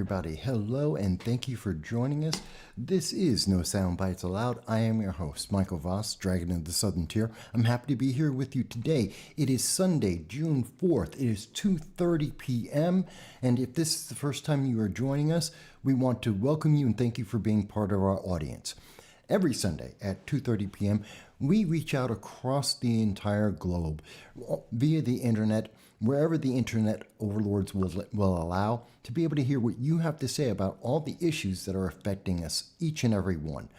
everybody. Hello, and thank you for joining us. This is No Soundbites Allowed. I am your host, Michael Voss, Dragon of the Southern Tier. I'm happy to be here with you today. It is Sunday, June 4th. It is 2:30 p.m., and if this is the first time you are joining us, we want to welcome you and thank you for being part of our audience. Every Sunday at 2:30 p.m., we reach out across the entire globe via the internet, wherever the internet overlords will allow, to be able to hear what you have to say about all the issues that are affecting us, each and every one.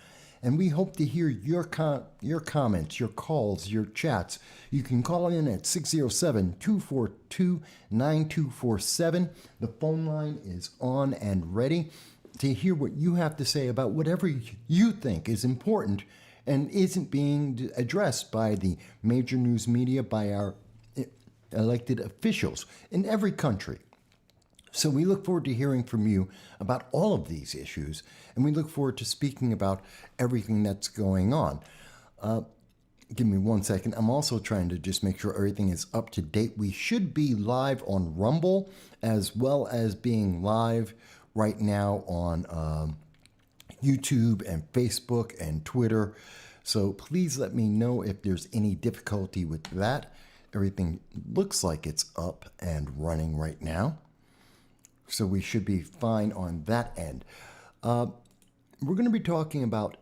And we hope to hear your comments, your calls, your chats. You can call in at 607-242-9247. The phone line is on and ready to hear what you have to say about whatever you think is important and isn't being addressed by the major news media, by our elected officials in every country. So we look forward to hearing from you about all of these issues, and we look forward to speaking about everything that's going on. Give me 1 second. I'm also trying to just make sure everything is up to date. We should be live on Rumble, as well as being live right now on YouTube and Facebook and Twitter. So please let me know if there's any difficulty with that. Everything looks like it's up and running right now. So we should be fine on that end. We're going to be talking about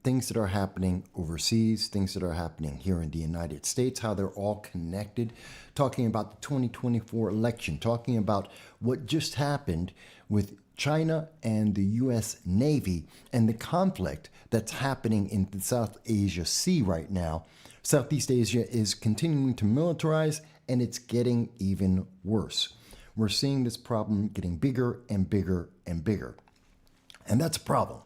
things that are happening overseas, things that are happening here in the United States, how they're all connected, talking about the 2024 election, talking about what just happened with China and the U.S. Navy and the conflict that's happening in the South Asia Sea right now. Southeast Asia is continuing to militarize, and it's getting even worse. We're seeing this problem getting bigger and bigger and bigger. And that's a problem.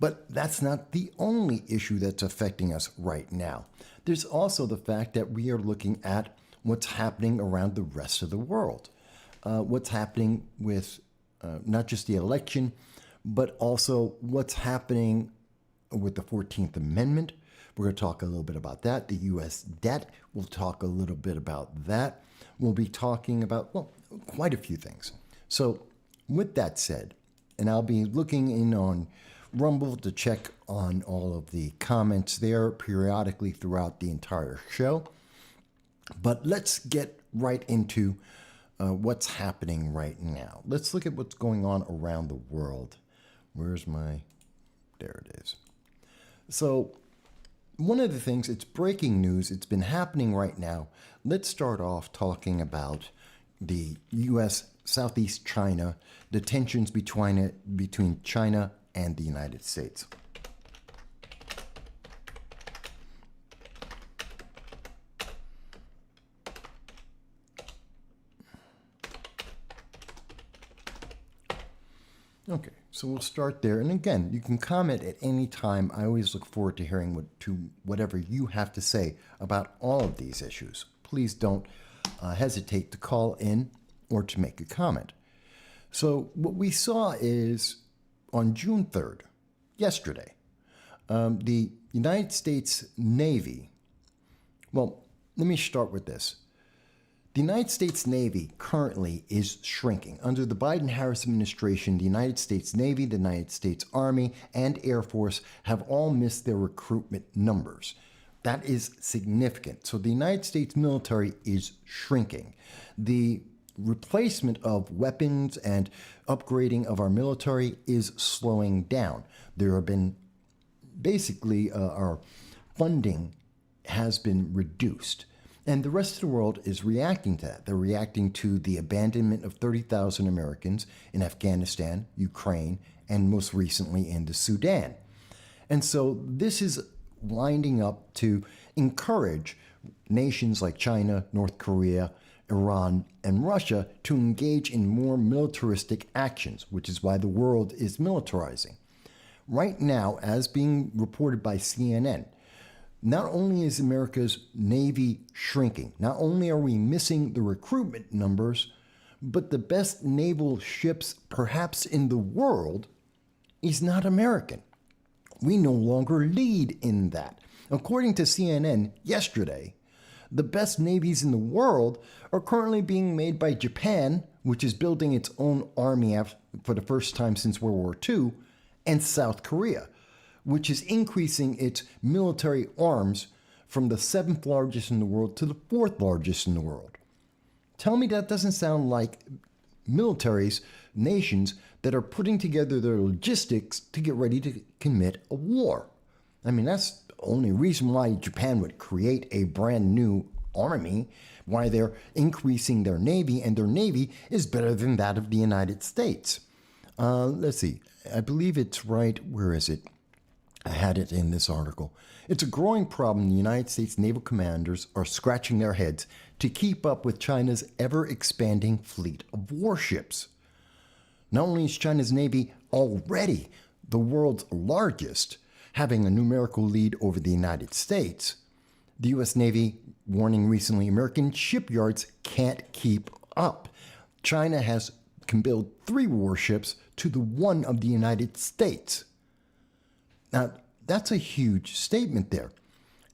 But that's not the only issue that's affecting us right now. There's also the fact that we are looking at what's happening around the rest of the world. What's happening with not just the election, but also what's happening with the 14th Amendment. We're going to talk a little bit about that. The U.S. debt, we'll talk a little bit about that. We'll be talking about, well, quite a few things. So with that said, and I'll be looking in on Rumble to check on all of the comments there periodically throughout the entire show. But let's get right into what's happening right now. Let's look at what's going on around the world. Where's my... There it is. So one of the things, it's breaking news. It's been happening right now. Let's start off talking about the U.S. Southeast China, the tensions between China and the United States. Okay, so we'll start there. And again, you can comment at any time. I always look forward to hearing whatever you have to say about all of these issues. Please don't hesitate to call in or to make a comment. So what we saw is on June 3rd, yesterday, the United States Navy, well, let me start with this. The United States Navy currently is shrinking. Under the Biden-Harris administration, the United States Navy, the United States Army, and Air Force have all missed their recruitment numbers. That is significant. So the United States military is shrinking. The replacement of weapons and upgrading of our military is slowing down. There have been basically our funding has been reduced. And the rest of the world is reacting to that. They're reacting to the abandonment of 30,000 Americans in Afghanistan, Ukraine, and most recently in the Sudan. And so this is winding up to encourage nations like China, North Korea, Iran, and Russia to engage in more militaristic actions, which is why the world is militarizing. Right now, as being reported by CNN, not only is America's Navy shrinking, not only are we missing the recruitment numbers, but the best naval ships perhaps in the world is not American. We no longer lead in that. According to CNN yesterday, the best navies in the world are currently being made by Japan, which is building its own army for the first time since World War II, and South Korea, which is increasing its military arms from the 7th largest in the world to the 4th largest in the world. Tell me that doesn't sound like militaries, nations that are putting together their logistics to get ready to commit a war. I mean, that's the only reason why Japan would create a brand new army, why they're increasing their navy, and their navy is better than that of the United States. Let's see. I believe it's right. Where is it? I had it in this article. It's a growing problem. The United States naval commanders are scratching their heads to keep up with China's ever-expanding fleet of warships. Not only is China's navy already the world's largest, having a numerical lead over the United States, the U.S. Navy warning recently American shipyards can't keep up. China can build 3 warships to the 1 of the United States. Now, that's a huge statement there.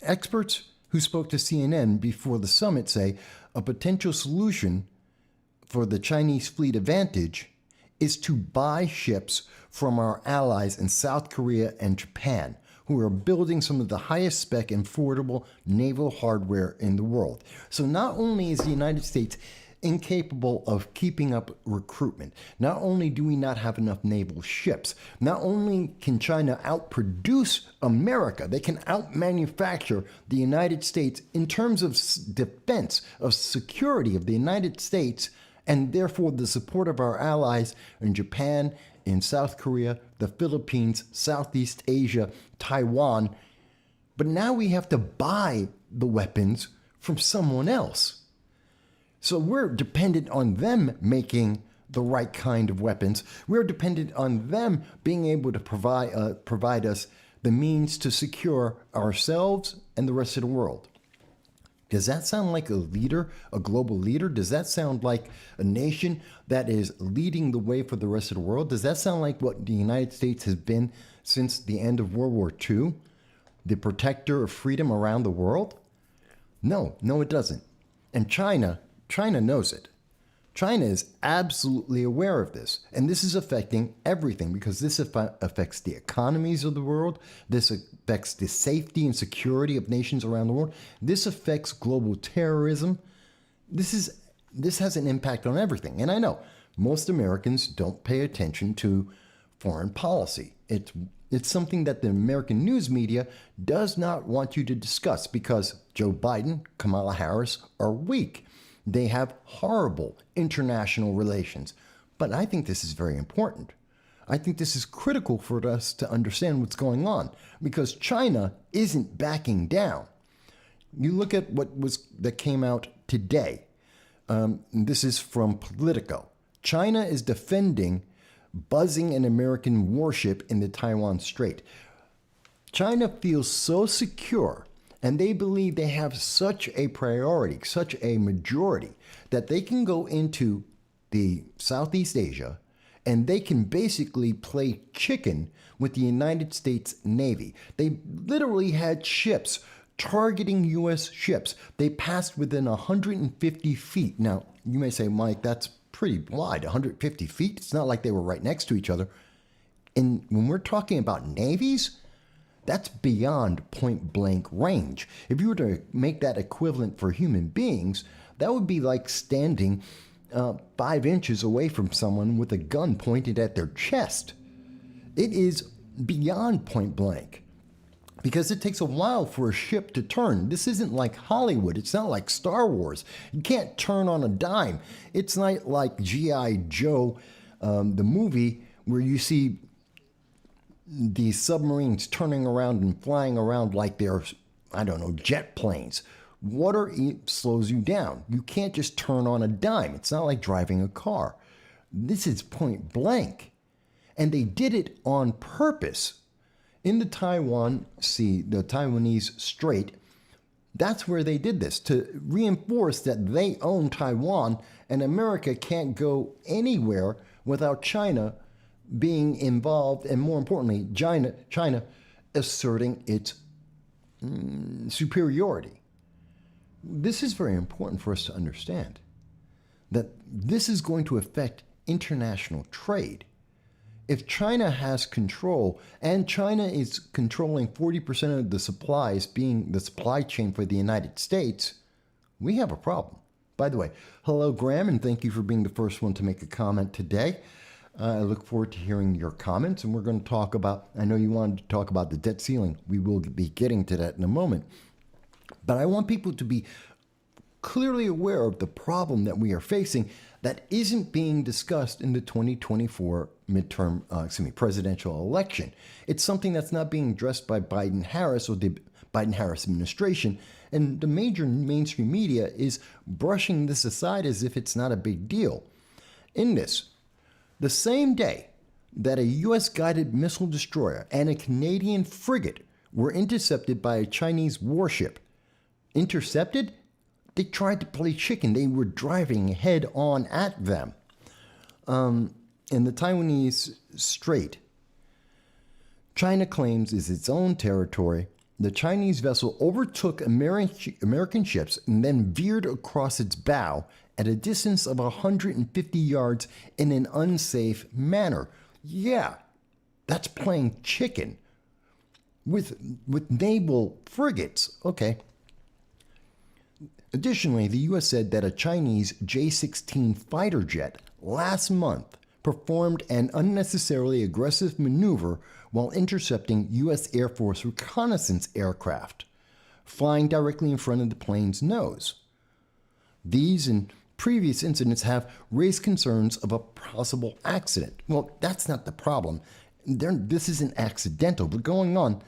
Experts who spoke to CNN before the summit say a potential solution for the Chinese fleet advantage is to buy ships from our allies in South Korea and Japan, who are building some of the highest spec and affordable naval hardware in the world. So not only is the United States incapable of keeping up recruitment, not only do we not have enough naval ships, not only can China outproduce America, they can outmanufacture the United States in terms of defense, of security of the United States, and therefore the support of our allies in Japan, in South Korea, the Philippines, Southeast Asia, Taiwan. But now we have to buy the weapons from someone else. So we're dependent on them making the right kind of weapons. We're dependent on them being able to provide us the means to secure ourselves and the rest of the world. Does that sound like a leader, a global leader? Does that sound like a nation that is leading the way for the rest of the world? Does that sound like what the United States has been since the end of World War II? The protector of freedom around the world? No, it doesn't. And China knows it. China is absolutely aware of this. And this is affecting everything because this affects the economies of the world. This affects the safety and security of nations around the world. This affects global terrorism. This has an impact on everything. And I know most Americans don't pay attention to foreign policy. It's something that the American news media does not want you to discuss because Joe Biden, Kamala Harris are weak. They have horrible international relations. But I think this is very important. I think this is critical for us to understand what's going on because China isn't backing down. You look at that came out today. This is from Politico. China is defending buzzing an American warship in the Taiwan Strait. China feels so secure and they believe they have such a priority, such a majority, that they can go into the Southeast Asia and they can basically play chicken with the United States Navy. They literally had ships targeting U.S. ships. They passed within 150 feet. Now, you may say, Mike, that's pretty wide, 150 feet. It's not like they were right next to each other. And when we're talking about navies, that's beyond point blank range. If you were to make that equivalent for human beings, that would be like standing 5 inches away from someone with a gun pointed at their chest. It is beyond point blank because it takes a while for a ship to turn. This isn't like Hollywood. It's not like Star Wars. You can't turn on a dime. It's not like G.I. Joe, the movie, where you see the submarines turning around and flying around like they're, jet planes. Water slows you down. You can't just turn on a dime. It's not like driving a car. This is point blank. And they did it on purpose. In the Taiwan Sea, the Taiwanese Strait, that's where they did this, to reinforce that they own Taiwan and America can't go anywhere without China being involved, and more importantly, China asserting its superiority. This is very important for us to understand, that this is going to affect international trade. If China has control, and China is controlling 40% of the supplies being the supply chain for the United States, we have a problem. By the way, hello, Graham, and thank you for being the first one to make a comment today. I look forward to hearing your comments, and we're going to talk about, I know you wanted to talk about the debt ceiling. We will be getting to that in a moment. But I want people to be clearly aware of the problem that we are facing that isn't being discussed in the 2024 presidential election. It's something that's not being addressed by Biden-Harris or the Biden-Harris administration, and the major mainstream media is brushing this aside as if it's not a big deal. In this, the same day that a U.S.-guided missile destroyer and a Canadian frigate were intercepted by a Chinese warship. Intercepted? They tried to play chicken. They were driving head on at them. In the Taiwanese Strait, China claims is its own territory. The Chinese vessel overtook American ships and then veered across its bow at a distance of 150 yards in an unsafe manner. Yeah, that's playing chicken with naval frigates. Okay. Additionally, the U.S. said that a Chinese J-16 fighter jet last month performed an unnecessarily aggressive maneuver while intercepting U.S. Air Force reconnaissance aircraft, flying directly in front of the plane's nose. These and previous incidents have raised concerns of a possible accident. Well, that's not the problem. This isn't accidental, but going on,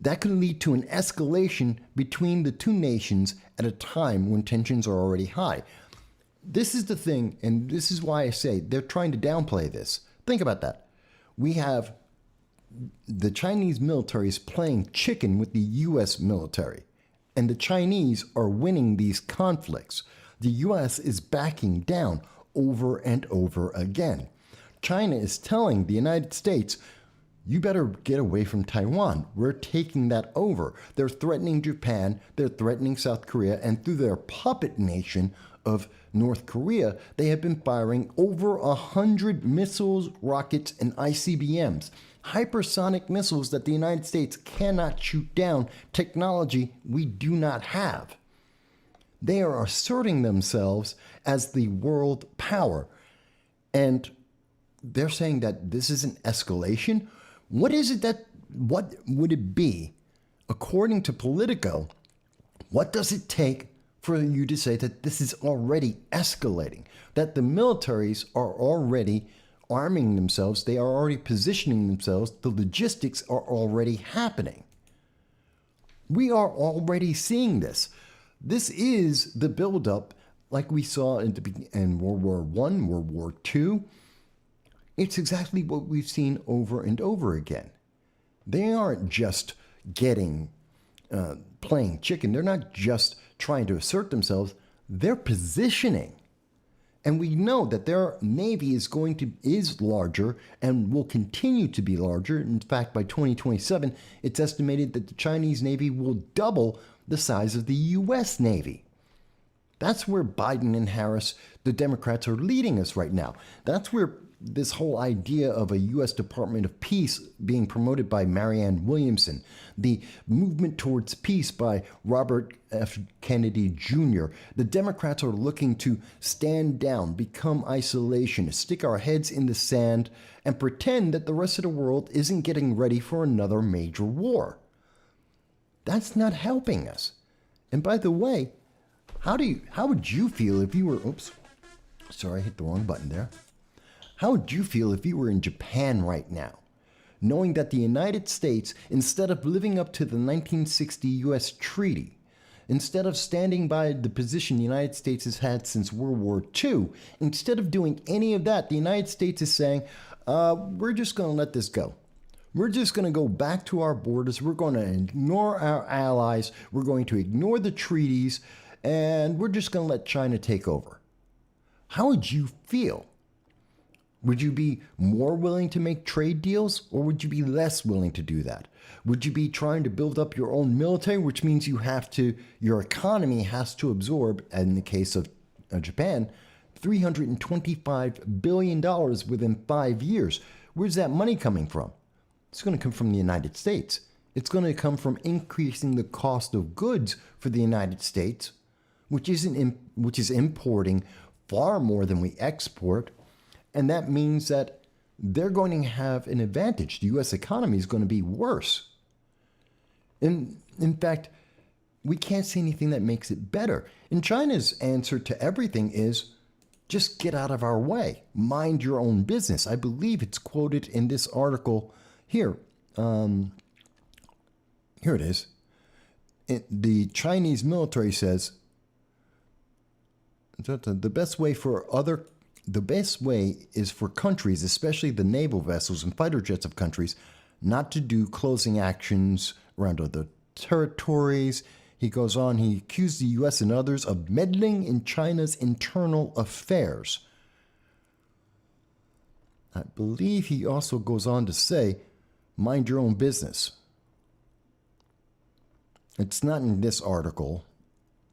that could lead to an escalation between the two nations at a time when tensions are already high. This is the thing, and this is why I say they're trying to downplay this. Think about that. We have the Chinese military is playing chicken with the U.S. military, and the Chinese are winning these conflicts. The U.S. is backing down over and over again. China is telling the United States, you better get away from Taiwan. We're taking that over. They're threatening Japan, they're threatening South Korea, and through their puppet nation of North Korea, they have been firing over 100 missiles, rockets, and ICBMs. Hypersonic missiles that the United States cannot shoot down, technology we do not have. They are asserting themselves as the world power. And they're saying that this is an escalation. What would it be, according to Politico, what does it take for you to say that this is already escalating, that the militaries are already arming themselves, they are already positioning themselves, the logistics are already happening? We are already seeing this. This is the buildup like we saw in World War I, World War II. It's exactly what we've seen over and over again. They aren't just playing chicken. They're not just trying to assert themselves. They're positioning. And we know that their Navy is larger and will continue to be larger. In fact, by 2027, it's estimated that the Chinese Navy will double the size of the U.S. Navy. That's where Biden and Harris, the Democrats, are leading us right now. That's where this whole idea of a U.S. Department of Peace being promoted by Marianne Williamson, the movement towards peace by Robert F. Kennedy Jr., the Democrats are looking to stand down, become isolationists, stick our heads in the sand, and pretend that the rest of the world isn't getting ready for another major war. That's not helping us. And by the way, how would you feel if you were, oops, sorry, I hit the wrong button there. How would you feel if you were in Japan right now, knowing that the United States, instead of living up to the 1960 U.S. treaty, instead of standing by the position the United States has had since World War II, instead of doing any of that, the United States is saying, we're just going to let this go. We're just going to go back to our borders. We're going to ignore our allies. We're going to ignore the treaties, and we're just going to let China take over. How would you feel? Would you be more willing to make trade deals, or would you be less willing to do that? Would you be trying to build up your own military, which means your economy has to absorb, in the case of Japan, $325 billion within 5 years. Where's that money coming from? It's going to come from the United States. It's going to come from increasing the cost of goods for the United States, which is importing far more than we export. And that means that they're going to have an advantage. The U.S. economy is going to be worse. In fact, we can't see anything that makes it better. And China's answer to everything is just get out of our way. Mind your own business. I believe it's quoted in this article here. Here it is. The Chinese military says the best way is for countries, especially the naval vessels and fighter jets of countries, not to do closing actions around other territories. He goes on, he accused the U.S. and others of meddling in China's internal affairs. I believe he also goes on to say, mind your own business. It's not in this article.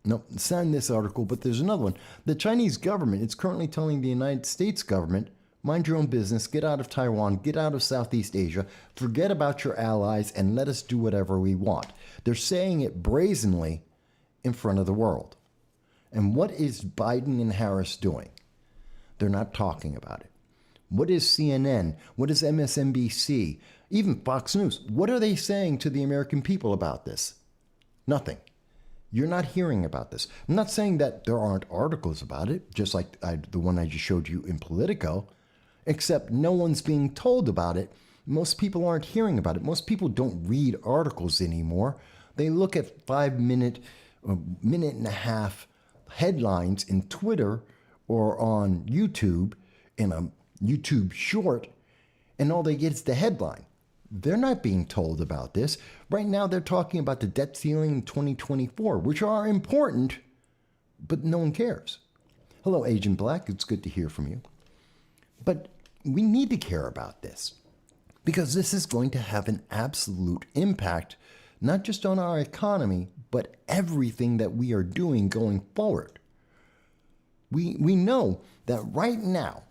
No, it's not in this article, but there's another one. The Chinese government is currently telling the United States government, mind your own business, get out of Taiwan, get out of Southeast Asia, forget about your allies, and let us do whatever we want. They're saying it brazenly in front of the world. And what is Biden and Harris doing? They're not talking about it. What is CNN? What is MSNBC? Even Fox News? What are they saying to the American people about this? Nothing. You're not hearing about this. I'm not saying that there aren't articles about it, just like the one I just showed you in Politico, except no one's being told about it. Most people aren't hearing about it. Most people don't read articles anymore. They look at 5-minute, minute and a half headlines in Twitter or on YouTube in a YouTube short, and all they get is the headline. They're not being told about this. Right now, they're talking about the debt ceiling in 2024, which are important, but no one cares. Hello, Agent Black. It's good to hear from you. But we need to care about this because this is going to have an absolute impact, not just on our economy, but everything that we are doing going forward. We know that right now,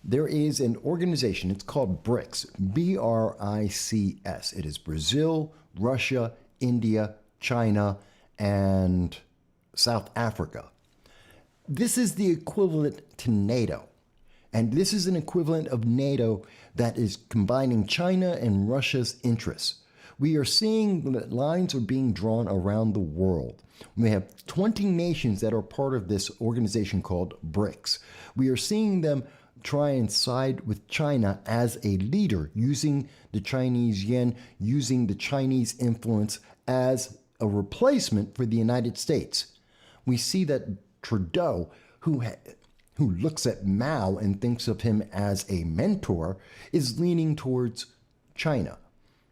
there is an organization, it's called BRICS, B-R-I-C-S. It is Brazil, Russia, India, China, and South Africa. This is the equivalent to NATO. And this is an equivalent of NATO that is combining China and Russia's interests. We are seeing that lines are being drawn around the world. We have 20 nations that are part of this organization called BRICS. We are seeing them try and side with China as a leader, using the Chinese yen, using the Chinese influence as a replacement for the United States. We see that Trudeau, who looks at Mao and thinks of him as a mentor, is leaning towards China,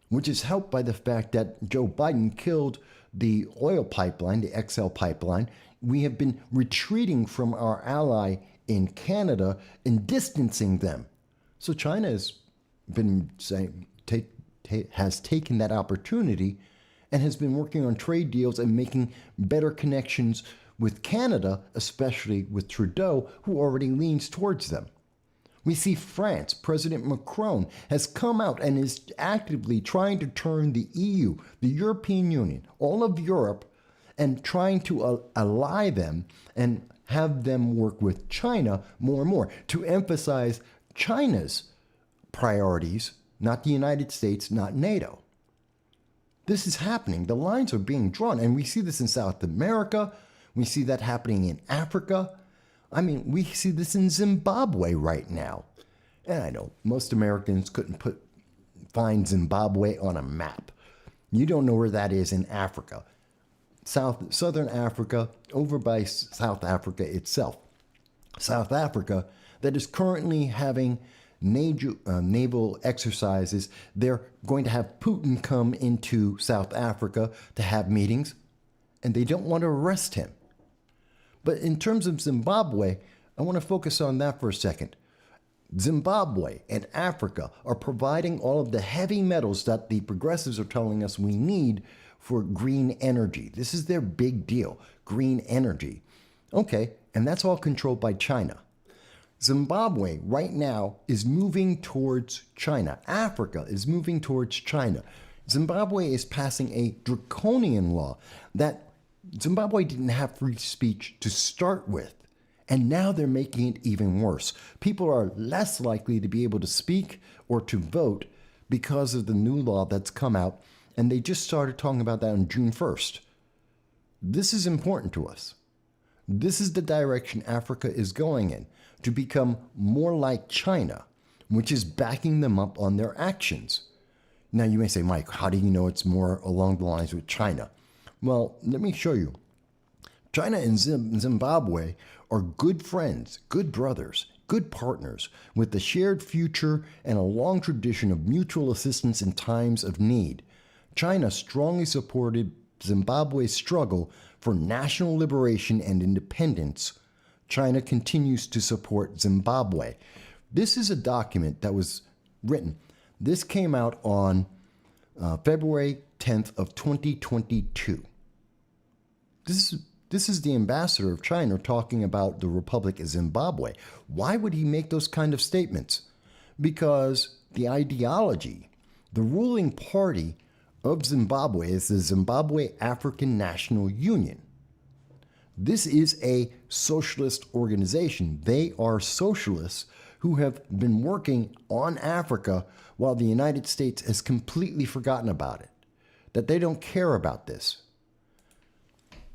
which is helped by the fact that Joe Biden killed the oil pipeline, the XL pipeline. We have been retreating from our ally in Canada and distancing them. So China has been saying, has taken that opportunity and has been working on trade deals and making better connections with Canada, especially with Trudeau, who already leans towards them. We see France, President Macron has come out and is actively trying to turn the EU, the European Union, all of Europe, and trying to ally them and have them work with China more and more to emphasize China's priorities, not the United States, not NATO. This is happening. The lines are being drawn, and we see this in South America. We see that happening in Africa. I mean, we see this in Zimbabwe right now. And I know most Americans couldn't find Zimbabwe on a map. You don't know where that is in Africa. Southern Africa, over by South Africa itself. South Africa, that is currently having naval exercises. They're going to have Putin come into South Africa to have meetings, and they don't want to arrest him. But in terms of Zimbabwe, I want to focus on that for a second. Zimbabwe and Africa are providing all of the heavy metals that the progressives are telling us we need for green energy. This is their big deal, green energy. Okay, and that's all controlled by China. Zimbabwe right now is moving towards China. Africa is moving towards China. Zimbabwe is passing a draconian law that Zimbabwe didn't have free speech to start with. And now they're making it even worse. People are less likely to be able to speak or to vote because of the new law that's come out. And they just started talking about that on June 1st. This is important to us. This is the direction Africa is going in, to become more like China, which is backing them up on their actions. Now you may say, Mike, how do you know it's more along the lines with China? Well, let me show you. China and Zimbabwe are good friends, good brothers, good partners with a shared future and a long tradition of mutual assistance in times of need. China strongly supported Zimbabwe's struggle for national liberation and independence. China continues to support Zimbabwe. This is a document that was written. This came out on February 10th of 2022. This is the ambassador of China talking about the Republic of Zimbabwe. Why would he make those kind of statements? Because the ideology, the ruling party of Zimbabwe is the Zimbabwe African National Union. This is a socialist organization. They are socialists who have been working on Africa while the United States has completely forgotten about it, that they don't care about this.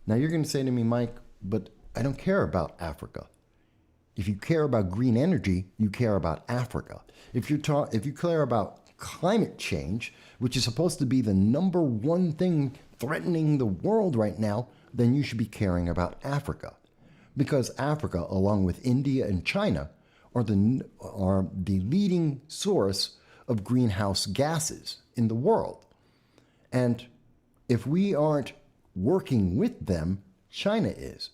Now you're going to say to me, Mike, but I don't care about Africa. If you care about green energy, you care about Africa. If you care about climate change, which is supposed to be the number one thing threatening the world right now, then you should be caring about Africa. Because Africa, along with India and China, are the leading source of greenhouse gases in the world. And if we aren't working with them, China is.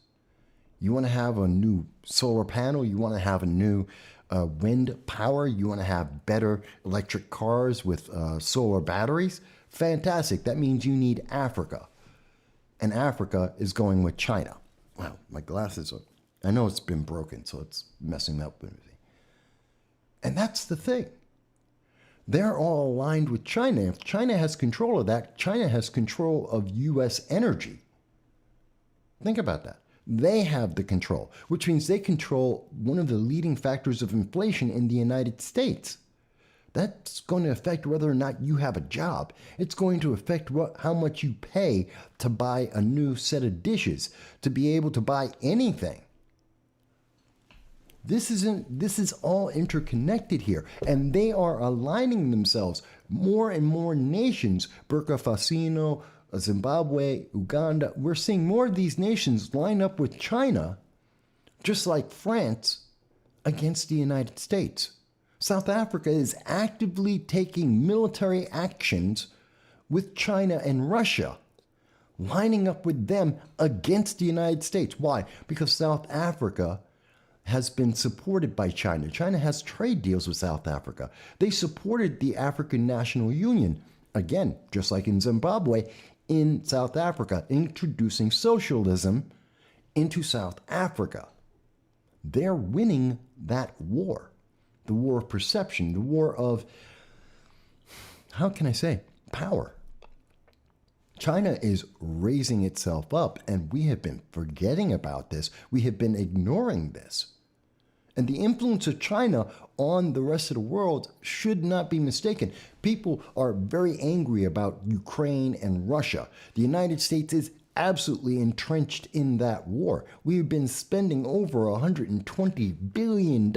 You want to have a new solar panel, you want to have a new wind power, you want to have better electric cars with solar batteries, fantastic. That means you need Africa. And Africa is going with China. Wow, my glasses are, I know it's been broken, so it's messing up with me. And that's the thing. They're all aligned with China. If China has control of that, China has control of U.S. energy. Think about that. They have the control, which means they control one of the leading factors of inflation in the United States. That's going to affect whether or not you have a job. It's going to affect how much you pay to buy a new set of dishes, to be able to buy anything. This is all interconnected here, and they are aligning themselves. More and more nations, Burkina Faso, Zimbabwe, Uganda, we're seeing more of these nations line up with China, just like France, against the United States. South Africa is actively taking military actions with China and Russia, lining up with them against the United States. Why? Because South Africa has been supported by China. China has trade deals with South Africa. They supported the African National Union, again, just like in Zimbabwe, in South Africa, introducing socialism into South Africa. They're winning that war, the war of perception, the war of, how can I say, power. China is raising itself up, and we have been forgetting about this. We have been ignoring this. And the influence of China on the rest of the world should not be mistaken. People are very angry about Ukraine and Russia. The United States is absolutely entrenched in that war. We've been spending over $120 billion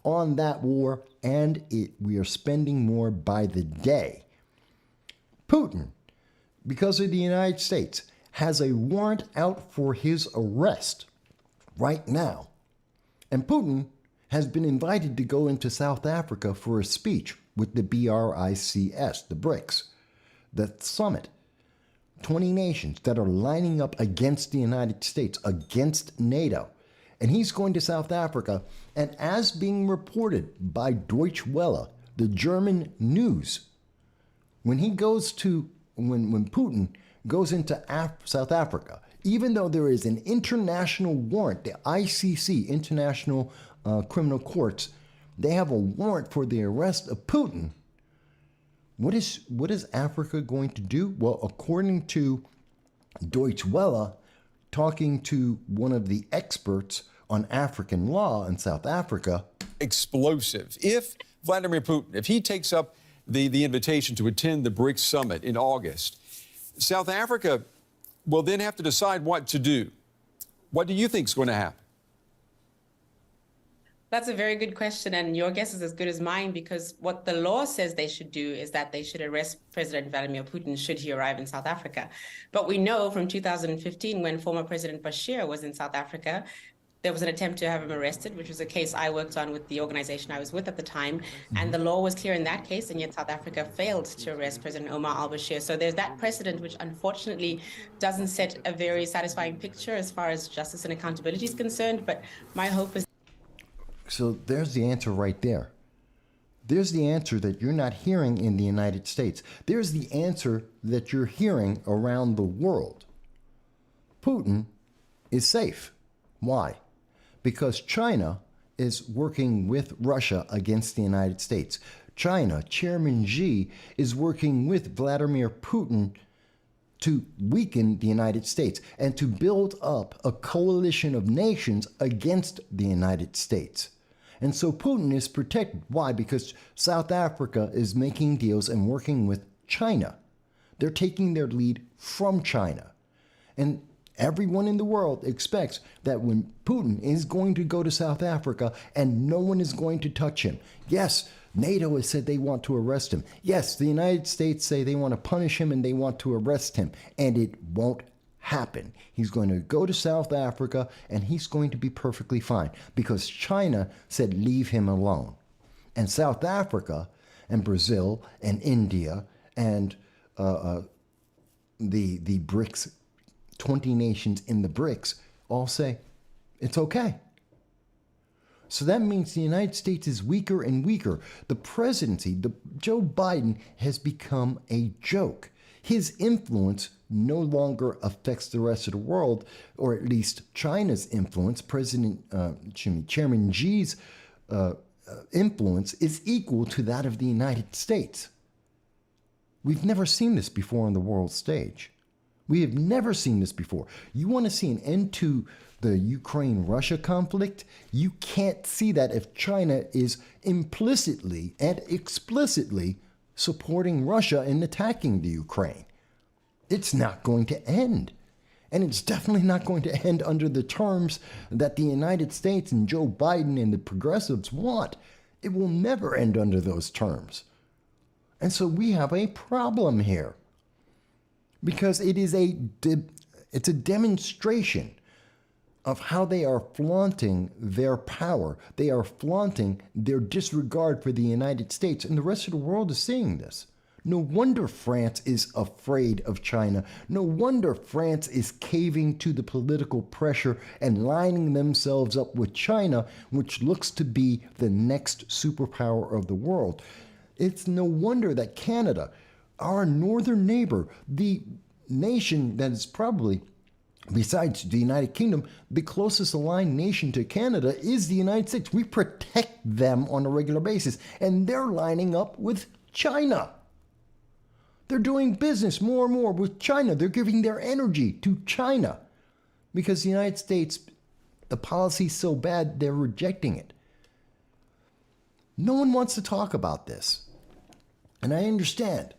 on that war, and we are spending more by the day. Putin, because of the United States, has a warrant out for his arrest right now. And Putin has been invited to go into South Africa for a speech with the BRICS, the BRICS, the summit. 20 nations that are lining up against the United States, against NATO. And he's going to South Africa, and as being reported by Deutsche Welle, the German news, when Putin goes into South Africa, even though there is an international warrant, the ICC, International criminal courts. They have a warrant for the arrest of Putin. What is Africa going to do? Well, according to Deutsche Welle, talking to one of the experts on African law in South Africa. Explosive. If Vladimir Putin, if he takes up the invitation to attend the BRICS summit in August, South Africa will then have to decide what to do. What do you think is going to happen? That's a very good question, and your guess is as good as mine, because what the law says they should do is that they should arrest President Vladimir Putin should he arrive in South Africa. But we know from 2015, when former President Bashir was in South Africa, there was an attempt to have him arrested, which was a case I worked on with the organization I was with at the time. And the law was clear in that case, and yet South Africa failed to arrest President Omar al-Bashir. So there's that precedent, which unfortunately doesn't set a very satisfying picture as far as justice and accountability is concerned. But my hope is... So there's the answer right there. There's the answer that you're not hearing in the United States. There's the answer that you're hearing around the world. Putin is safe. Why? Because China is working with Russia against the United States. China, Chairman Xi, is working with Vladimir Putin to weaken the United States and to build up a coalition of nations against the United States. And so Putin is protected. Why? Because South Africa is making deals and working with China. They're taking their lead from China. And everyone in the world expects that when Putin is going to go to South Africa and no one is going to touch him. Yes, NATO has said they want to arrest him. Yes, the United States say they want to punish him and they want to arrest him. And it won't happen. He's going to go to South Africa and he's going to be perfectly fine because China said leave him alone. And South Africa and Brazil and India and the BRICS, 20 nations in the BRICS all say it's okay. So that means the United States is weaker and weaker. The presidency, Joe Biden, has become a joke. His influence no longer affects the rest of the world, or at least China's influence. Chairman Xi's influence is equal to that of the United States. We've never seen this before on the world stage. We have never seen this before. You want to see an end to the Ukraine-Russia conflict? You can't see that if China is implicitly and explicitly supporting Russia in attacking the Ukraine. It's not going to end. And it's definitely not going to end under the terms that the United States and Joe Biden and the progressives want. It will never end under those terms. And so we have a problem here. Because it's a demonstration of how they are flaunting their power. They are flaunting their disregard for the United States, and the rest of the world is seeing this. No wonder France is afraid of China. No wonder France is caving to the political pressure and lining themselves up with China, which looks to be the next superpower of the world. It's no wonder that Canada, our northern neighbor, the nation that is probably, besides the United Kingdom, the closest aligned nation to Canada is the United States. We protect them on a regular basis, and they're lining up with China. They're doing business more and more with China. They're giving their energy to China because the United States, the policy's so bad, they're rejecting it. No one wants to talk about this. And I understand.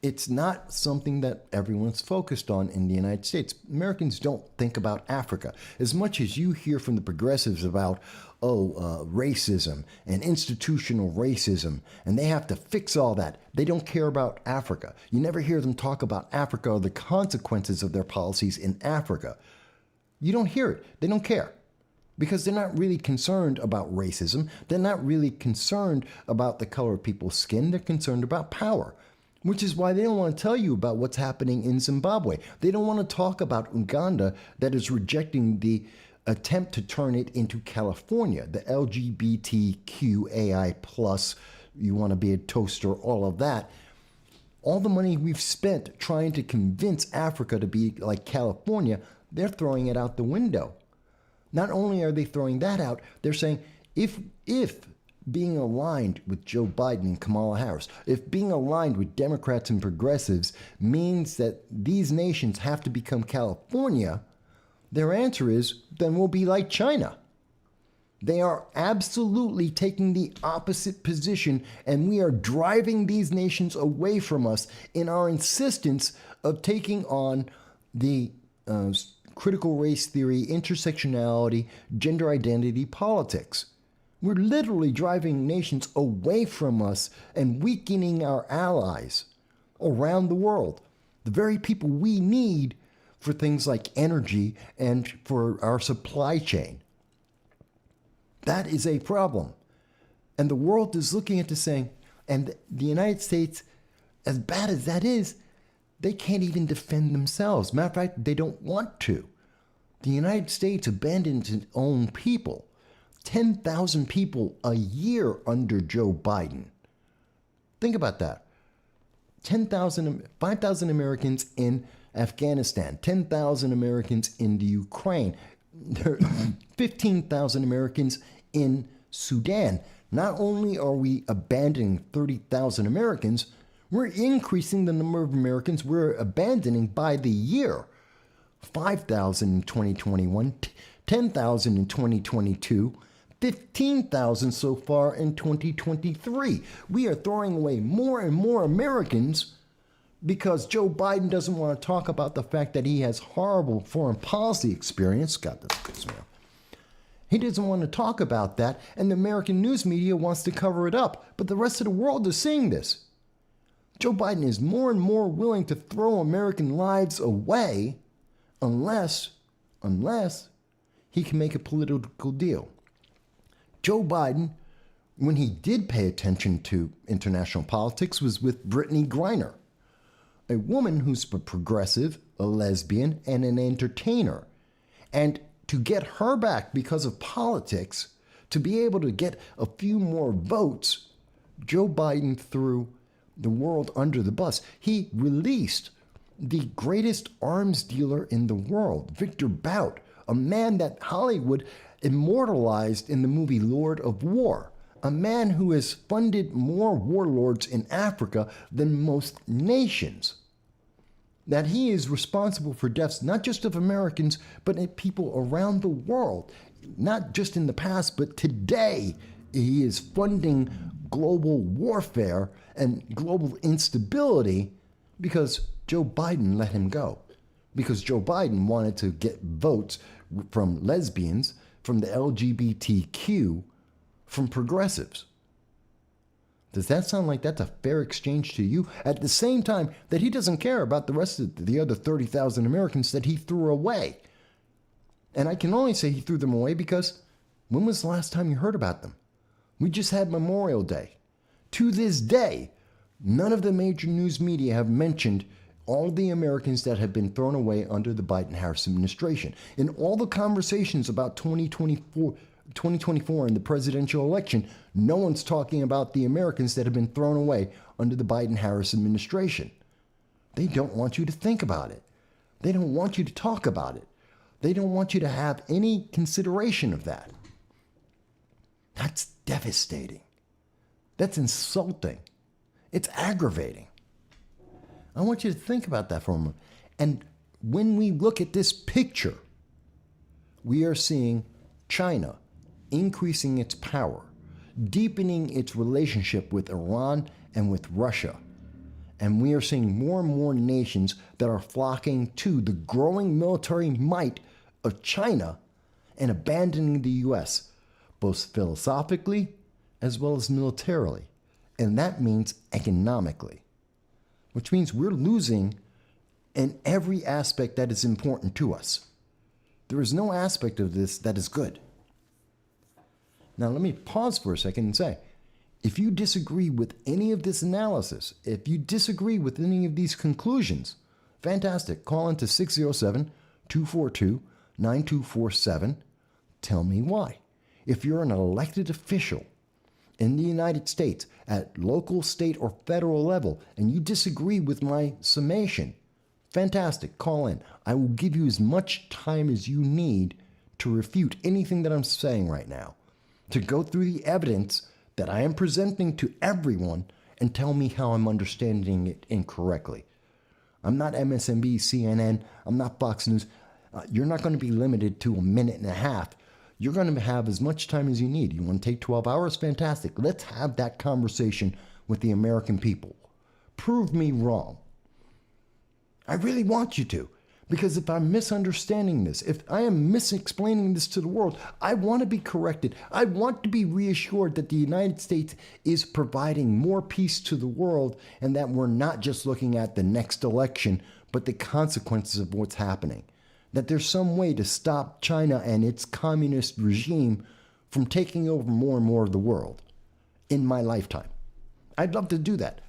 It's not something that everyone's focused on in the United States. Americans don't think about Africa. As much as you hear from the progressives about, racism and institutional racism, and they have to fix all that, they don't care about Africa. You never hear them talk about Africa or the consequences of their policies in Africa. You don't hear it. They don't care. Because they're not really concerned about racism. They're not really concerned about the color of people's skin. They're concerned about power. Which is why they don't want to tell you about what's happening in Zimbabwe. They don't want to talk about Uganda that is rejecting the attempt to turn it into California, the LGBTQAI+, you want to be a toaster, all of that. All the money we've spent trying to convince Africa to be like California, they're throwing it out the window. Not only are they throwing that out, they're saying, If being aligned with Joe Biden and Kamala Harris, if being aligned with Democrats and progressives means that these nations have to become California, their answer is, then we'll be like China. They are absolutely taking the opposite position, and we are driving these nations away from us in our insistence of taking on the critical race theory, intersectionality, gender identity politics. We're literally driving nations away from us and weakening our allies around the world, the very people we need for things like energy and for our supply chain. That is a problem. And the world is looking at this saying, and the United States, as bad as that is, they can't even defend themselves. Matter of fact, they don't want to. The United States abandons its own people. 10,000 people a year under Joe Biden. Think about that. 5,000 Americans in Afghanistan, 10,000 Americans in the Ukraine, 15,000 Americans in Sudan. Not only are we abandoning 30,000 Americans, we're increasing the number of Americans we're abandoning by the year. 5,000 in 2021, 10,000 in 2022, 15,000 so far in 2023. We are throwing away more and more Americans because Joe Biden doesn't want to talk about the fact that he has horrible foreign policy experience. God, this pisses me off. He doesn't want to talk about that, and the American news media wants to cover it up, but the rest of the world is seeing this. Joe Biden is more and more willing to throw American lives away unless he can make a political deal. Joe Biden, when he did pay attention to international politics, was with Brittany Griner, a woman who's a progressive, a lesbian, and an entertainer. And to get her back because of politics, to be able to get a few more votes, Joe Biden threw the world under the bus. He released the greatest arms dealer in the world, Victor Bout, a man that Hollywood immortalized in the movie Lord of War, a man who has funded more warlords in Africa than most nations. That he is responsible for deaths not just of Americans, but of people around the world. Not just in the past, but today he is funding global warfare and global instability because Joe Biden let him go. Because Joe Biden wanted to get votes from lesbians, from the LGBTQ, from progressives. Does that sound like that's a fair exchange to you? At the same time that he doesn't care about the rest of the other 30,000 Americans that he threw away. And I can only say he threw them away because when was the last time you heard about them? We just had Memorial Day. To this day, none of the major news media have mentioned all the Americans that have been thrown away under the Biden-Harris administration. In all the conversations about 2024 and the presidential election, no one's talking about the Americans that have been thrown away under the Biden-Harris administration. They don't want you to think about it. They don't want you to talk about it. They don't want you to have any consideration of that. That's devastating. That's insulting. It's aggravating. I want you to think about that for a moment. And when we look at this picture, we are seeing China increasing its power, deepening its relationship with Iran and with Russia. And we are seeing more and more nations that are flocking to the growing military might of China and abandoning the U.S., both philosophically as well as militarily. And that means economically, which means we're losing in every aspect that is important to us. There is no aspect of this that is good. Now, let me pause for a second and say, if you disagree with any of this analysis, if you disagree with any of these conclusions, fantastic. Call into 607-242-9247. Tell me why. If you're an elected official in the United States at local, state, or federal level, and you disagree with my summation, fantastic. Call in. I will give you as much time as you need to refute anything that I'm saying right now. to go through the evidence that I am presenting to everyone and tell me how I'm understanding it incorrectly. I'm not MSNBC, CNN, I'm not Fox News. You're not going to be limited to a minute and a half. You're going to have as much time as you need. You want to take 12 hours? Fantastic. Let's have that conversation with the American people. Prove me wrong. I really want you to. Because if I'm misunderstanding this, if I am misexplaining this to the world, I want to be corrected. I want to be reassured that the United States is providing more peace to the world and that we're not just looking at the next election, but the consequences of what's happening. That there's some way to stop China and its communist regime from taking over more and more of the world in my lifetime. I'd love to do that.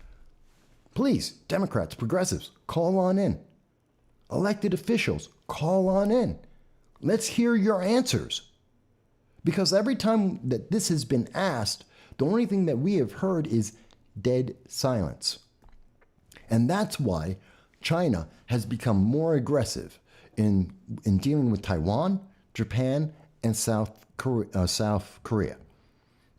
Please, Democrats, progressives, call on in. Elected officials, call on in. Let's hear your answers. Because every time that this has been asked, the only thing that we have heard is dead silence. And that's why China has become more aggressive in dealing with Taiwan, Japan, and South Korea.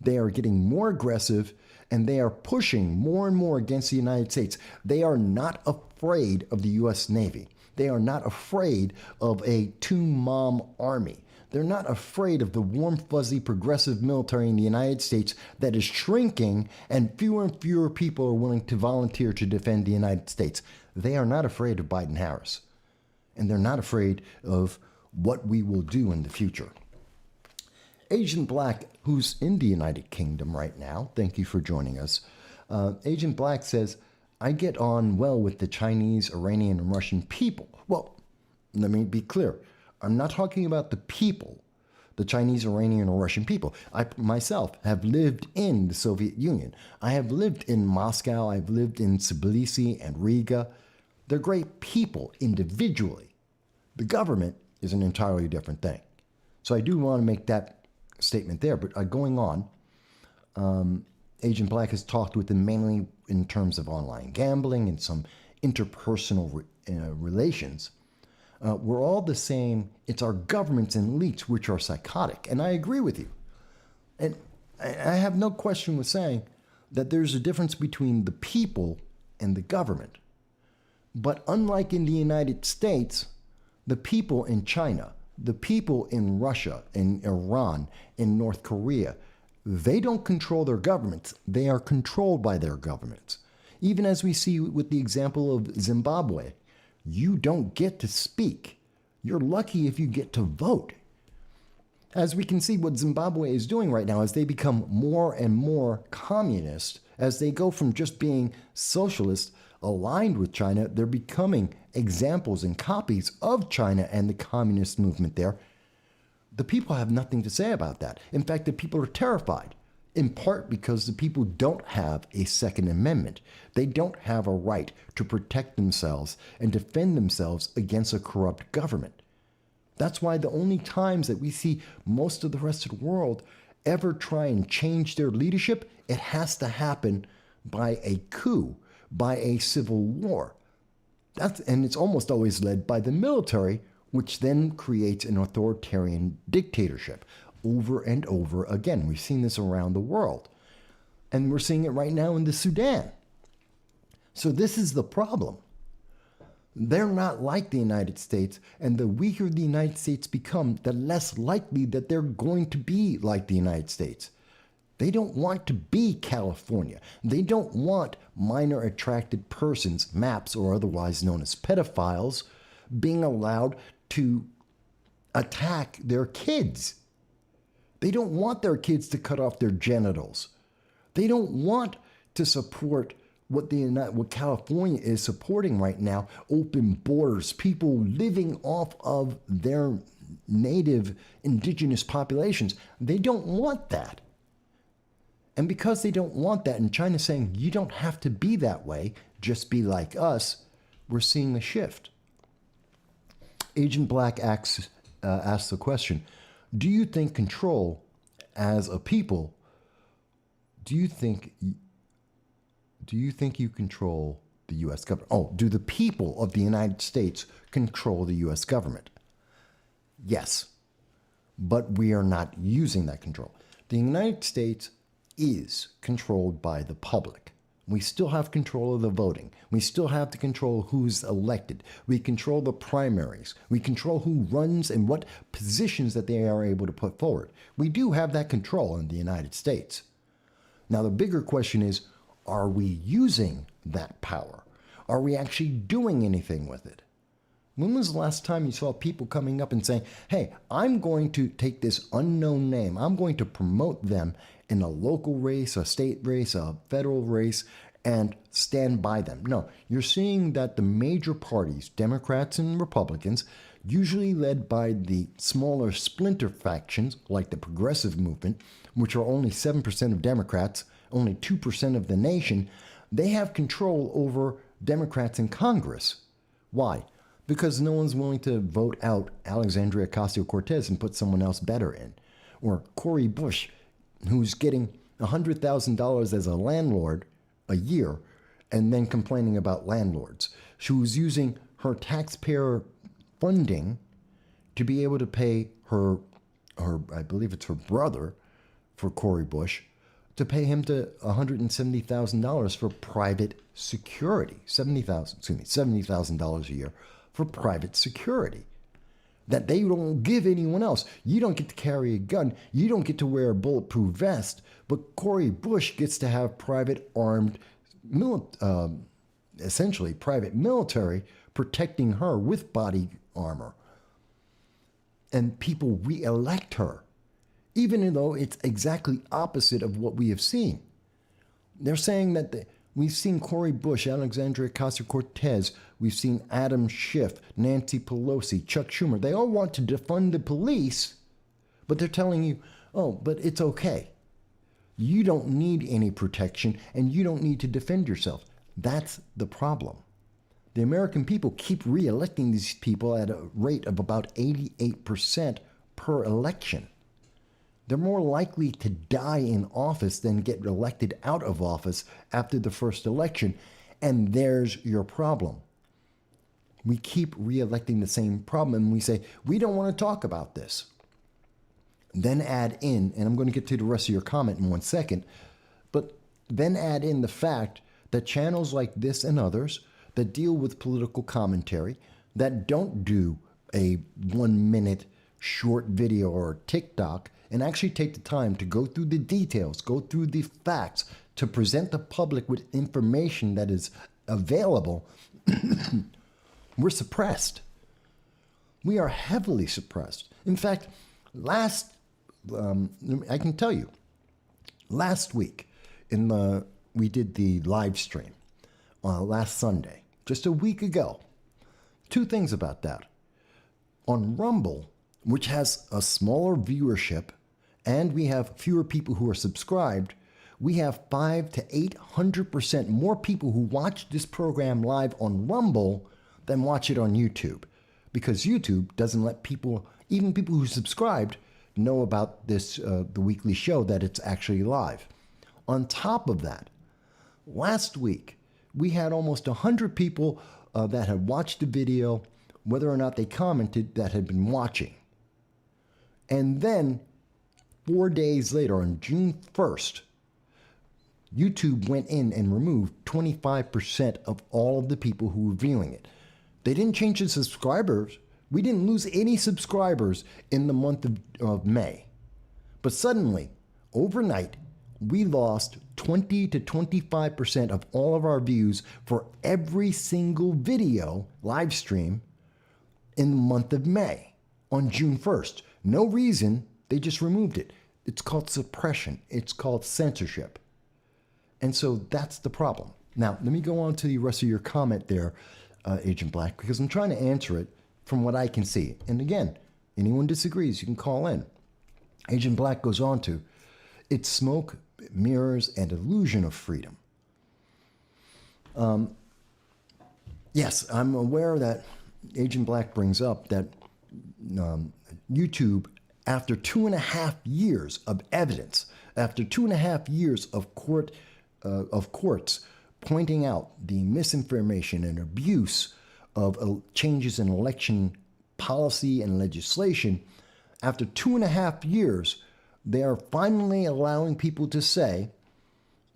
They are getting more aggressive and they are pushing more and more against the United States. They are not afraid of the U.S. Navy. They are not afraid of a two-mom army. They're not afraid of the warm, fuzzy, progressive military in the United States that is shrinking and fewer people are willing to volunteer to defend the United States. They are not afraid of Biden-Harris. And they're not afraid of what we will do in the future. Agent Black, who's in the United Kingdom right now, thank you for joining us. Agent Black says, I get on well with the Chinese, Iranian, and Russian people. Well, let me be clear. I'm not talking about the people, the Chinese, Iranian, or Russian people. I myself have lived in the Soviet Union. I have lived in Moscow. I've lived in Tbilisi and Riga. They're great people individually. The government is an entirely different thing. So I do want to make that statement there. But going on, Agent Black has talked with them mainly in terms of online gambling and some interpersonal relations. We're all the same. It's our governments and elites which are psychotic. And I agree with you. And I have no question with saying that there's a difference between the people and the government. But unlike in the United States, the people in China, the people in Russia, in Iran, in North Korea, they don't control their governments. They are controlled by their governments. Even as we see with the example of Zimbabwe, you don't get to speak. You're lucky if you get to vote. As we can see what Zimbabwe is doing right now as they become more and more communist, as they go from just being socialist aligned with China, they're becoming examples and copies of China and the communist movement there. The people have nothing to say about that. In fact, the people are terrified, in part because the people don't have a Second Amendment. They don't have a right to protect themselves and defend themselves against a corrupt government. That's why the only times that we see most of the rest of the world ever try and change their leadership, it has to happen by a coup, by a civil war. And it's almost always led by the military, which then creates an authoritarian dictatorship over and over again. We've seen this around the world. And we're seeing it right now in the Sudan. So this is the problem. They're not like the United States, and the weaker the United States become, the less likely that they're going to be like the United States. They don't want to be California. They don't want minor attracted persons, MAPs, or otherwise known as pedophiles, being allowed to attack their kids. They don't want their kids to cut off their genitals. They don't want to support what California is supporting right now, open borders, people living off of their native indigenous populations. They don't want that. And because they don't want that, and China's saying, you don't have to be that way, just be like us, we're seeing a shift. Agent Black asks the question, do you think control as a people, do you think you control the U.S. government? Oh, do the people of the United States control the U.S. government? Yes, but we are not using that control. The United States is controlled by the public. We still have control of the voting. We still have to control who's elected. We control the primaries. We control who runs and what positions that they are able to put forward. We do have that control in the United States. Now, the bigger question is, are we using that power? Are we actually doing anything with it? When was the last time you saw people coming up and saying, hey, I'm going to take this unknown name, I'm going to promote them in a local race, a state race, a federal race, and stand by them? No, you're seeing that the major parties, Democrats and Republicans, usually led by the smaller splinter factions like the progressive movement, which are only 7% of Democrats, only 2% of the nation, they have control over Democrats in Congress. Why? Because no one's willing to vote out Alexandria Ocasio-Cortez and put someone else better in. Or Cori Bush, who's getting $100,000 as a landlord a year and then complaining about landlords. She was using her taxpayer funding to be able to pay her I believe it's her brother, for Cori Bush, to pay him to $170,000 for private security. $70,000 a year for private security that they don't give anyone else. You don't get to carry a gun. You don't get to wear a bulletproof vest. But Cori Bush gets to have private armed, essentially private military protecting her with body armor. And people re-elect her, even though it's exactly opposite of what we have seen. They're saying that we've seen Cori Bush, Alexandria Ocasio-Cortez, we've seen Adam Schiff, Nancy Pelosi, Chuck Schumer. They all want to defund the police, but they're telling you, oh, but it's okay. You don't need any protection, and you don't need to defend yourself. That's the problem. The American people keep re-electing these people at a rate of about 88% per election. They're more likely to die in office than get elected out of office after the first election. And there's your problem. We keep re-electing the same problem, and we say, we don't want to talk about this. Then add in, and I'm going to get to the rest of your comment in 1 second, but then add in the fact that channels like this and others that deal with political commentary, that don't do a 1 minute short video or TikTok, and actually take the time to go through the details, go through the facts, to present the public with information that is available, we're suppressed. We are heavily suppressed. In fact, I can tell you, last week we did the live stream last Sunday, just a week ago. Two things about that. On Rumble, which has a smaller viewership, and we have fewer people who are subscribed, we have 500 to 800% more people who watch this program live on Rumble than watch it on YouTube, because YouTube doesn't let people, even people who subscribed, know about this, the weekly show, that it's actually live. On top of that, last week, we had almost 100 people that had watched the video, whether or not they commented, that had been watching. And then 4 days later, on June 1st, YouTube went in and removed 25% of all of the people who were viewing it. They didn't change the subscribers. We didn't lose any subscribers in the month of May. But suddenly, overnight, we lost 20 to 25% of all of our views for every single video live stream in the month of May on June 1st. No reason, they just removed it. It's called suppression. It's called censorship. And so that's the problem. Now, let me go on to the rest of your comment there, Agent Black, because I'm trying to answer it from what I can see. And again, anyone disagrees, you can call in. Agent Black goes on to, it's smoke, mirrors, and illusion of freedom. Yes, I'm aware that Agent Black brings up that YouTube, after 2.5 years of evidence, after 2.5 years of courts pointing out the misinformation and abuse of changes in election policy and legislation, after 2.5 years They are finally allowing people to say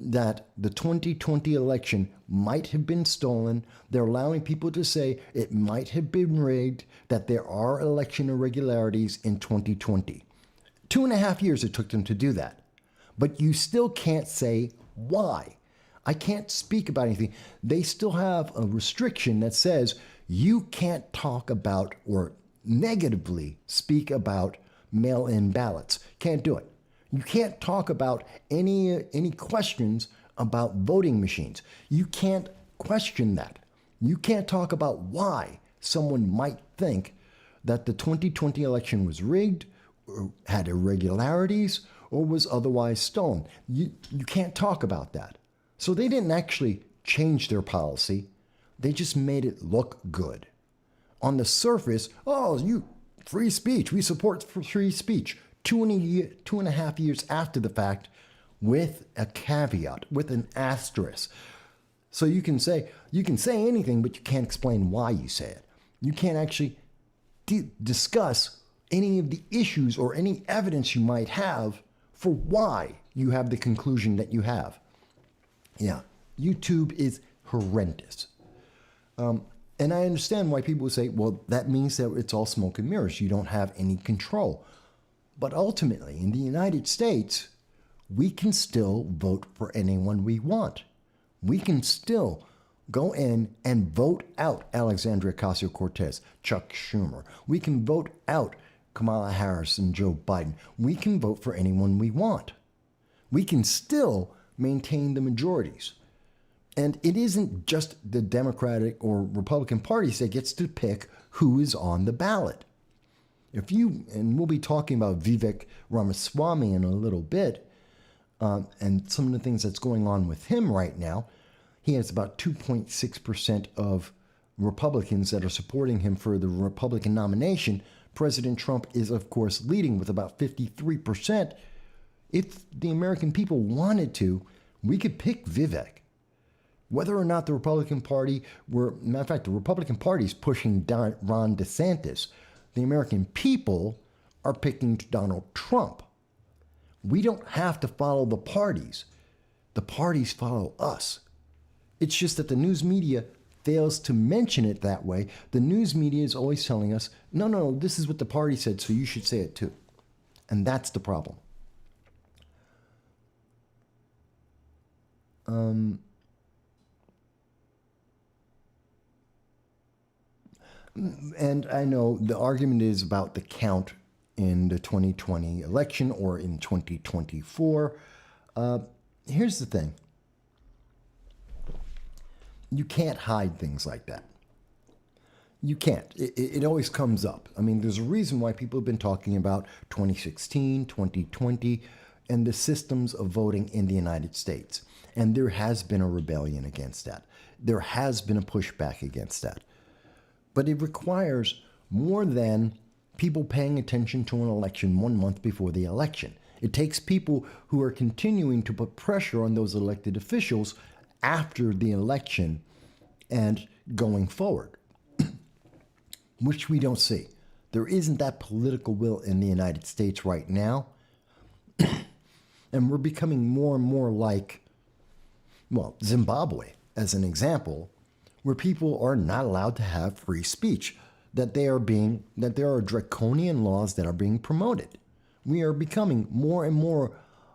that the 2020 election might have been stolen. They're allowing people to say it might have been rigged, that there are election irregularities in 2020. 2.5 years it took them to do that. But you still can't say why. I can't speak about anything. They still have a restriction that says you can't talk about or negatively speak about mail-in ballots. Can't do it. You can't talk about any questions about voting machines. You can't question that. You can't talk about why someone might think that the 2020 election was rigged, or had irregularities, or was otherwise stolen. You can't talk about that. So they didn't actually change their policy. They just made it look good. On the surface, free speech. We support free speech. 2.5 years after the fact, with a caveat, with an asterisk. So you can say anything, but you can't explain why you say it. You can't actually discuss any of the issues or any evidence you might have for why you have the conclusion that you have. Yeah, YouTube is horrendous. And I understand why people say, well, that means that it's all smoke and mirrors. You don't have any control. But ultimately, in the United States, we can still vote for anyone we want. We can still go in and vote out Alexandria Ocasio-Cortez, Chuck Schumer. We can vote out Kamala Harris and Joe Biden. We can vote for anyone we want. We can still maintain the majorities. And it isn't just the Democratic or Republican parties that gets to pick who is on the ballot. And we'll be talking about Vivek Ramaswamy in a little bit, and some of the things that's going on with him right now. He has about 2.6% of Republicans that are supporting him for the Republican nomination. President Trump is, of course, leading with about 53%. If the American people wanted to, we could pick Vivek. Whether or not the Republican Party matter of fact, the Republican Party is pushing Ron DeSantis. The American people are picking Donald Trump. We don't have to follow the parties. The parties follow us. It's just that the news media fails to mention it that way. The news media is always telling us, no, this is what the party said, so you should say it too. And that's the problem. And I know the argument is about the count in the 2020 election or in 2024. Here's the thing. You can't hide things like that. You can't. It always comes up. I mean, there's a reason why people have been talking about 2016, 2020, and the systems of voting in the United States. And there has been a rebellion against that. There has been a pushback against that. But it requires more than people paying attention to an election 1 month before the election. It takes people who are continuing to put pressure on those elected officials after the election and going forward, which we don't see. There isn't that political will in the United States right now. And we're becoming more and more like, Zimbabwe, as an example, where people are not allowed to have free speech, that there are draconian laws that are being promoted. We are becoming more and more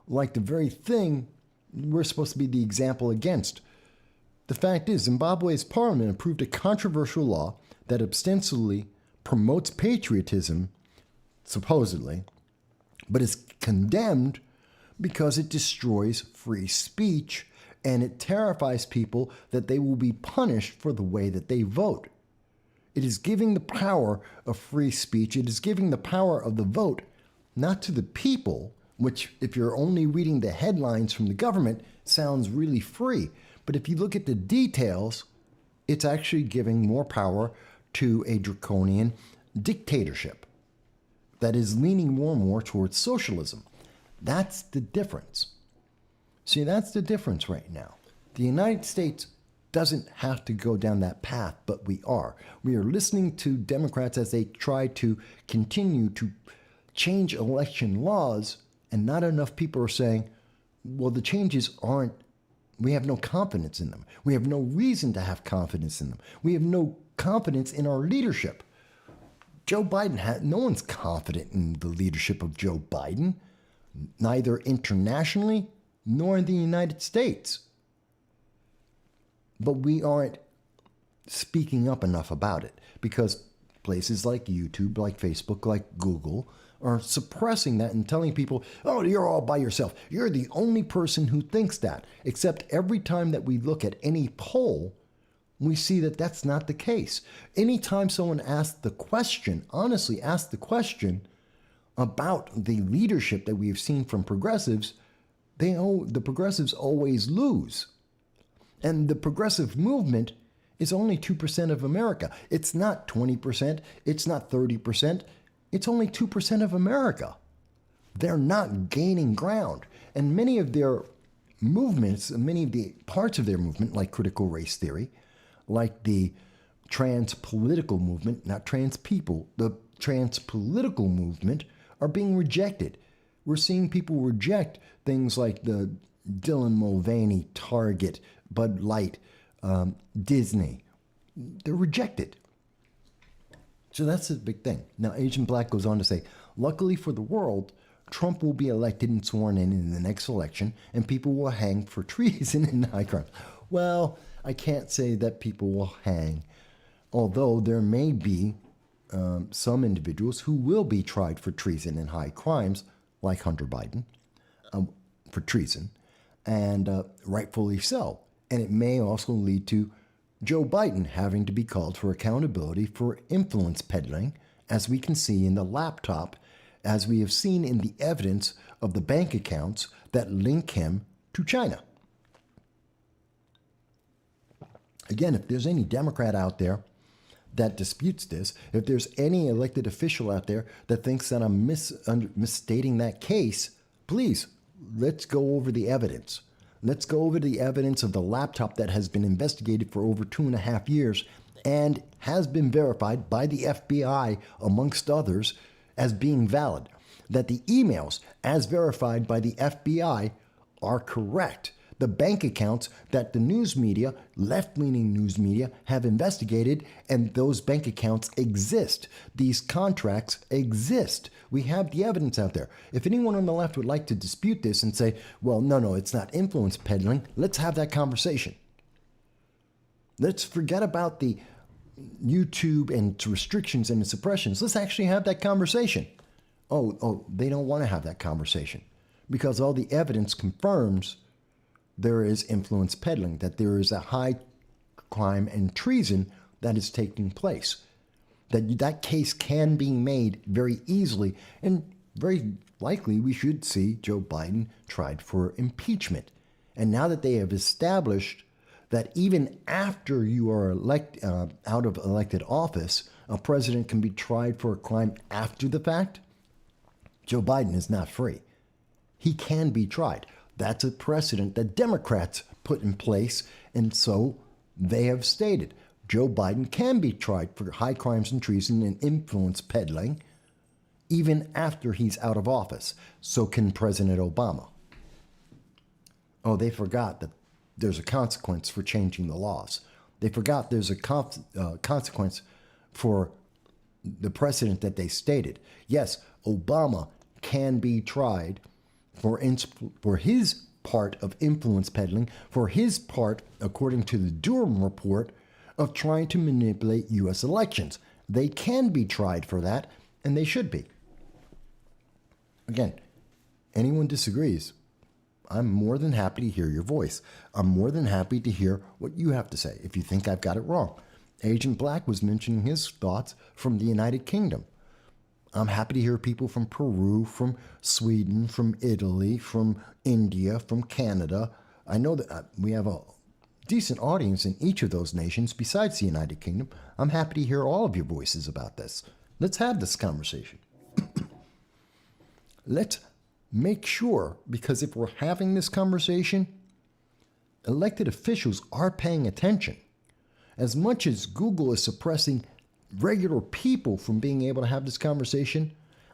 like the very thing we're supposed to be the example against. The fact is, Zimbabwe's parliament approved a controversial law that ostensibly promotes patriotism, supposedly, but is condemned because it destroys free speech and it terrifies people that they will be punished for the way that they vote. It is giving the power of free speech, it is giving the power of the vote, not to the people, which, if you're only reading the headlines from the government, sounds really free. But if you look at the details, it's actually giving more power to a draconian dictatorship that is leaning more and more towards socialism. That's the difference. See, that's the difference right now. The United States doesn't have to go down that path, but we are. We are listening to Democrats as they try to continue to change election laws And not enough people are saying, well, the changes aren't, we have no confidence in them. We have no reason to have confidence in them. We have no confidence in our leadership. Joe Biden, no one's confident in the leadership of Joe Biden, neither internationally nor in the United States. But we aren't speaking up enough about it because places like YouTube, like Facebook, like Google are suppressing that and telling people, oh, you're all by yourself. You're the only person who thinks that. Except every time that we look at any poll, we see that that's not the case. Anytime someone asks the question, honestly asks the question about the leadership that we've seen from progressives, the progressives always lose. And the progressive movement is only 2% of America. It's not 20%. It's not 30%. It's only 2% of America. They're not gaining ground. And many of their movements, many of the parts of their movement, like critical race theory, like the trans political movement, not trans people, the trans political movement, are being rejected. We're seeing people reject things like the Dylan Mulvaney, Target, Bud Light, Disney. They're rejected. So that's a big thing. Now, Agent Black goes on to say, luckily for the world, Trump will be elected and sworn in the next election, and people will hang for treason and high crimes. Well, I can't say that people will hang, although there may be some individuals who will be tried for treason and high crimes, like Hunter Biden, for treason, and rightfully so. And it may also lead to Joe Biden having to be called for accountability for influence peddling, as we can see in the laptop, as we have seen in the evidence of the bank accounts that link him to China. Again, if there's any Democrat out there that disputes this, if there's any elected official out there that thinks that I'm misstating that case, please, let's go over the evidence. Let's go over the evidence of the laptop that has been investigated for over 2.5 years and has been verified by the FBI, amongst others, as being valid. That the emails, as verified by the FBI, are correct. The bank accounts that the news media, left-leaning news media, have investigated, and those bank accounts exist. These contracts exist. We have the evidence out there. If anyone on the left would like to dispute this and say, well, no, it's not influence peddling, let's have that conversation. Let's forget about the YouTube and restrictions and the suppressions. Let's actually have that conversation. Oh, they don't want to have that conversation because all the evidence confirms there is influence peddling, that there is a high crime and treason that is taking place. That case can be made very easily, and very likely we should see Joe Biden tried for impeachment. And now that they have established that even after you are out of elected office, a president can be tried for a crime after the fact, Joe Biden is not free. He can be tried. That's a precedent that Democrats put in place, and so they have stated Joe Biden can be tried for high crimes and treason and influence peddling even after he's out of office. So can President Obama. Oh, they forgot that there's a consequence for changing the laws. They forgot there's a consequence for the precedent that they stated. Yes, Obama can be tried for his part of influence peddling, for his part, according to the Durham report, of trying to manipulate U.S. elections. They can be tried for that, and they should be. Again, anyone disagrees, I'm more than happy to hear your voice. I'm more than happy to hear what you have to say if you think I've got it wrong. Agent Black was mentioning his thoughts from the United Kingdom. I'm happy to hear people from Peru, from Sweden, from Italy, from India, from Canada. I know that we have a decent audience in each of those nations besides the United Kingdom. I'm happy to hear all of your voices about this. Let's have this conversation. Let's make sure, because if we're having this conversation, elected officials are paying attention. As much as Google is suppressing regular people from being able to have this conversation,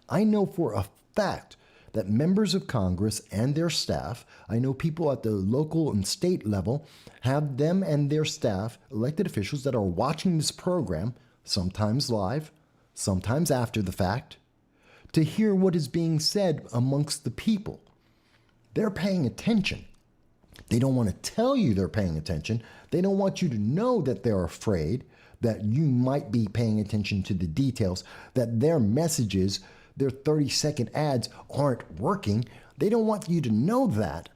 I know for a fact that members of Congress and their staff, I know people at the local and state level, have them and their staff, elected officials that are watching this program, sometimes live, sometimes after the fact, to hear what is being said amongst the people. They're paying attention. They don't want to tell you they're paying attention. They don't want you to know that they're afraid that you might be paying attention to the details, that their messages, their 30-second ads aren't working. They don't want you to know that.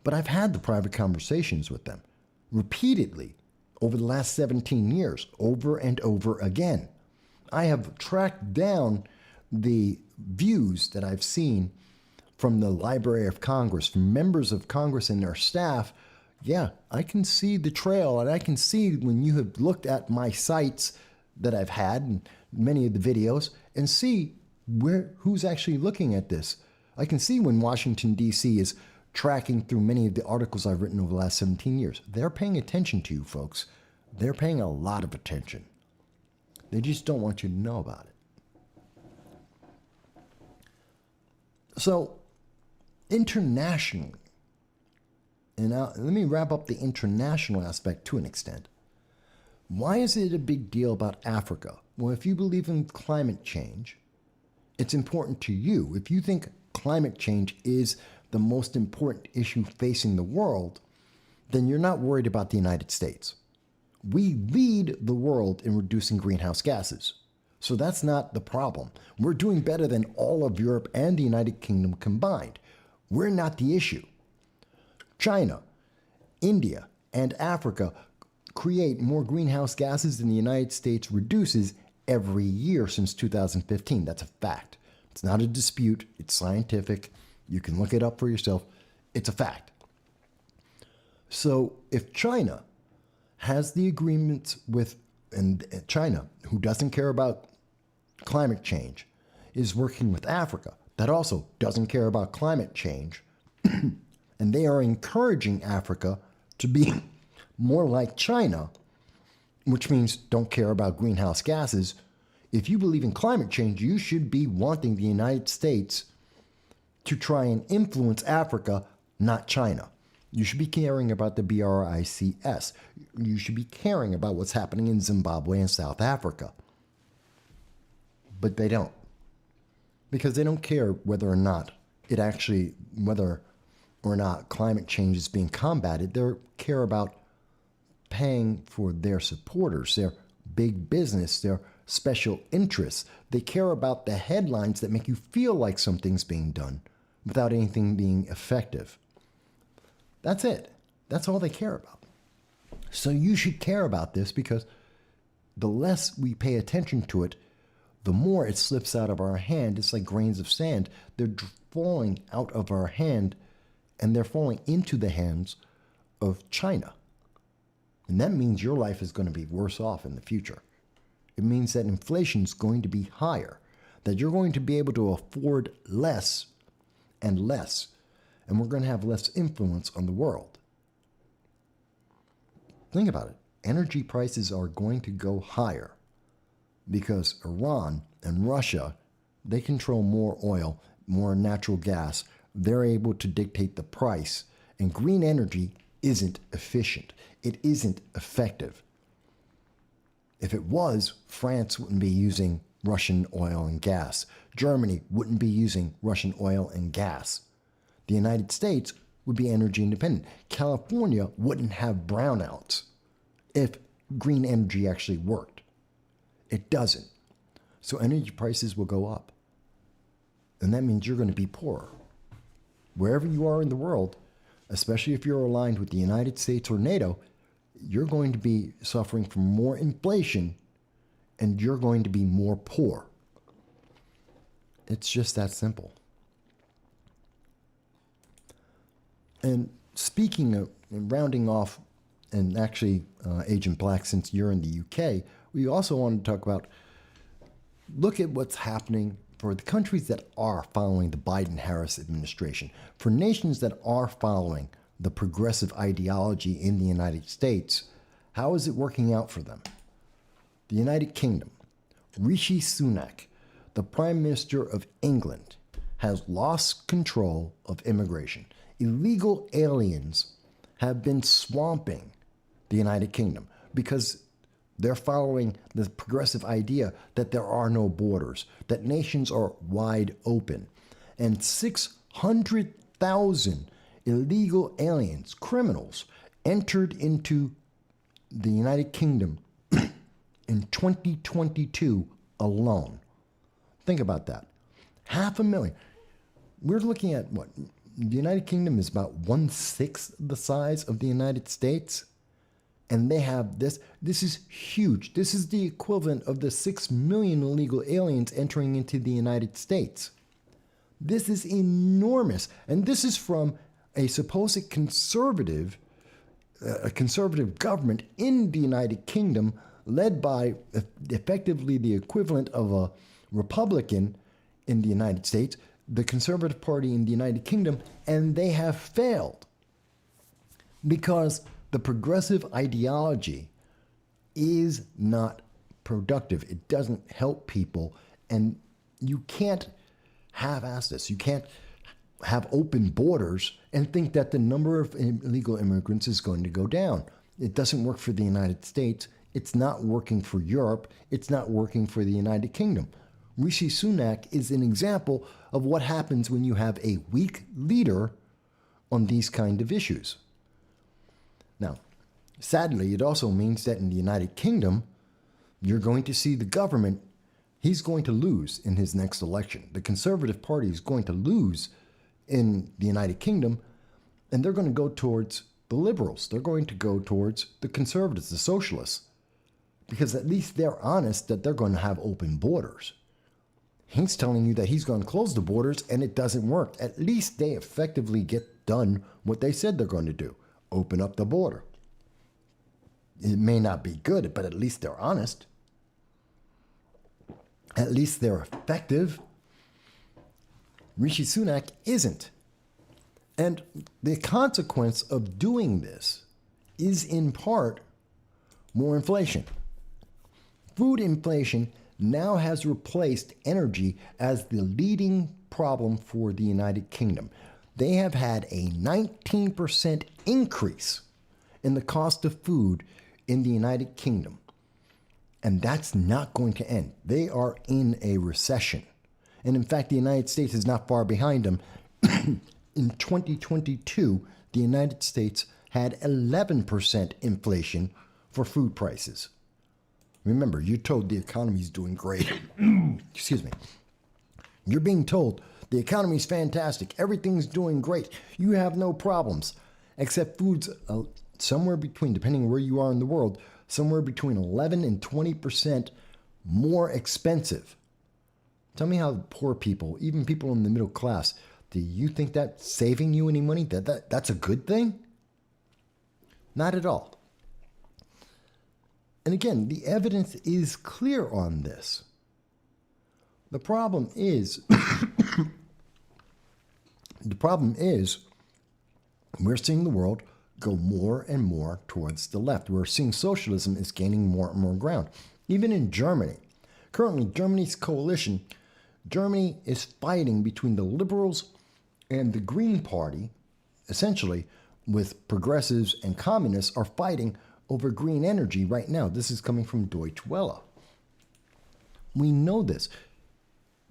But I've had the private conversations with them repeatedly over the last 17 years, over and over again. I have tracked down the views that I've seen from the Library of Congress, from members of Congress and their staff. Yeah, I can see the trail, and I can see when you have looked at my sites that I've had and many of the videos and see who's actually looking at this. I can see when Washington, D.C. is tracking through many of the articles I've written over the last 17 years. They're paying attention to you, folks. They're paying a lot of attention. They just don't want you to know about it. So, internationally, and let me wrap up the international aspect to an extent. Why is it a big deal about Africa? Well, if you believe in climate change, it's important to you. If you think climate change is the most important issue facing the world, then you're not worried about the United States. We lead the world in reducing greenhouse gases. So that's not the problem. We're doing better than all of Europe and the United Kingdom combined. We're not the issue. China, India, and Africa create more greenhouse gases than the United States reduces every year since 2015. That's a fact. It's not a dispute. It's scientific. You can look it up for yourself. It's a fact. So if China has the agreements with, and China, who doesn't care about climate change, is working with Africa, that also doesn't care about climate change, and they are encouraging Africa to be more like China, which means don't care about greenhouse gases. If you believe in climate change, you should be wanting the United States to try and influence Africa, not China. You should be caring about the BRICS. You should be caring about what's happening in Zimbabwe and South Africa. But they don't. Because they don't care whether or not climate change is being combated. They care about paying for their supporters, their big business, their special interests. They care about the headlines that make you feel like something's being done without anything being effective. That's it. That's all they care about. So you should care about this, because the less we pay attention to it, the more it slips out of our hand. It's like grains of sand. They're falling out of our hand, and they're falling into the hands of China. And that means your life is going to be worse off in the future. It means that inflation is going to be higher, that you're going to be able to afford less and less, and we're going to have less influence on the world. Think about it. Energy prices are going to go higher because Iran and Russia, they control more oil, more natural gas. They're able to dictate the price, and green energy isn't efficient. It isn't effective. If it was, France wouldn't be using Russian oil and gas. Germany wouldn't be using Russian oil and gas. The United States would be energy independent. California wouldn't have brownouts if green energy actually worked. It doesn't. So energy prices will go up. And that means you're going to be poorer. Wherever you are in the world, especially if you're aligned with the United States or NATO, you're going to be suffering from more inflation, and you're going to be more poor. It's just that simple. And speaking of, and rounding off, and actually, Agent Black, since you're in the UK, we also want to talk about, look at what's happening for the countries that are following the Biden-Harris administration, for nations that are following the progressive ideology in the United States. How is it working out for them? The United Kingdom, Rishi Sunak, the Prime Minister of England, has lost control of immigration. Illegal aliens have been swamping the United Kingdom because they're following the progressive idea that there are no borders, that nations are wide open. And 600,000 illegal aliens, criminals, entered into the United Kingdom in 2022 alone. Think about that. 500,000. We're looking at what? The United Kingdom is about 1/6 the size of the United States. And they have this. This is huge. This is the equivalent of the 6 million illegal aliens entering into the United States. This is enormous. And this is from a supposed conservative government in the United Kingdom, led by effectively the equivalent of a Republican in the United States, the Conservative Party in the United Kingdom, and they have failed because the progressive ideology is not productive. It doesn't help people, and you can't half-ass this. You can't have open borders and think that the number of illegal immigrants is going to go down. It doesn't work for the United States. It's not working for Europe. It's not working for the United Kingdom. Rishi Sunak is an example of what happens when you have a weak leader on these kind of issues. Now, sadly, it also means that in the United Kingdom, you're going to see the government, he's going to lose in his next election. The Conservative Party is going to lose in the United Kingdom, and they're going to go towards the liberals. They're going to go towards the conservatives, the socialists, because at least they're honest that they're going to have open borders. He's telling you that he's going to close the borders, and it doesn't work. At least they effectively get done what they said they're going to do, open up the border. It may not be good, but at least they're honest. At least they're effective. Rishi Sunak isn't. And the consequence of doing this is in part more inflation. Food inflation now has replaced energy as the leading problem for the United Kingdom. They have had a 19% increase in the cost of food in the United Kingdom. And that's not going to end. They are in a recession. And in fact, the United States is not far behind them. In 2022, the United States had 11% inflation for food prices. Remember, you're told the economy is doing great. Excuse me. You're being told the economy is fantastic. Everything's doing great. You have no problems. Except food's somewhere between, depending where you are in the world, somewhere between 11 and 20% more expensive. Tell me how poor people, even people in the middle class, do you think that's saving you any money? That's a good thing? Not at all. And again, the evidence is clear on this. The problem is, we're seeing the world go more and more towards the left. We're seeing socialism is gaining more and more ground. Even in Germany. Currently, Germany's coalition, Germany is fighting between the liberals and the Green Party, essentially, with progressives and communists are fighting over green energy right now. This is coming from Deutsche Welle. We know this.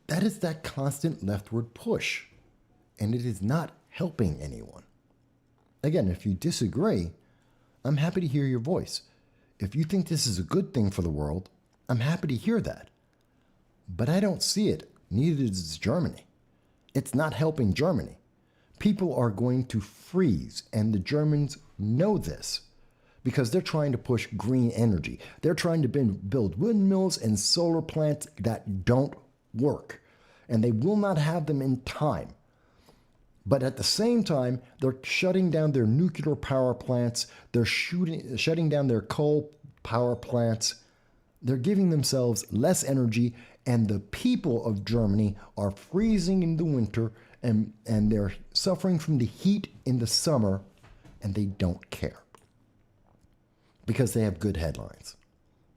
That is that constant leftward push, and it is not helping anyone. Again, if you disagree, I'm happy to hear your voice. If you think this is a good thing for the world, I'm happy to hear that. But I don't see it. Neither does Germany. It's not helping Germany. People are going to freeze, and the Germans know this because they're trying to push green energy. They're trying to build windmills and solar plants that don't work, and they will not have them in time. But at the same time, they're shutting down their nuclear power plants. They're shutting down their coal power plants. They're giving themselves less energy, and the people of Germany are freezing in the winter, and they're suffering from the heat in the summer, and they don't care because they have good headlines.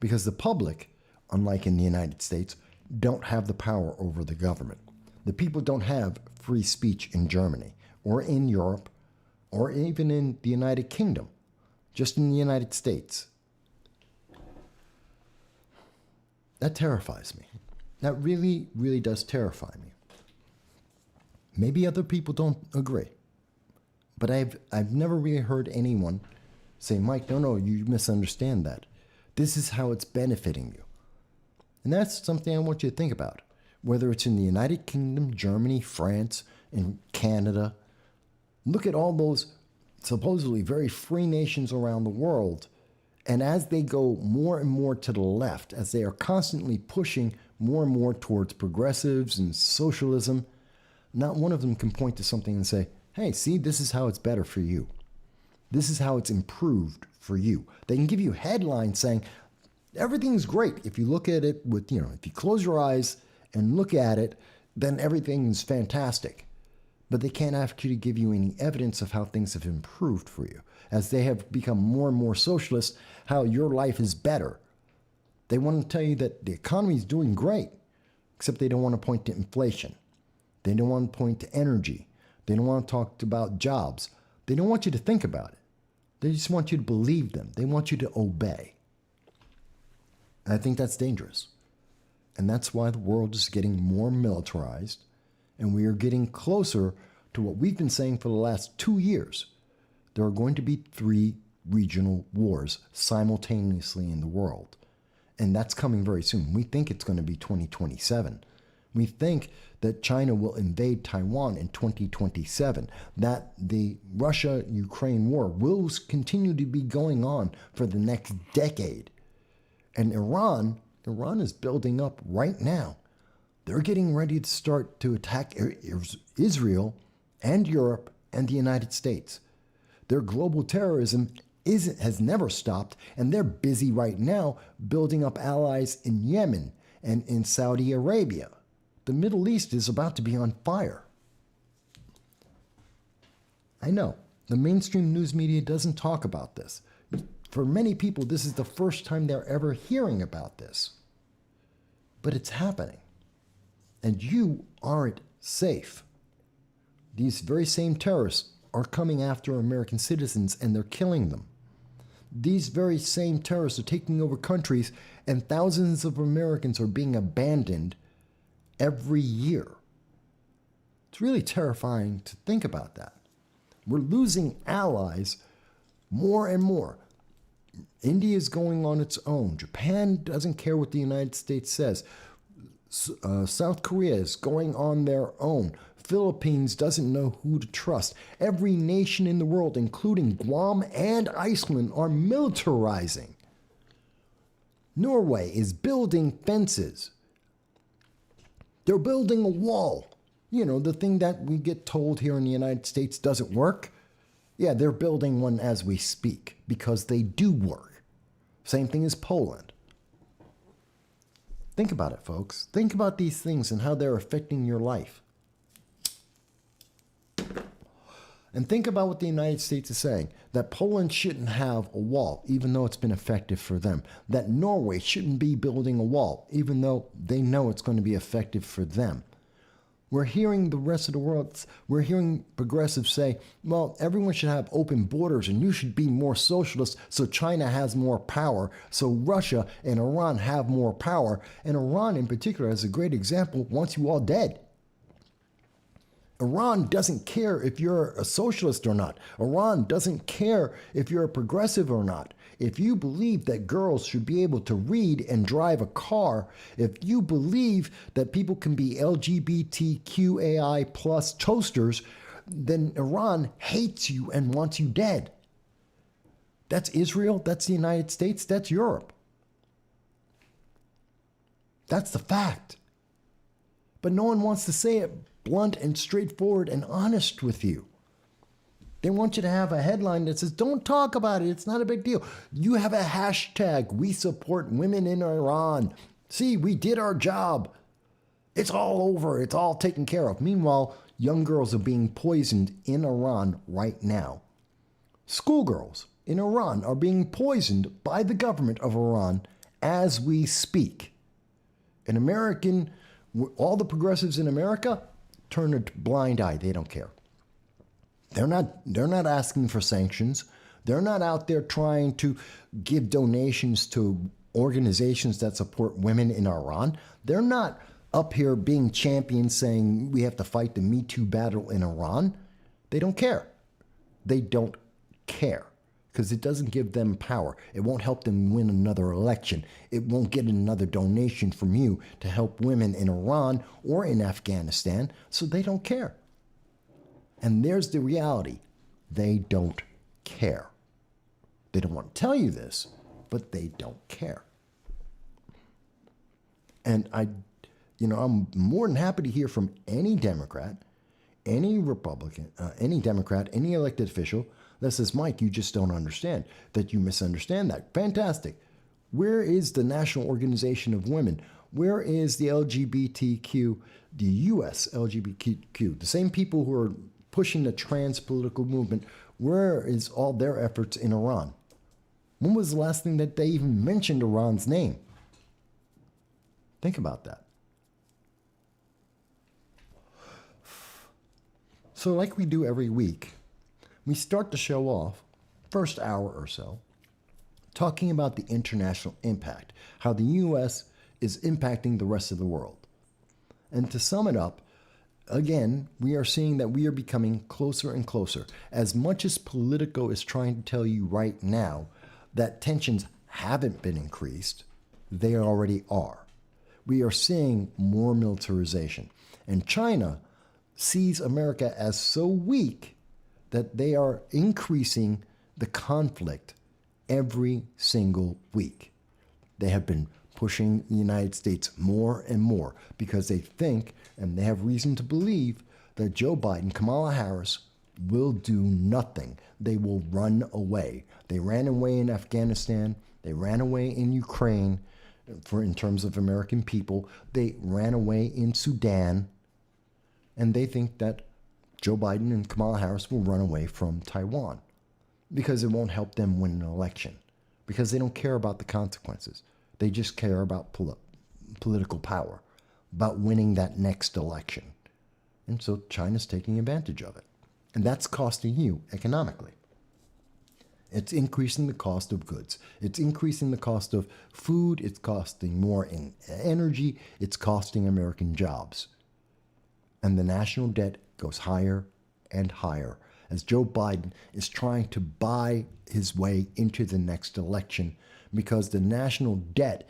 Because the public, unlike in the United States, don't have the power over the government. The people don't have free speech in Germany or in Europe or even in the United Kingdom, just in the United States. That terrifies me. That really, really does terrify me. Maybe other people don't agree, but I've never really heard anyone say, Mike, no, you misunderstand that. This is how it's benefiting you. And that's something I want you to think about. Whether it's in the United Kingdom, Germany, France, and Canada, look at all those supposedly very free nations around the world. And as they go more and more to the left, as they are constantly pushing more and more towards progressives and socialism, not one of them can point to something and say, hey, see, this is how it's better for you. This is how it's improved for you. They can give you headlines saying, everything's great. If you look at it with, if you close your eyes and look at it, then everything's fantastic. But they can't actually give you any evidence of how things have improved for you. As they have become more and more socialist, how your life is better. They want to tell you that the economy is doing great, except they don't want to point to inflation. They don't want to point to energy. They don't want to talk about jobs. They don't want you to think about it. They just want you to believe them. They want you to obey. And I think that's dangerous. And that's why the world is getting more militarized, and we are getting closer to what we've been saying for the last 2 years. There are going to be 3 regional wars simultaneously in the world. And that's coming very soon. We think it's going to be 2027. We think that China will invade Taiwan in 2027, that the Russia-Ukraine war will continue to be going on for the next decade. And Iran is building up right now. They're getting ready to start to attack Israel and Europe and the United States. Their global terrorism has never stopped, and they're busy right now building up allies in Yemen and in Saudi Arabia. The Middle East is about to be on fire. I know, the mainstream news media doesn't talk about this. For many people, this is the first time they're ever hearing about this. But it's happening. And you aren't safe. These very same terrorists are coming after American citizens, and they're killing them. These very same terrorists are taking over countries, and thousands of Americans are being abandoned every year. It's really terrifying to think about that. We're losing allies more and more. India is going on its own. Japan doesn't care what the United States says. South Korea is going on their own. Philippines doesn't know who to trust. Every nation in the world, including Guam and Iceland, are militarizing. Norway is building fences. They're building a wall. The thing that we get told here in the United States doesn't work. Yeah, they're building one as we speak because they do work. Same thing as Poland. Think about it, folks. Think about these things and how they're affecting your life. And think about what the United States is saying, that Poland shouldn't have a wall, even though it's been effective for them. That Norway shouldn't be building a wall, even though they know it's going to be effective for them. We're hearing the rest of the world, we're hearing progressives say, well, everyone should have open borders and you should be more socialist so China has more power, so Russia and Iran have more power. And Iran in particular, as a great example, wants you all dead. Iran doesn't care if you're a socialist or not. Iran doesn't care if you're a progressive or not. If you believe that girls should be able to read and drive a car, if you believe that people can be LGBTQAI plus toasters, then Iran hates you and wants you dead. That's Israel, that's the United States, that's Europe. That's the fact. But no one wants to say it blunt and straightforward and honest with you. They want you to have a headline that says, don't talk about it, it's not a big deal. You have a hashtag, we support women in Iran. See, we did our job. It's all over, it's all taken care of. Meanwhile, young girls are being poisoned in Iran right now. Schoolgirls in Iran are being poisoned by the government of Iran as we speak. All the progressives in America, turn a blind eye. They don't care. They're not asking for sanctions. They're not out there trying to give donations to organizations that support women in Iran. They're not up here being champions saying we have to fight the Me Too battle in Iran. They don't care. They don't care because it doesn't give them power. It won't help them win another election. It won't get another donation from you to help women in Iran or in Afghanistan, so they don't care. And there's the reality. They don't care. They don't want to tell you this, but they don't care. And I'm more than happy to hear from any Democrat, any Republican, any Democrat, any elected official that says, Mike, you just don't understand, that you misunderstand that. Fantastic. Where is the National Organization of Women? Where is the LGBTQ, the U.S. LGBTQ, the same people who are pushing the trans political movement? Where is all their efforts in Iran? When was the last thing that they even mentioned Iran's name? Think about that. So like we do every week, we start the show off, first hour or so, talking about the international impact, how the U.S. is impacting the rest of the world. And to sum it up, again, we are seeing that we are becoming closer and closer. As much as Politico is trying to tell you right now that tensions haven't been increased, they already are. We are seeing more militarization. And China sees America as so weak that they are increasing the conflict every single week. They have been pushing the United States more and more because they think, and they have reason to believe, that Joe Biden, Kamala Harris, will do nothing. They will run away. They ran away in Afghanistan. They ran away in Ukraine in terms of American people. They ran away in Sudan. And they think that Joe Biden and Kamala Harris will run away from Taiwan because it won't help them win an election, because they don't care about the consequences. They just care about political power, about winning that next election. And so China's taking advantage of it. And that's costing you economically. It's increasing the cost of goods. It's increasing the cost of food. It's costing more in energy. It's costing American jobs. And the national debt goes higher and higher as Joe Biden is trying to buy his way into the next election, because the national debt,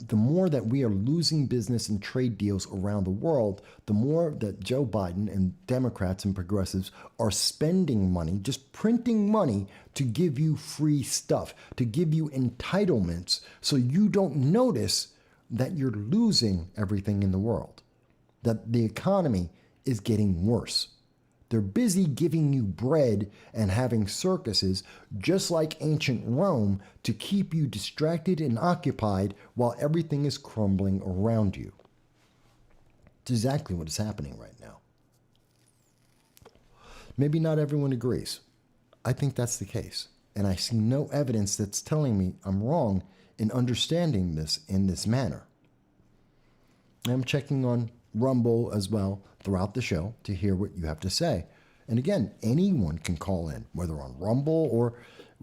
the more that we are losing business and trade deals around the world, the more that Joe Biden and Democrats and progressives are spending money, just printing money to give you free stuff, to give you entitlements so you don't notice that you're losing everything in the world, that the economy is getting worse. They're busy giving you bread and having circuses, just like ancient Rome, to keep you distracted and occupied while everything is crumbling around you. It's exactly what is happening right now. Maybe not everyone agrees. I think that's the case. And I see no evidence that's telling me I'm wrong in understanding this in this manner. I'm checking on Rumble as well throughout the show to hear what you have to say. And again, anyone can call in, whether on Rumble or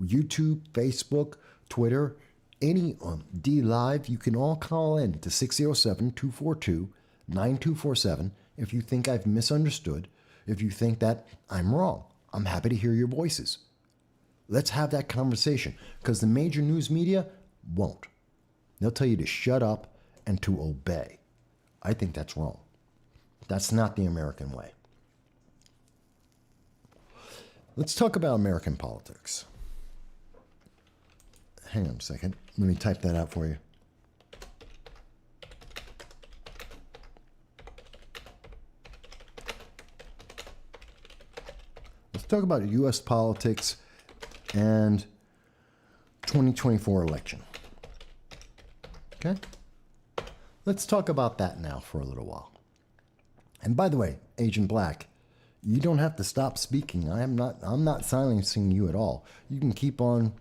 YouTube, Facebook, Twitter, any D Live. You can all call in to 607-242-9247 if you think I've misunderstood, if you think that I'm wrong. I'm happy to hear your voices. Let's have that conversation, because the major news media won't. They'll tell you to shut up and to obey. I think that's wrong. That's not the American way. Let's talk about American politics. Hang on a second. Let me type that out for you. Let's talk about U.S. politics and 2024 election. Okay? Let's talk about that now for a little while. And by the way, Agent Black, you don't have to stop speaking. I'm not silencing you at all. You can keep on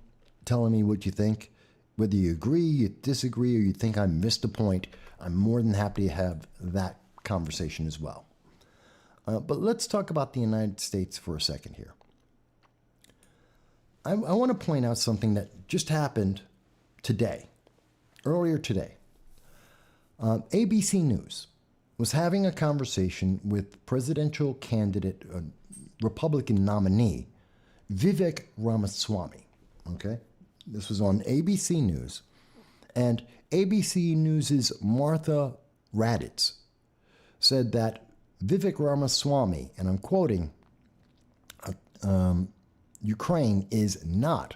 telling me what you think. Whether you agree, you disagree, or you think I missed a point, I'm more than happy to have that conversation as well. But let's talk about the United States for a second here. I want to point out something that just happened today, earlier today. ABC News was having a conversation with presidential candidate, Republican nominee, Vivek Ramaswamy. Okay? This was on ABC News. And ABC News' Martha Raddatz said that Vivek Ramaswamy, and I'm quoting, Ukraine is not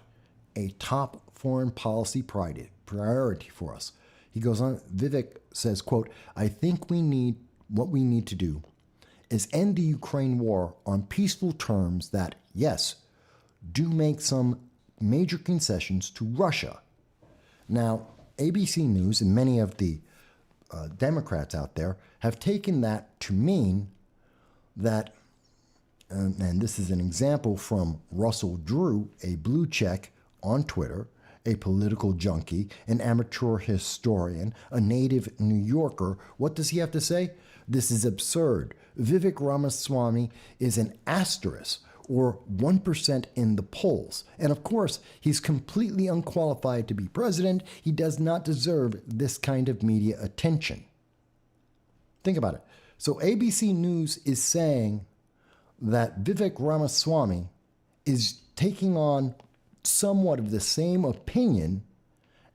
a top foreign policy priority for us. He goes on, Vivek says, quote, I think what we need to do is end the Ukraine war on peaceful terms that, yes, do make some major concessions to Russia. Now, ABC News and many of the Democrats out there have taken that to mean that, and this is an example from Russell Drew, a blue check on Twitter, a political junkie, an amateur historian, a native New Yorker. What does he have to say? This is absurd. Vivek Ramaswamy is an asterisk or 1% in the polls. And of course, he's completely unqualified to be president. He does not deserve this kind of media attention. Think about it. So ABC News is saying that Vivek Ramaswamy is taking on somewhat of the same opinion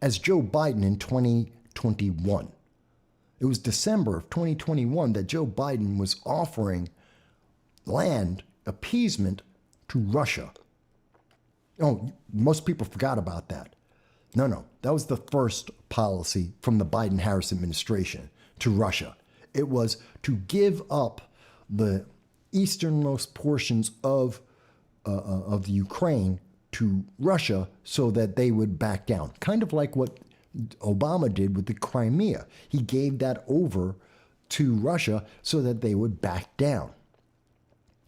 as Joe Biden in 2021. It was December of 2021 that Joe Biden was offering land appeasement to Russia. Oh, most people forgot about that. No, that was the first policy from the Biden-Harris administration to Russia. It was to give up the easternmost portions of the Ukraine to Russia so that they would back down. Kind of like what Obama did with the Crimea. He gave that over to Russia so that they would back down.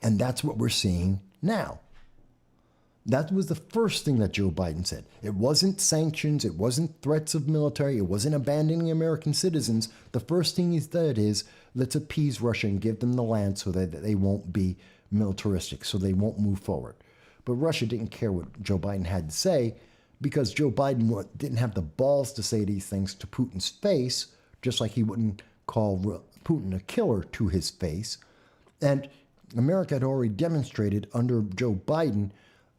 And that's what we're seeing now. That was the first thing that Joe Biden said. It wasn't sanctions. It wasn't threats of military. It wasn't abandoning American citizens. The first thing he said is, let's appease Russia and give them the land so that they won't be militaristic, so they won't move forward. But Russia didn't care what Joe Biden had to say because Joe Biden didn't have the balls to say these things to Putin's face, just like he wouldn't call Putin a killer to his face. And America had already demonstrated under Joe Biden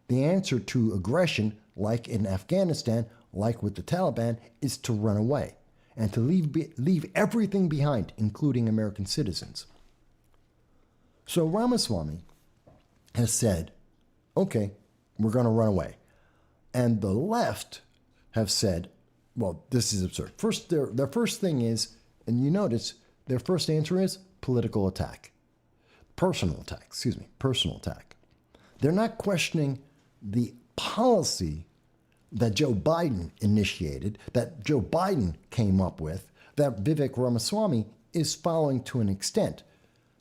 the answer to aggression, like in Afghanistan, like with the Taliban, is to run away and to leave everything behind, including American citizens. So Ramaswamy has said, okay, we're going to run away. And the left have said, well, this is absurd. First, their first thing is, and you notice, their first answer is personal attack. They're not questioning the policy that Joe Biden initiated, that Joe Biden came up with, that Vivek Ramaswamy is following to an extent.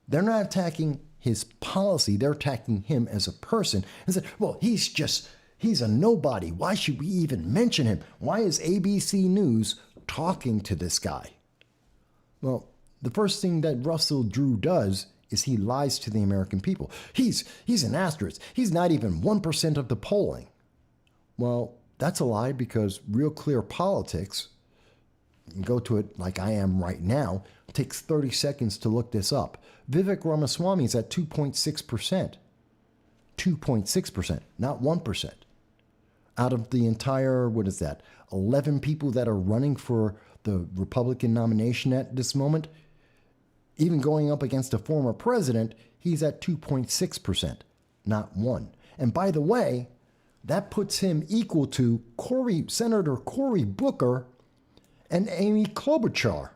They're not attacking his policy, they're attacking him as a person and said, well, he's a nobody. Why should we even mention him? Why is ABC News talking to this guy? Well, the first thing that Russell Drew does is he lies to the American people. He's an asterisk. He's not even 1% of the polling. Well, that's a lie because Real Clear Politics, go to it like I am right now, it takes 30 seconds to look this up. Vivek Ramaswamy is at 2.6%. 2.6%, not 1%. Out of the entire, 11 people that are running for the Republican nomination at this moment, even going up against a former president, he's at 2.6%, not 1%. And by the way, that puts him equal to Senator Cory Booker and Amy Klobuchar,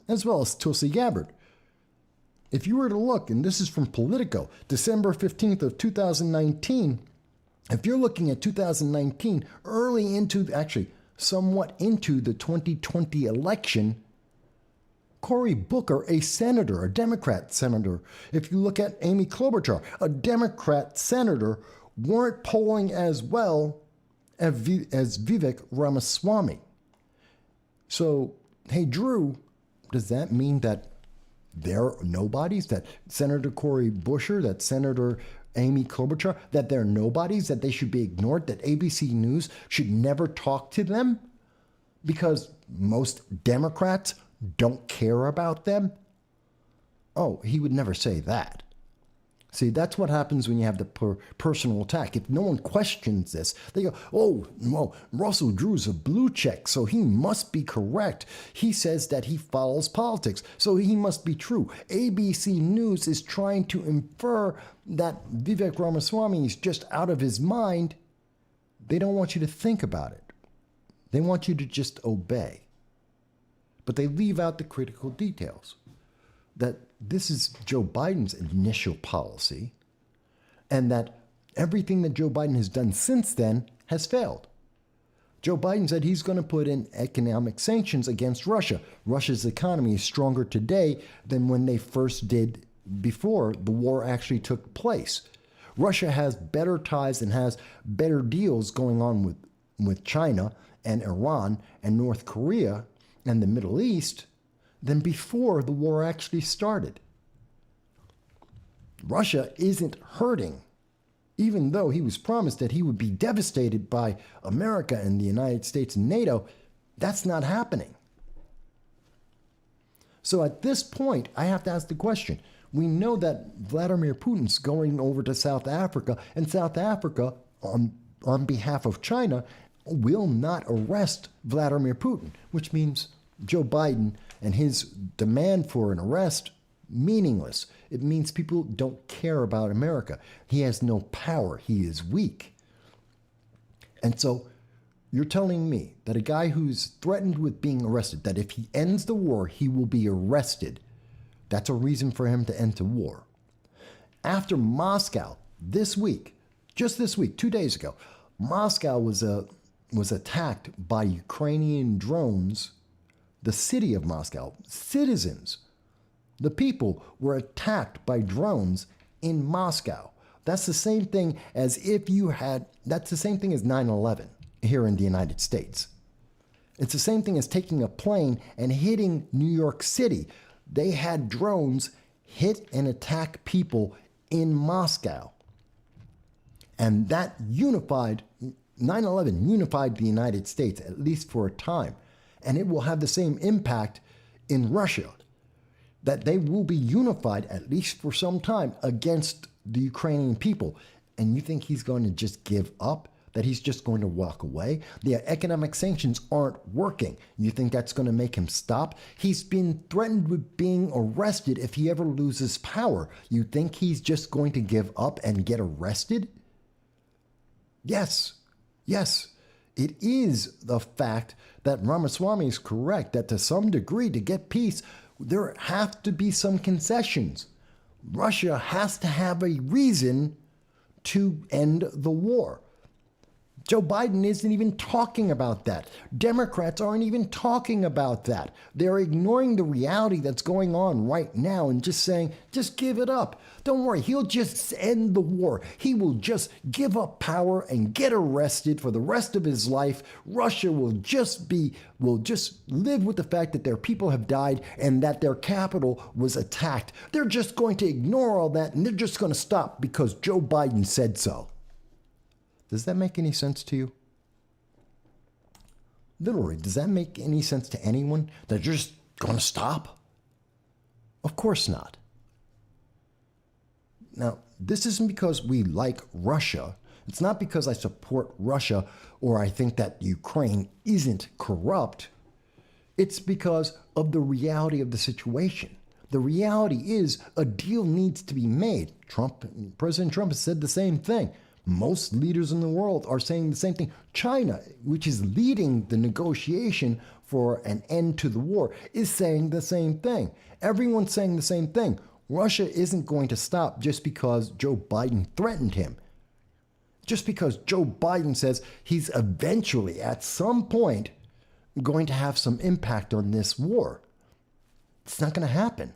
as well as Tulsi Gabbard. If you were to look, and this is from Politico, December 15th of 2019, if you're looking at 2019, somewhat into the 2020 election, Cory Booker, a senator, a Democrat senator. If you look at Amy Klobuchar, a Democrat senator, weren't polling as well as Vivek Ramaswamy. So, hey, Drew, does that mean that they're nobodies, that Senator Cory Booker, that Senator Amy Klobuchar, that they're nobodies, that they should be ignored, that ABC News should never talk to them because most Democrats don't care about them? Oh, he would never say that. See, that's what happens when you have the personal attack. If no one questions this, they go, oh, well, Russell Drew's a blue check, so he must be correct. He says that he follows politics, so he must be true. ABC News is trying to infer that Vivek Ramaswamy is just out of his mind. They don't want you to think about it. They want you to just obey. But they leave out the critical details. That this is Joe Biden's initial policy, and that everything that Joe Biden has done since then has failed. Joe Biden said he's going to put in economic sanctions against Russia. Russia's economy is stronger today than when they first did before the war actually took place. Russia has better ties and has better deals going on with China and Iran and North Korea and the Middle East than before the war actually started. Russia isn't hurting, even though he was promised that he would be devastated by America and the United States and NATO. That's not happening. So at this point, I have to ask the question. We know that Vladimir Putin's going over to South Africa, and South Africa, on behalf of China, will not arrest Vladimir Putin, which means Joe Biden and his demand for an arrest, meaningless. It means people don't care about America. He has no power. He is weak. And so you're telling me that a guy who's threatened with being arrested, that if he ends the war, he will be arrested. That's a reason for him to end the war. After Moscow, this week, just this week, 2 days ago, Moscow was attacked by Ukrainian drones. The city of Moscow, citizens, the people were attacked by drones in Moscow. That's the same thing as that's the same thing as 9/11 here in the United States. It's the same thing as taking a plane and hitting New York City. They had drones hit and attack people in Moscow. And that 9/11 unified the United States, at least for a time. And it will have the same impact in Russia, that they will be unified, at least for some time, against the Ukrainian people. And you think he's going to just give up? That he's just going to walk away? The economic sanctions aren't working. You think that's going to make him stop? He's been threatened with being arrested if he ever loses power. You think he's just going to give up and get arrested? Yes. It is the fact that Ramaswamy is correct, that to some degree, to get peace, there have to be some concessions. Russia has to have a reason to end the war. Joe Biden isn't even talking about that. Democrats aren't even talking about that. They're ignoring the reality that's going on right now and just saying, just give it up. Don't worry, he'll just end the war. He will just give up power and get arrested for the rest of his life. Russia will just live with the fact that their people have died and that their capital was attacked. They're just going to ignore all that and they're just going to stop because Joe Biden said so. Does that make any sense to you? Literally, does that make any sense to anyone? That you're just going to stop? Of course not. Now, this isn't because we like Russia. It's not because I support Russia or I think that Ukraine isn't corrupt. It's because of the reality of the situation. The reality is a deal needs to be made. President Trump has said the same thing. Most leaders in the world are saying the same thing. China, which is leading the negotiation for an end to the war, is saying the same thing. Everyone's saying the same thing. Russia isn't going to stop just because Joe Biden threatened him. Just because Joe Biden says he's eventually, at some point, going to have some impact on this war. It's not going to happen.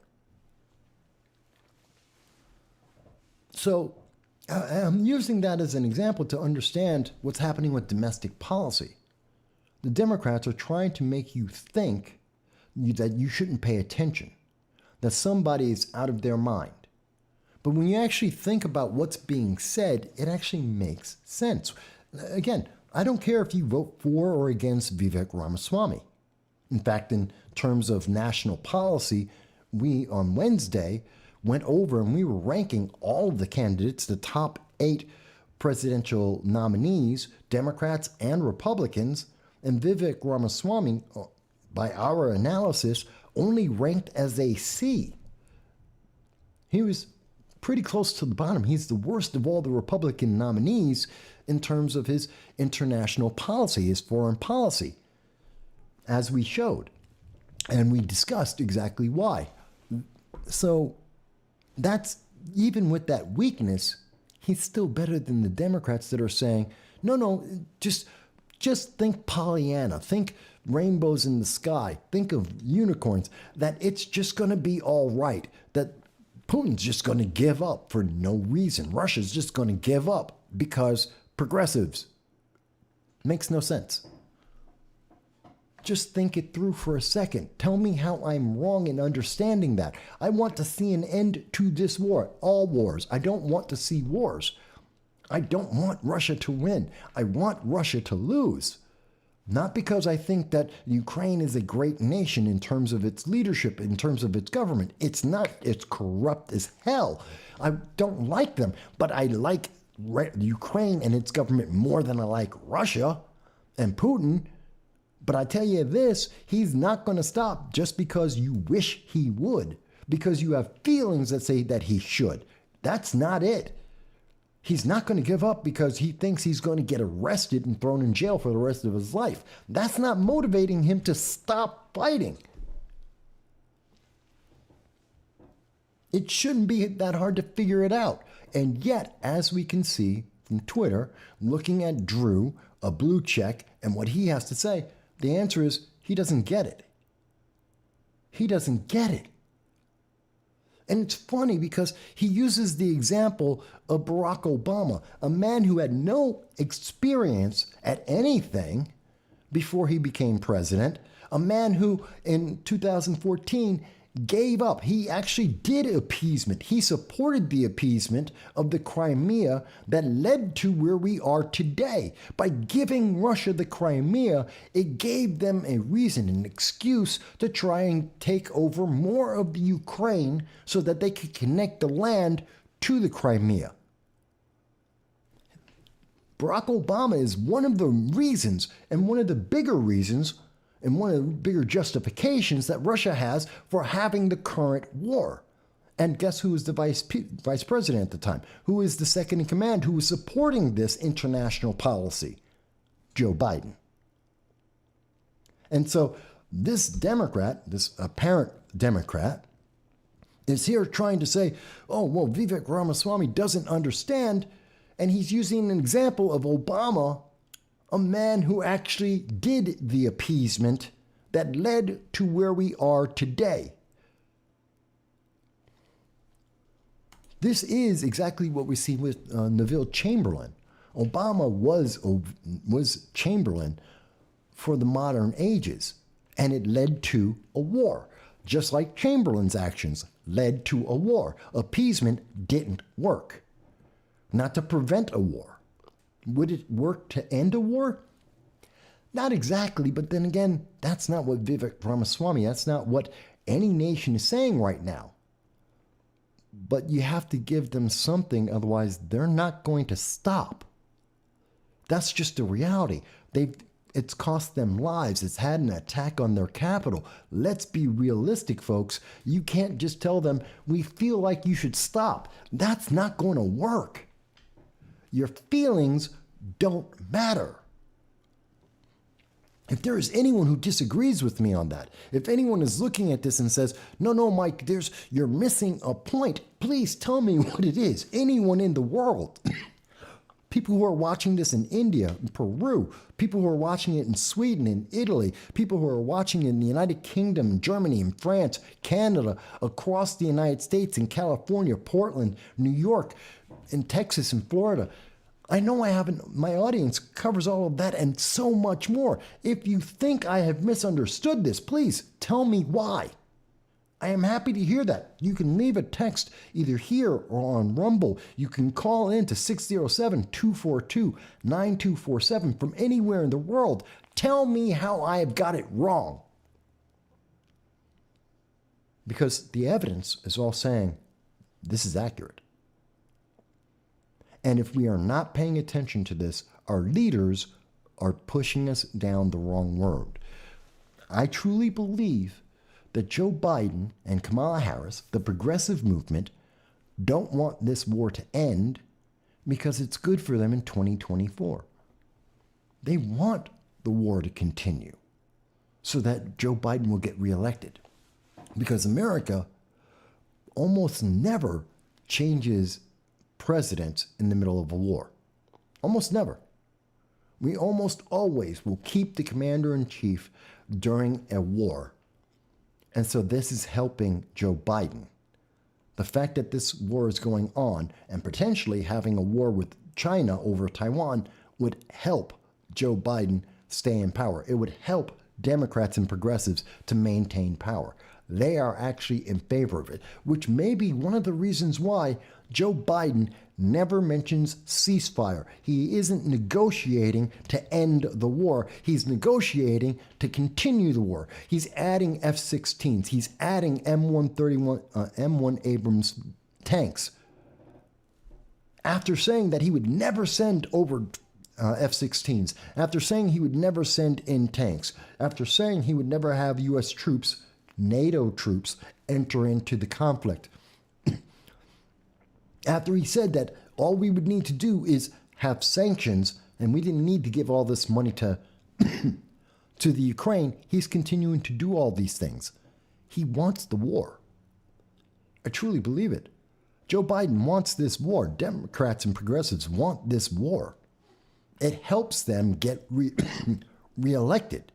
So, I'm using that as an example to understand what's happening with domestic policy. The Democrats are trying to make you think that you shouldn't pay attention, that somebody is out of their mind. But when you actually think about what's being said, it actually makes sense. Again, I don't care if you vote for or against Vivek Ramaswamy. In fact, in terms of national policy, we on Wednesday went over and we were ranking all of the candidates, the top 8 presidential nominees, Democrats and Republicans, and Vivek Ramaswamy, by our analysis, only ranked as a C. He was pretty close to the bottom. He's the worst of all the Republican nominees in terms of his international policy, his foreign policy, as we showed. And we discussed exactly why. So that's, even with that weakness, he's still better than the Democrats that are saying, no, just think Pollyanna, think rainbows in the sky, think of unicorns, that it's just going to be all right, that Putin's just going to give up for no reason. Russia's just going to give up because progressives. Makes no sense. Just think it through for a second. Tell me how I'm wrong in understanding that. I want to see an end to this war, all wars. I don't want to see wars. I don't want Russia to win. I want Russia to lose. Not because I think that Ukraine is a great nation in terms of its leadership, in terms of its government. It's not. It's corrupt as hell. I don't like them, but I like Ukraine and its government more than I like Russia and Putin. But I tell you this, he's not going to stop just because you wish he would, because you have feelings that say that he should. That's not it. He's not going to give up because he thinks he's going to get arrested and thrown in jail for the rest of his life. That's not motivating him to stop fighting. It shouldn't be that hard to figure it out. And yet, as we can see from Twitter, looking at Drew, a blue check, and what he has to say, the answer is he doesn't get it. He doesn't get it. And it's funny because he uses the example of Barack Obama, a man who had no experience at anything before he became president, a man who in 2014 gave up. He actually did appeasement. He supported the appeasement of the Crimea that led to where we are today. By giving Russia the Crimea, it gave them a reason, an excuse to try and take over more of the Ukraine so that they could connect the land to the Crimea. Barack Obama is one of the reasons, and one of the bigger reasons, and one of the bigger justifications that Russia has for having the current war. And guess who was the vice president at the time? Who is the second in command who was supporting this international policy? Joe Biden. And so this Democrat, this apparent Democrat, is here trying to say, oh, well, Vivek Ramaswamy doesn't understand, and he's using an example of Obama, a man who actually did the appeasement that led to where we are today. This is exactly what we see with Neville Chamberlain. Obama was Chamberlain for the modern ages, and it led to a war, just like Chamberlain's actions led to a war. Appeasement didn't work, not to prevent a war. Would it work to end a war? Not exactly, but then again, that's not what Vivek Ramaswamy, that's not what any nation is saying right now. But you have to give them something, otherwise they're not going to stop. That's just the reality. It's cost them lives. It's had an attack on their capital. Let's be realistic, folks. You can't just tell them, we feel like you should stop. That's not going to work. Your feelings don't matter. If there is anyone who disagrees with me on that, if anyone is looking at this and says, no, Mike, you're missing a point, please tell me what it is. Anyone in the world. People who are watching this in India, in Peru, people who are watching it in Sweden, in Italy, people who are watching it in the United Kingdom, Germany, in France, Canada, across the United States, in California, Portland, New York, in Texas and Florida. I know my audience covers all of that and so much more. If you think I have misunderstood this, please tell me why. I am happy to hear that. You can leave a text either here or on Rumble. You can call in to 607-242-9247 from anywhere in the world. Tell me how I have got it wrong. Because the evidence is all saying this is accurate. And if we are not paying attention to this, our leaders are pushing us down the wrong road. I truly believe that Joe Biden and Kamala Harris, the progressive movement, don't want this war to end because it's good for them in 2024. They want the war to continue so that Joe Biden will get reelected. Because America almost never changes presidents in the middle of a war. Almost never. We almost always will keep the commander-in-chief during a war. And so this is helping Joe Biden. The fact that this war is going on and potentially having a war with China over Taiwan would help Joe Biden stay in power. It would help Democrats and progressives to maintain power. They are actually in favor of it, which may be one of the reasons why Joe Biden never mentions ceasefire. He isn't negotiating to end the war. He's negotiating to continue the war. He's adding F-16s. He's adding M1 Abrams tanks. After saying that he would never send over F-16s, after saying he would never send in tanks, after saying he would never have U.S. troops, NATO troops, enter into the conflict, after he said that all we would need to do is have sanctions and we didn't need to give all this money to to the Ukraine, he's continuing to do all these things. He wants the war. I truly believe it. Joe Biden wants this war. Democrats and progressives want this war. It helps them get reelected.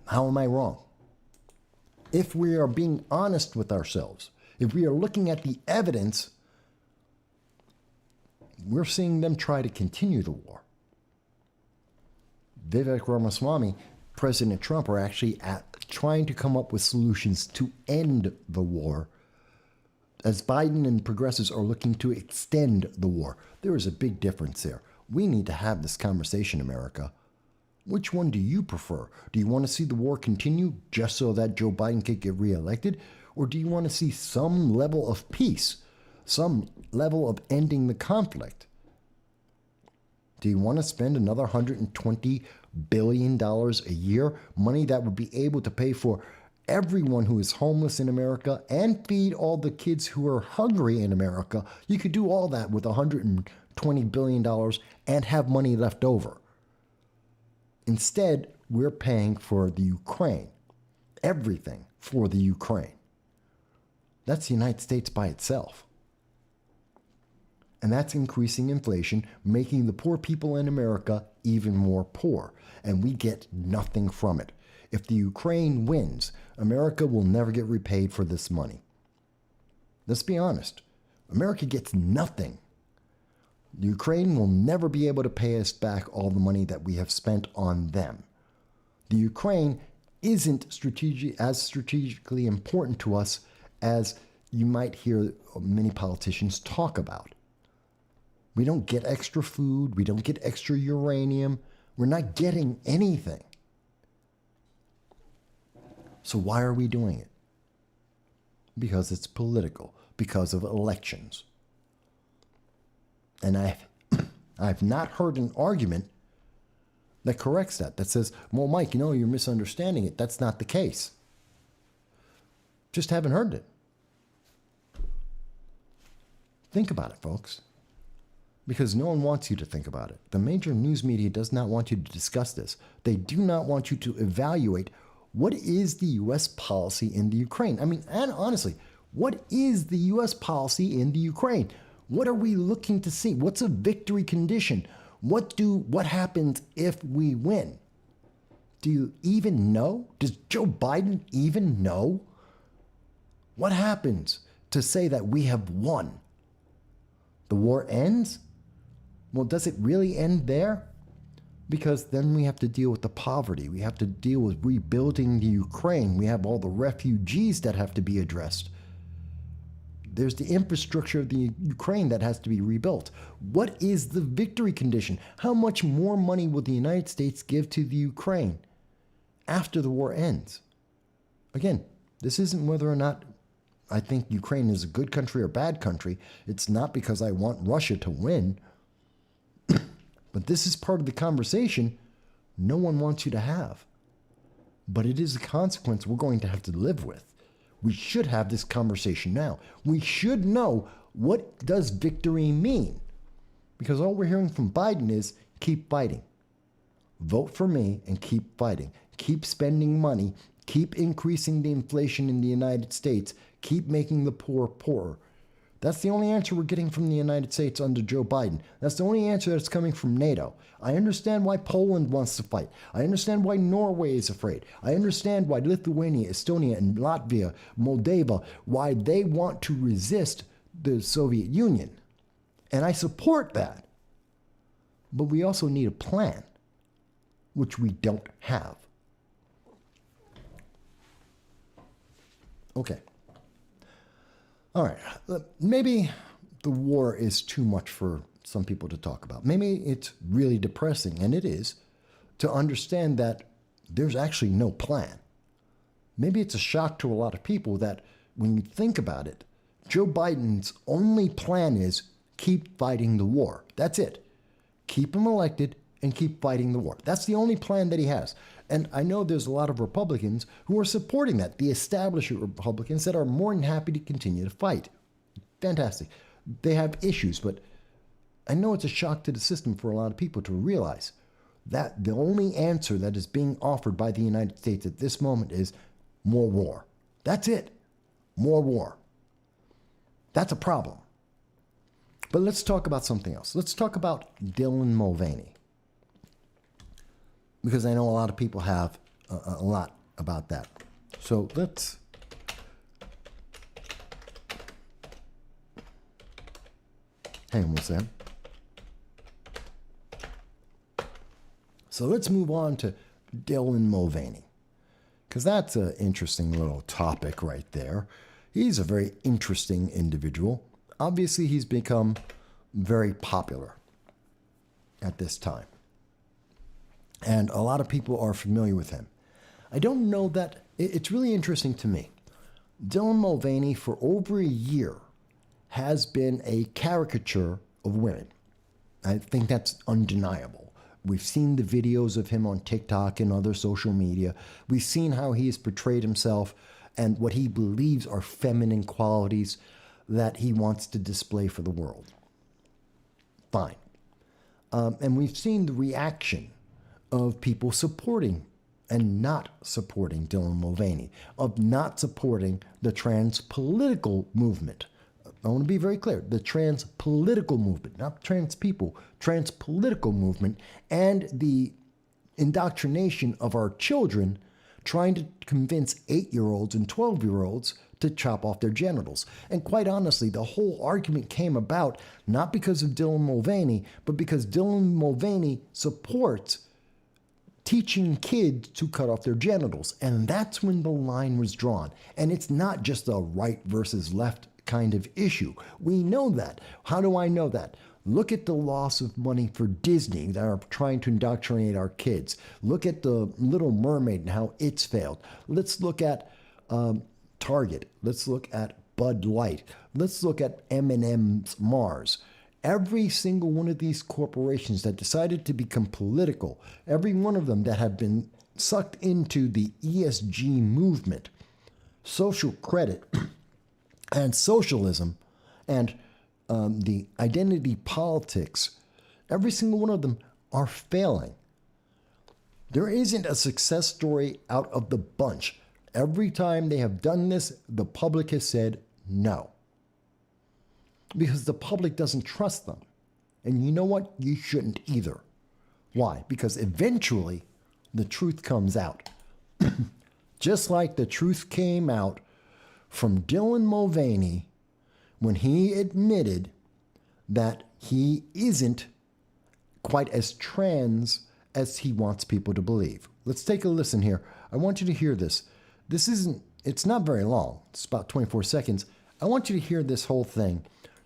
How am I wrong? If we are being honest with ourselves, if we are looking at the evidence, we're seeing them try to continue the war. Vivek Ramaswamy, President Trump, are actually trying to come up with solutions to end the war, as Biden and progressives are looking to extend the war. There is a big difference there. We need to have this conversation, America. Which one do you prefer? Do you want to see the war continue just so that Joe Biden could get reelected? Or do you want to see some level of peace, some level of ending the conflict? Do you want to spend another $120 billion a year, money that would be able to pay for everyone who is homeless in America and feed all the kids who are hungry in America? You could do all that with $120 billion and have money left over. Instead, we're paying for the Ukraine, everything for the Ukraine. That's the United States by itself. And that's increasing inflation, making the poor people in America even more poor. And we get nothing from it. If the Ukraine wins, America will never get repaid for this money. Let's be honest. America gets nothing. The Ukraine will never be able to pay us back all the money that we have spent on them. The Ukraine isn't as strategically important to us as you might hear many politicians talk about. We don't get extra food. We don't get extra uranium. We're not getting anything. So why are we doing it? Because it's political, because of elections. And I've not heard an argument that corrects that says, well, Mike, you're misunderstanding it. That's not the case. Just haven't heard it. Think about it, folks. Because no one wants you to think about it. The major news media does not want you to discuss this. They do not want you to evaluate what is the U.S. policy in the Ukraine. And honestly, what is the U.S. policy in the Ukraine? What are we looking to see? What's a victory condition? What happens if we win? Do you even know? Does Joe Biden even know? What happens to say that we have won? The war ends? Well, does it really end there? because then we have to deal with the poverty. We have to deal with rebuilding the Ukraine. We have all the refugees that have to be addressed. There's the infrastructure of the Ukraine that has to be rebuilt. What is the victory condition? How much more money will the United States give to the Ukraine after the war ends? Again, this isn't whether or not I think Ukraine is a good country or bad country. It's not because I want Russia to win. But this is part of the conversation no one wants you to have. But it is a consequence we're going to have to live with. We should have this conversation now. We should know, what does victory mean? Because all we're hearing from Biden is keep fighting. Vote for me and keep fighting. Keep spending money. Keep increasing the inflation in the United States. Keep making the poor poorer. That's the only answer we're getting from the United States under Joe Biden. That's the only answer that's coming from NATO. I understand why Poland wants to fight. I understand why Norway is afraid. I understand why Lithuania, Estonia, and Latvia, Moldova, why they want to resist the Soviet Union. And I support that. But we also need a plan, which we don't have. Okay. All right, maybe the war is too much for some people to talk about. Maybe it's really depressing, and it is, to understand that there's actually no plan. Maybe it's a shock to a lot of people that when you think about it, Joe Biden's only plan is keep fighting the war. That's it. Keep him elected and keep fighting the war. That's the only plan that he has. And I know there's a lot of Republicans who are supporting that, the established Republicans that are more than happy to continue to fight. Fantastic. They have issues, but I know it's a shock to the system for a lot of people to realize that the only answer that is being offered by the United States at this moment is more war. That's it. More war. That's a problem. But let's talk about something else. Let's talk about Dylan Mulvaney, because I know a lot of people have a lot about that. So let's hang on one second. So let's move on to Dylan Mulvaney, because that's an interesting little topic right there. He's a very interesting individual. Obviously, he's become very popular at this time, and a lot of people are familiar with him. I don't know that, it's really interesting to me. Dylan Mulvaney, for over a year, has been a caricature of women. I think that's undeniable. We've seen the videos of him on TikTok and other social media. We've seen how he has portrayed himself and what he believes are feminine qualities that he wants to display for the world. Fine. And we've seen the reaction of people supporting and not supporting Dylan Mulvaney, of not supporting the trans political movement. I want to be very clear. The trans political movement, not trans people, trans political movement, and the indoctrination of our children trying to convince 8-year-olds and 12-year-olds to chop off their genitals. And quite honestly, the whole argument came about not because of Dylan Mulvaney, but because Dylan Mulvaney supports teaching kids to cut off their genitals. And that's when the line was drawn. And it's not just a right versus left kind of issue. We know that. How do I know that? Look at the loss of money for Disney that are trying to indoctrinate our kids. Look at the Little Mermaid and how it's failed. Let's look at Target. Let's look at Bud Light. Let's look at M&M's Mars. Every single one of these corporations that decided to become political, every one of them that have been sucked into the ESG movement, social credit, and socialism, and the identity politics, every single one of them are failing. There isn't a success story out of the bunch. Every time they have done this, the public has said no. Because the public doesn't trust them. And you know what? You shouldn't either. Why? Because eventually the truth comes out. Just like the truth came out from Dylan Mulvaney when he admitted that he isn't quite as trans as he wants people to believe. Let's take a listen here. I want you to hear this. It's not very long. It's about 24 seconds. I want you to hear this whole thing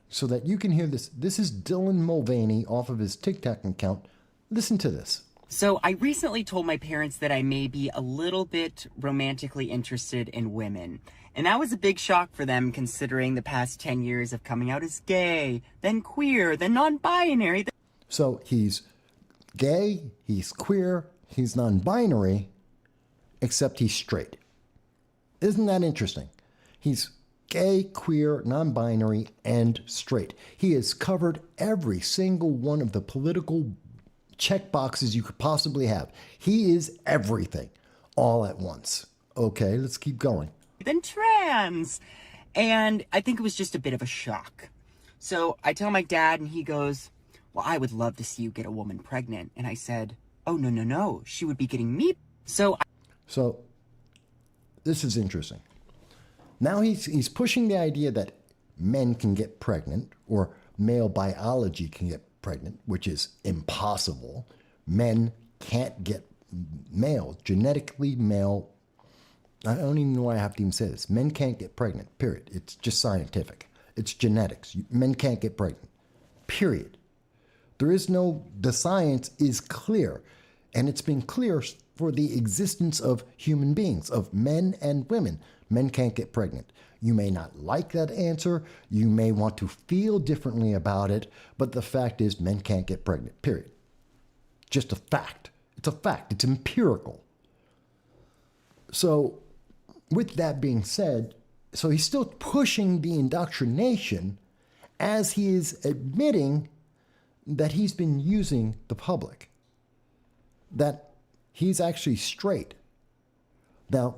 so that you can hear this. This is Dylan Mulvaney off of his TikTok account. Listen to this. So I recently told my parents that I may be a little bit romantically interested in women. And that was a big shock for them, considering the past 10 years of coming out as gay, then queer, then non-binary. So he's gay, he's queer, he's non-binary, except he's straight. Isn't that interesting? He's gay, queer, non-binary, and straight. He has covered every single one of the political check boxes you could possibly have. He is everything all at once. Okay, let's keep going. Then trans. And I think it was just a bit of a shock. So I tell my dad and he goes, well, I would love to see you get a woman pregnant. And I said, oh, no. She would be getting me. So this is interesting. Now he's pushing the idea that men can get pregnant or male biology can get pregnant, which is impossible. Men can't get genetically male. I don't even know why I have to even say this. Men can't get pregnant, period. It's just scientific. It's genetics. Men can't get pregnant, period. The science is clear, and it's been clear for the existence of human beings, of men and women. Men can't get pregnant. You may not like that answer. You may want to feel differently about it, but the fact is men can't get pregnant, period. Just a fact. It's a fact. It's empirical. So with that being said, so he's still pushing the indoctrination as he is admitting that he's been using the public, that he's actually straight. Now,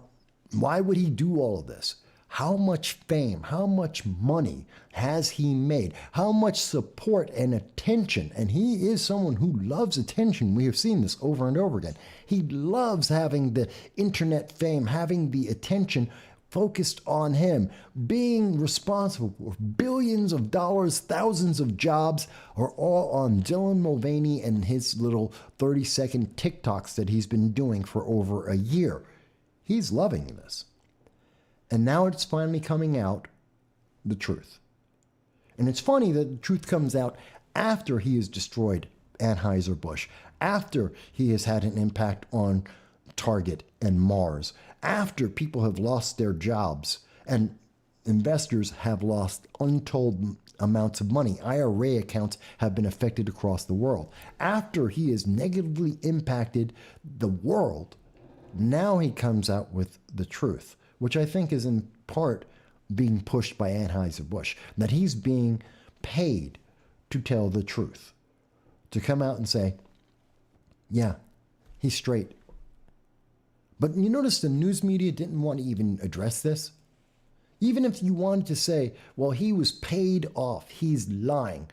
why would he do all of this? How much fame, how much money has he made? How much support and attention? And he is someone who loves attention. We have seen this over and over again. He loves having the internet fame, having the attention focused on him, being responsible for billions of dollars, thousands of jobs are all on Dylan Mulvaney and his little 30-second TikToks that he's been doing for over a year. He's loving this. And now it's finally coming out, the truth. And it's funny that the truth comes out after he has destroyed Anheuser-Busch, after he has had an impact on Target and Mars, after people have lost their jobs and investors have lost untold amounts of money. IRA accounts have been affected across the world. After he has negatively impacted the world, now he comes out with the truth, which I think is in part being pushed by Anheuser-Busch, that he's being paid to tell the truth, to come out and say, yeah, he's straight. But you notice the news media didn't want to even address this? Even if you wanted to say, well, he was paid off, he's lying.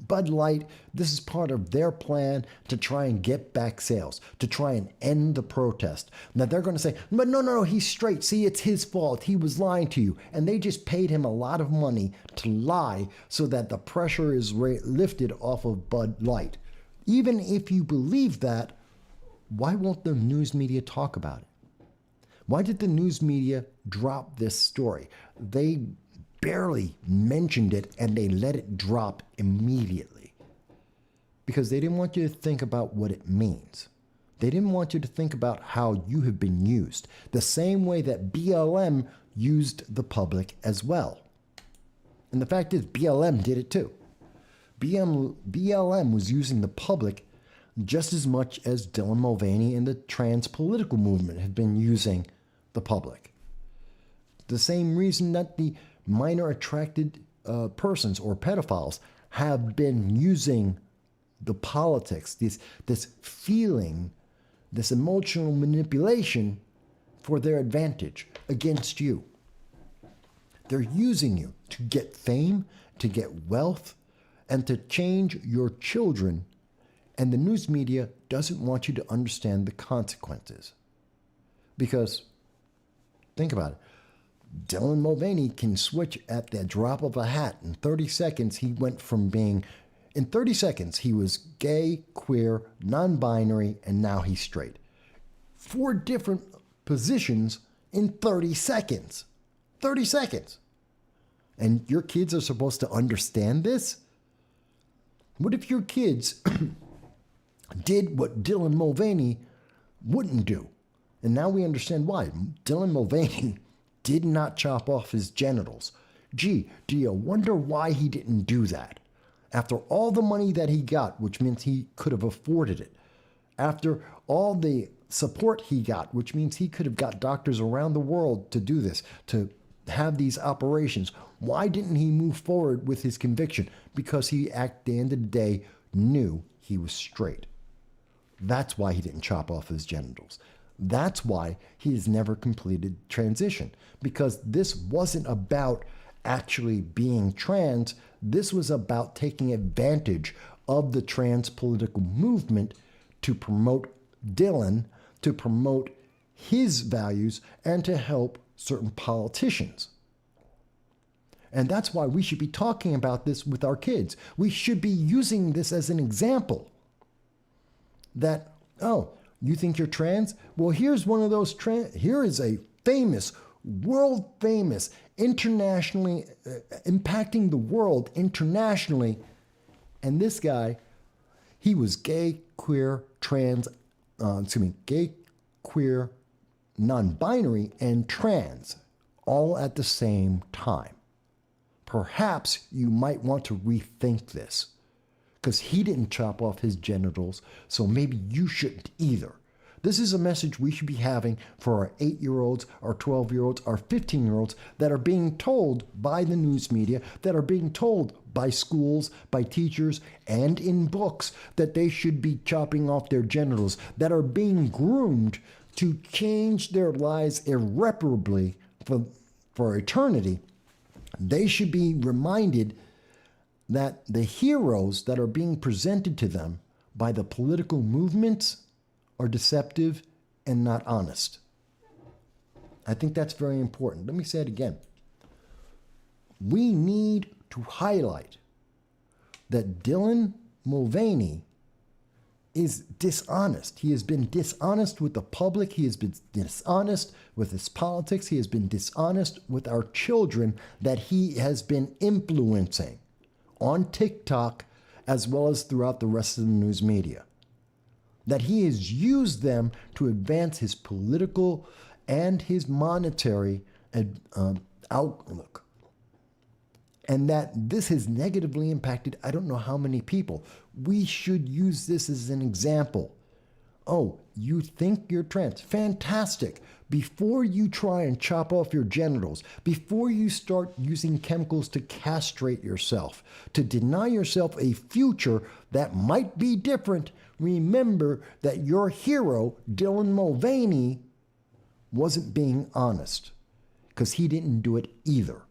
Bud Light, this is part of their plan to try and get back sales, to try and end the protest. Now they're going to say, but no, he's straight. See, it's his fault. He was lying to you. And they just paid him a lot of money to lie so that the pressure is lifted off of Bud Light. Even if you believe that, why won't the news media talk about it? Why did the news media drop this story? They barely mentioned it and they let it drop immediately because they didn't want you to think about what it means. They didn't want you to think about how you have been used, the same way that BLM used the public as well. And the fact is, BLM did it too. BLM was using the public just as much as Dylan Mulvaney and the trans political movement have been using the public. The same reason that the minor attracted persons or pedophiles have been using the politics, this feeling, this emotional manipulation for their advantage against you. They're using you to get fame, to get wealth, and to change your children. And the news media doesn't want you to understand the consequences. Because, think about it. Dylan Mulvaney can switch at the drop of a hat. In 30 seconds, he went from being In 30 seconds, he was gay, queer, non-binary, and now he's straight. 4 different positions in 30 seconds. 30 seconds. And your kids are supposed to understand this? What if your kids did what Dylan Mulvaney wouldn't do? And now we understand why. Dylan Mulvaney did not chop off his genitals. Gee, do you wonder why he didn't do that? After all the money that he got, which means he could have afforded it. After all the support he got, which means he could have got doctors around the world to do this, to have these operations. Why didn't he move forward with his conviction? Because he, at the end of the day, knew he was straight. That's why he didn't chop off his genitals. That's why he has never completed transition. Because this wasn't about actually being trans. This was about taking advantage of the trans political movement to promote Dylan, to promote his values, and to help certain politicians. And that's why we should be talking about this with our kids. We should be using this as an example. That, oh, you think you're trans? Well, here's one of those here is a famous, world famous, internationally, impacting the world internationally. And this guy, he was gay, queer, gay, queer, non-binary, and trans, all at the same time. Perhaps you might want to rethink this, because he didn't chop off his genitals, so maybe you shouldn't either. This is a message we should be having for our 8-year-olds, our 12-year-olds, our 15-year-olds that are being told by the news media, that are being told by schools, by teachers, and in books that they should be chopping off their genitals, that are being groomed to change their lives irreparably for eternity. They should be reminded that the heroes that are being presented to them by the political movements are deceptive and not honest. I think that's very important. Let me say it again. We need to highlight that Dylan Mulvaney is dishonest. He has been dishonest with the public. He has been dishonest with his politics. He has been dishonest with our children that he has been influencing on TikTok as well as throughout the rest of the news media. That he has used them to advance his political and his monetary outlook. And that this has negatively impacted I don't know how many people. We should use this as an example. Oh, you think you're trans? Fantastic. Before you try and chop off your genitals, before you start using chemicals to castrate yourself, to deny yourself a future that might be different, remember that your hero, Dylan Mulvaney, wasn't being honest, because he didn't do it either.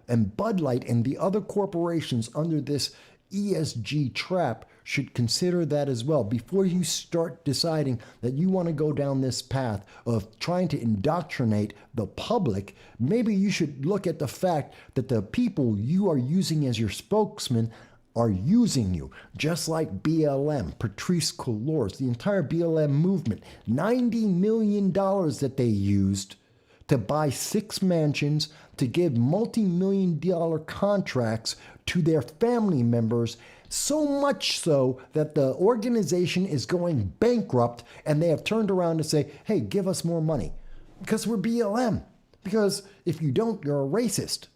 And Bud Light and the other corporations under this ESG trap should consider that as well. Before you start deciding that you want to go down this path of trying to indoctrinate the public, maybe you should look at the fact that the people you are using as your spokesman are using you, just like BLM, Patrisse Cullors, the entire BLM movement, $90 million that they used to buy 6 mansions, to give multi-million-dollar contracts to their family members, so much so that the organization is going bankrupt and they have turned around to say, hey, give us more money because we're BLM. Because if you don't, you're a racist.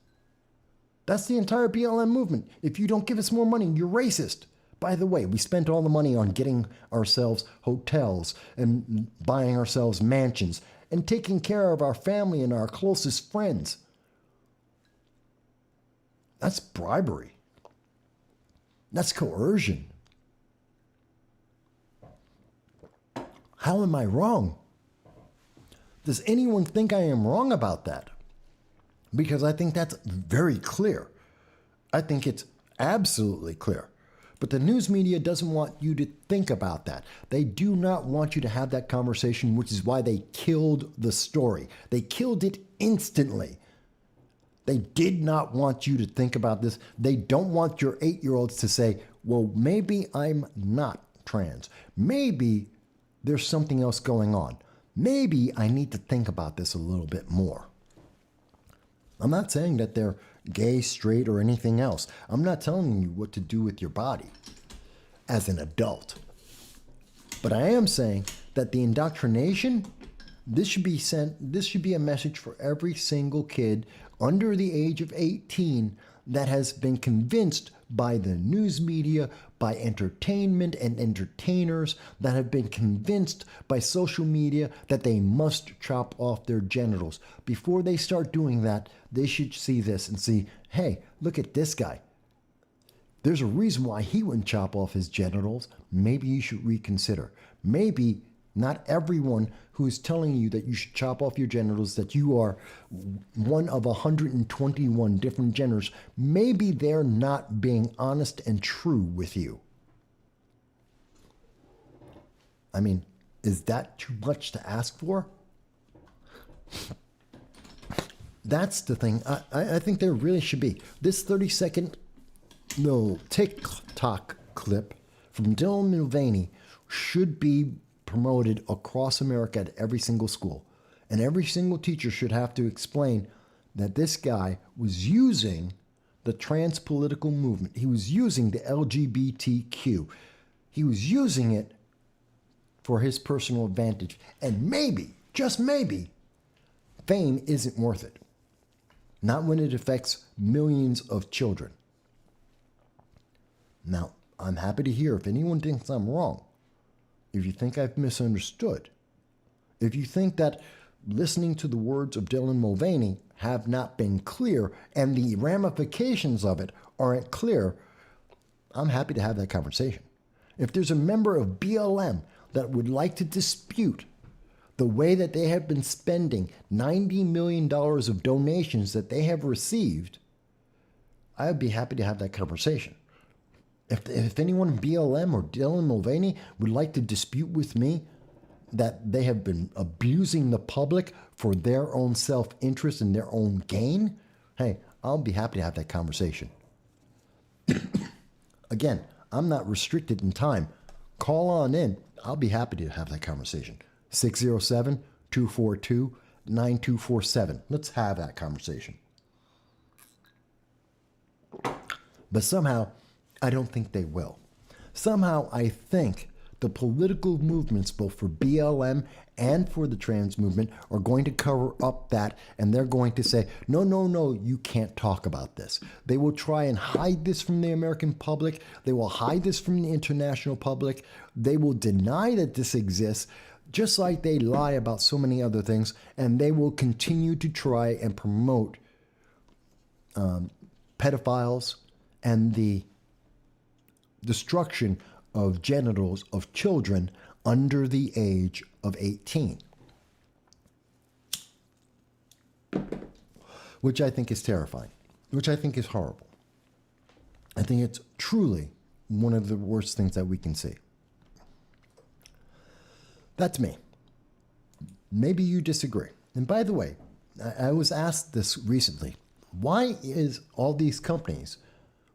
That's the entire BLM movement. If you don't give us more money, you're racist. By the way, we spent all the money on getting ourselves hotels and buying ourselves mansions and taking care of our family and our closest friends. That's bribery. That's coercion. How am I wrong? Does anyone think I am wrong about that? Because I think that's very clear. I think it's absolutely clear. But the news media doesn't want you to think about that. They do not want you to have that conversation, which is why they killed the story. They killed it instantly. They did not want you to think about this. They don't want your 8-year-olds to say, well, maybe I'm not trans. Maybe there's something else going on. Maybe I need to think about this a little bit more. I'm not saying that they're gay, straight, or anything else. I'm not telling you what to do with your body as an adult. But I am saying that the indoctrination, this should be a message for every single kid under the age of 18 that has been convinced by the news media, by entertainment and entertainers, that have been convinced by social media that they must chop off their genitals. Before they start doing that, they should see this and see, hey, look at this guy. There's a reason why he wouldn't chop off his genitals. Maybe you should reconsider. Maybe not everyone who is telling you that you should chop off your genitals, that you are one of 121 different genders, maybe they're not being honest and true with you. I mean, is that too much to ask for? That's the thing. I think there really should be. This 30-second TikTok clip from Dylan Mulvaney should be promoted across America at every single school. And every single teacher should have to explain that this guy was using the trans political movement. He was using the LGBTQ. He was using it for his personal advantage. And maybe, just maybe, fame isn't worth it. Not when it affects millions of children. Now, I'm happy to hear if anyone thinks I'm wrong. If you think I've misunderstood, if you think that listening to the words of Dylan Mulvaney have not been clear and the ramifications of it aren't clear, I'm happy to have that conversation. If there's a member of BLM that would like to dispute the way that they have been spending $90 million of donations that they have received, I would be happy to have that conversation. If anyone in BLM or Dylan Mulvaney would like to dispute with me that they have been abusing the public for their own self-interest and their own gain, hey, I'll be happy to have that conversation. Again, I'm not restricted in time. Call on in. I'll be happy to have that conversation. 607-242-9247. Let's have that conversation. But somehow, I don't think they will. Somehow, I think the political movements, both for BLM and for the trans movement, are going to cover up that, and they're going to say, no, you can't talk about this. They will try and hide this from the American public. They will hide this from the international public. They will deny that this exists, just like they lie about so many other things, and they will continue to try and promote pedophiles and the destruction of genitals of children under the age of 18. Which I think is terrifying, which I think is horrible. I think it's truly one of the worst things that we can see. That's me. Maybe you disagree. And by the way, I was asked this recently. Why is all these companies,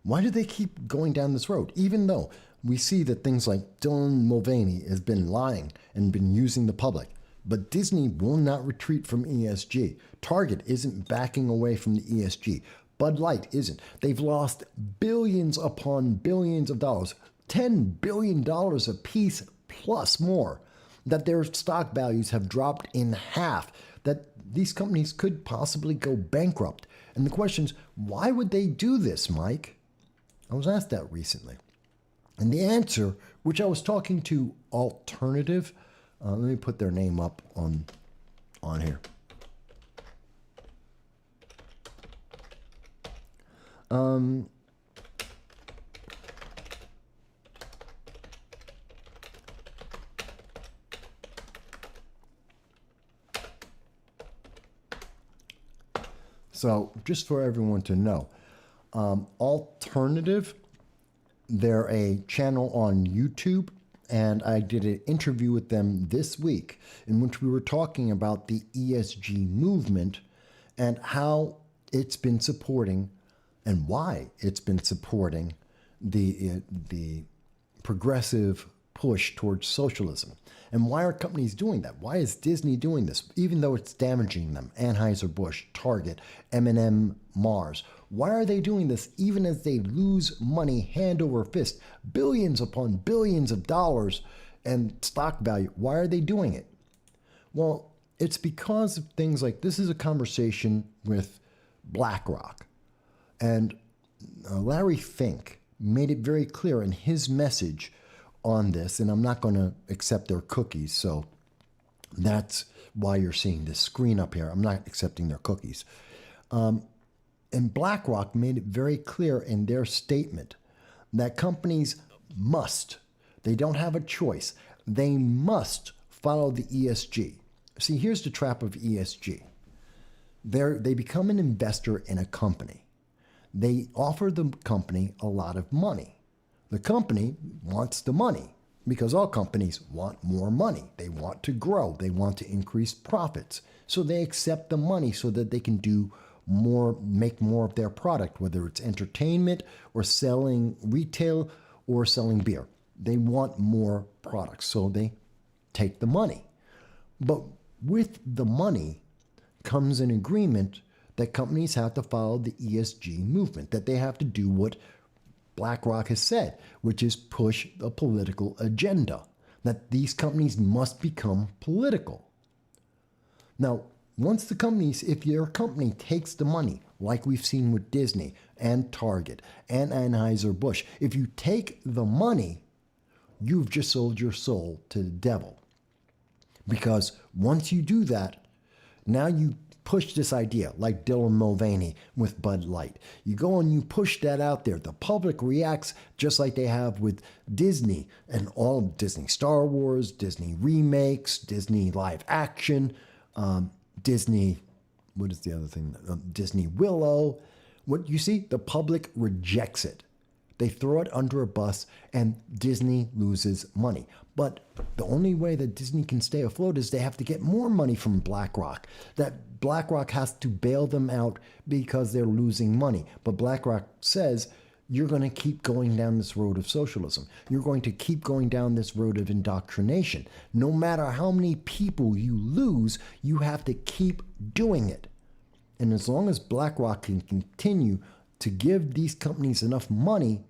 why do they keep going down this road? Even though we see that things like Dylan Mulvaney has been lying and been using the public, but Disney will not retreat from ESG. Target isn't backing away from the ESG. Bud Light isn't. They've lost billions upon billions of dollars, $10 billion apiece plus more, that their stock values have dropped in half, that these companies could possibly go bankrupt. And the question is, why would they do this, Mike? I was asked that recently. And the answer, which I was talking to Alternative, let me put their name up on here. So just for everyone to know, Alternative, they're a channel on YouTube, and I did an interview with them this week in which we were talking about the ESG movement and how it's been supporting and why it's been supporting the progressive push towards socialism. And why are companies doing that? Why is Disney doing this, even though it's damaging them? Anheuser-Busch, Target, M&M, Mars. Why are they doing this even as they lose money hand over fist, billions upon billions of dollars and stock value? Why are they doing it? Well, it's because of things like this is a conversation with BlackRock. And Larry Fink made it very clear in his message on this, and I'm not going to accept their cookies, so that's why you're seeing this screen up here. I'm not accepting their cookies. And BlackRock made it very clear in their statement that companies must, they don't have a choice, they must follow the ESG. See, here's the trap of ESG. They become an investor in a company. They offer the company a lot of money. The company wants the money because all companies want more money. They want to grow. They want to increase profits. So they accept the money so that they can do more, make more of their product, whether it's entertainment or selling retail or selling beer. They want more products, so they take the money. But with the money comes an agreement that companies have to follow the ESG movement, that they have to do what BlackRock has said, which is push a political agenda, that these companies must become political. Now, once the companies, if your company takes the money, like we've seen with Disney and Target and Anheuser-Busch, if you take the money, you've just sold your soul to the devil. Because once you do that, now you push this idea, like Dylan Mulvaney with Bud Light. You go and you push that out there. The public reacts just like they have with Disney and all Disney Star Wars, Disney remakes, Disney live action, Disney, what is the other thing? Disney Willow. What you see, the public rejects it. They throw it under a bus and Disney loses money. But the only way that Disney can stay afloat is they have to get more money from BlackRock. That BlackRock has to bail them out because they're losing money. But BlackRock says, you're going to keep going down this road of socialism. You're going to keep going down this road of indoctrination. No matter how many people you lose, you have to keep doing it. And as long as BlackRock can continue to give these companies enough money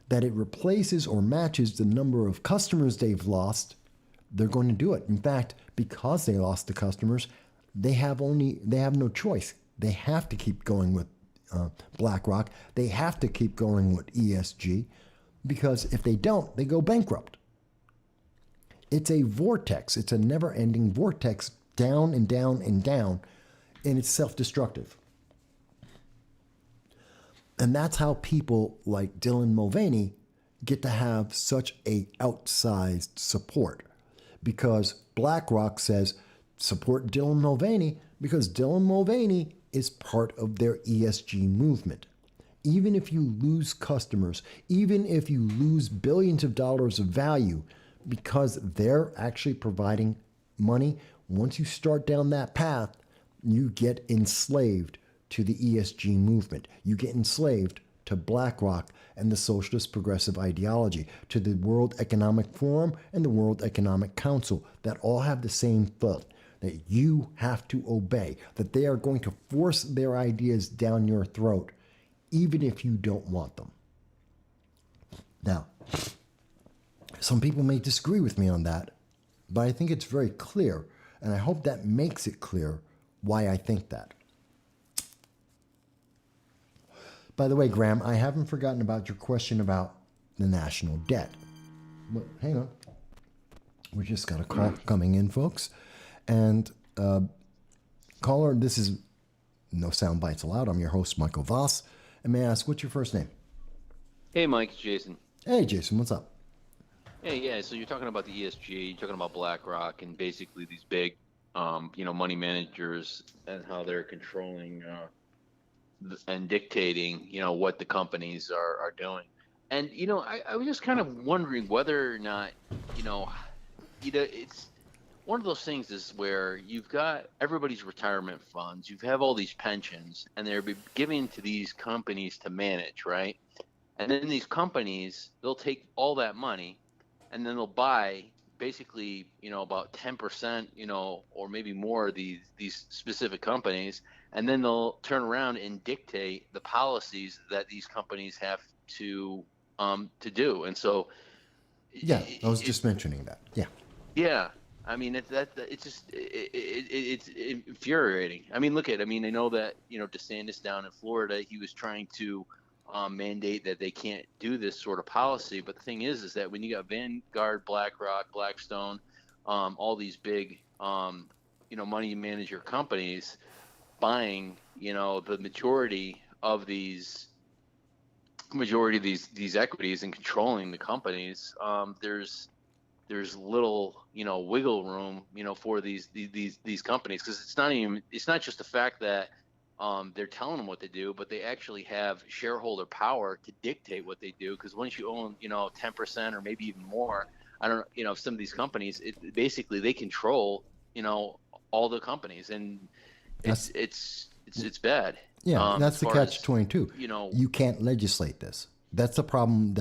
that it replaces or matches the number of customers they've lost, they're going to do it. In fact, because they lost the customers, they have no choice. They have to keep going with BlackRock. They have to keep going with ESG, because if they don't, they go bankrupt. It's a vortex. It's a never-ending vortex, down and down and down, and it's self-destructive. And that's how people like Dylan Mulvaney get to have such a outsized support, because BlackRock says, support Dylan Mulvaney because Dylan Mulvaney is part of their ESG movement. Even if you lose customers, even if you lose billions of dollars of value because they're actually providing money, once you start down that path, you get enslaved to the ESG movement. You get enslaved to BlackRock and the socialist progressive ideology, to the World Economic Forum and the World Economic Council, that all have the same thought, that you have to obey, that they are going to force their ideas down your throat, even if you don't want them. Now, some people may disagree with me on that, but I think it's very clear, and I hope that makes it clear why I think that. By the way, Graham, I haven't forgotten about your question about the national debt. But hang on. We just got a call coming in, folks. And caller, this is No Soundbites Allowed. I'm your host, Michael Voss. And may I ask, what's your first name? Hey, Mike, it's Jason. Hey, Jason, what's up? Hey, yeah, so you're talking about the ESG, you're talking about BlackRock, and basically these big, money managers and how they're controlling and dictating, what the companies are doing. And, I was just kind of wondering whether or not, it's one of those things is where you've got everybody's retirement funds, you have all these pensions, and they're giving to these companies to manage, right? And then these companies, they'll take all that money, and then they'll buy basically, about 10%, or maybe more of these specific companies, and then they'll turn around and dictate the policies that these companies have to do. And so, Yeah, I was just mentioning that. Yeah. yeah, I mean it's infuriating. I mean, I know that DeSantis down in Florida, he was trying to mandate that they can't do this sort of policy. But the thing is that when you got Vanguard, BlackRock, Blackstone, all these big money manager companies buying the majority of these equities and controlling the companies, there's little wiggle room for these companies, because it's not just the fact that they're telling them what to do, but they actually have shareholder power to dictate what they do. Because once you own 10% or maybe even more, I don't some of these companies, basically they control all the companies, and it's bad. Yeah, that's the as far as, catch-22. You can't legislate this. That's the problem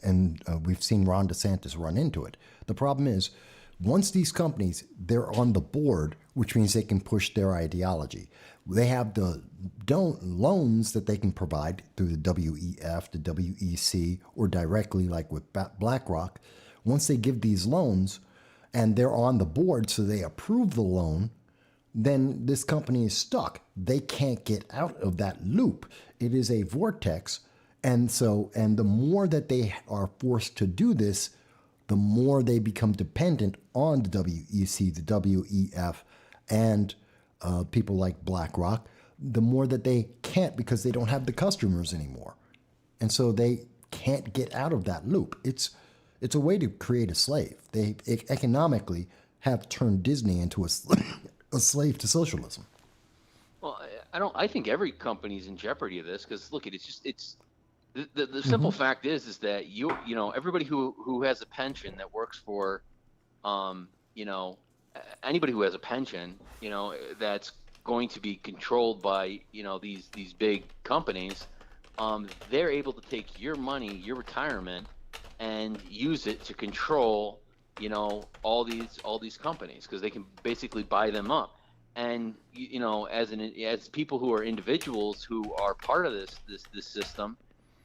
and we've seen Ron DeSantis run into it. The problem is, once these companies, they're on the board, which means they can push their ideology. They have the loans that they can provide through the WEF, the WEC, or directly like with BlackRock. Once they give these loans and they're on the board, so they approve the loan, then this company is stuck. They can't get out of that loop. It is a vortex. And the more that they are forced to do this, the more they become dependent on the WEC, the WEF, and people like BlackRock, the more that they can't, because they don't have the customers anymore. And so they can't get out of that loop. It's a way to create a slave. They economically have turned Disney into a slave to socialism. Well, I think every company's in jeopardy of this, because look, the simple fact is that everybody who has a pension that works for anybody who has a pension that's going to be controlled by these big companies, they're able to take your money, your retirement, and use it to control all these companies, because they can basically buy them up. And as people who are individuals who are part of this system,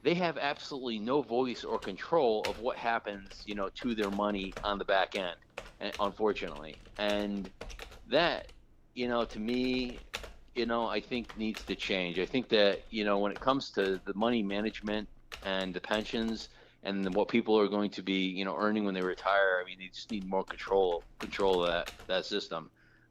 they have absolutely no voice or control of what happens to their money on the back end, unfortunately. And that to me I think needs to change. I think that when it comes to the money management and the pensions and then what people are going to be earning when they retire, I mean, they just need more control of that system.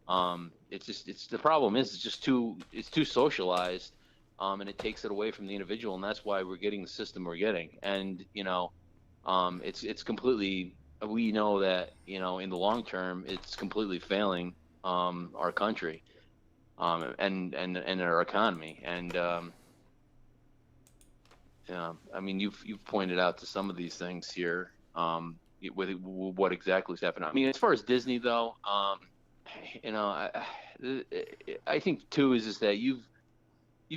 The problem is it's too socialized, and it takes it away from the individual, and that's why we're getting the system we're getting. And it's completely, we know that in the long term it's completely failing our country and our economy. And I mean, you've pointed out to some of these things here with what exactly is happening. I mean, as far as Disney though, I think too is that you've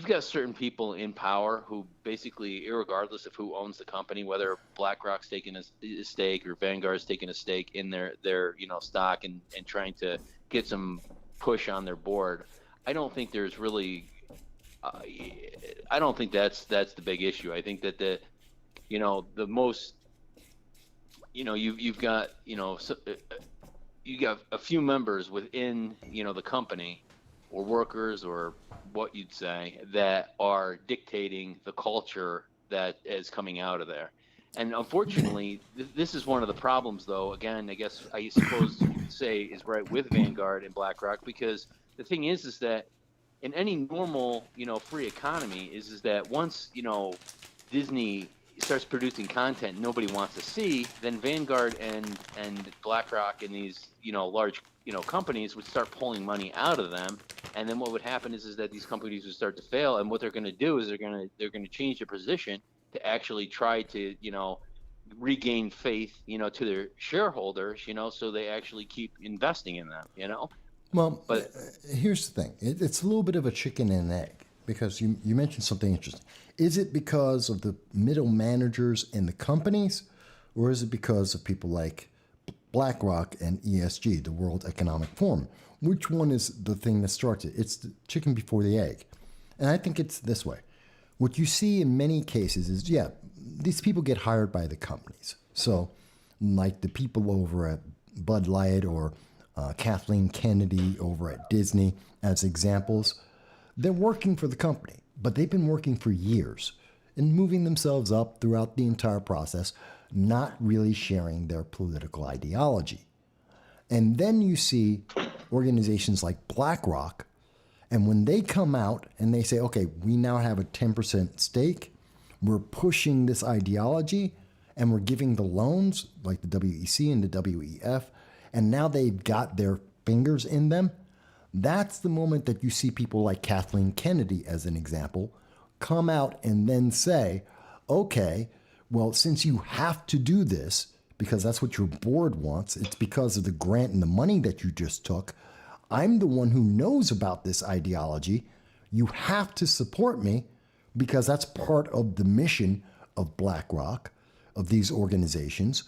got certain people in power who basically, irregardless of who owns the company, whether BlackRock's taking a stake or Vanguard's taking a stake in their stock and trying to get some push on their board, I don't think there's really I don't think that's the big issue. I think that the most you've got you got a few members within the company or workers or what you'd say that are dictating the culture that is coming out of there. And unfortunately, this is one of the problems, though. Again, I suppose you could say is right with Vanguard and BlackRock, because the thing is that in any normal, free economy is that once, Disney starts producing content nobody wants to see, then Vanguard and BlackRock and these, large, companies would start pulling money out of them. And then what would happen is that these companies would start to fail. And what they're going to do is they're going to change their position to actually try to, regain faith, to their shareholders, so they actually keep investing in them. Well, But here's the thing. It's a little bit of a chicken and egg because you mentioned something interesting. Is it because of the middle managers in the companies, or is it because of people like BlackRock and ESG, the World Economic Forum? Which one is the thing that starts it? It's the chicken before the egg. And I think it's this way. What you see in many cases is, these people get hired by the companies. So, like the people over at Bud Light or Kathleen Kennedy over at Disney, as examples, they're working for the company, but they've been working for years and moving themselves up throughout the entire process, not really sharing their political ideology. And then you see organizations like BlackRock, and when they come out and they say, okay, we now have a 10% stake, we're pushing this ideology, and we're giving the loans like the WEC and the WEF, and now they've got their fingers in them. That's the moment that you see people like Kathleen Kennedy, as an example, come out and then say, okay, well, since you have to do this, because that's what your board wants, it's because of the grant and the money that you just took, I'm the one who knows about this ideology. You have to support me because that's part of the mission of BlackRock, of these organizations.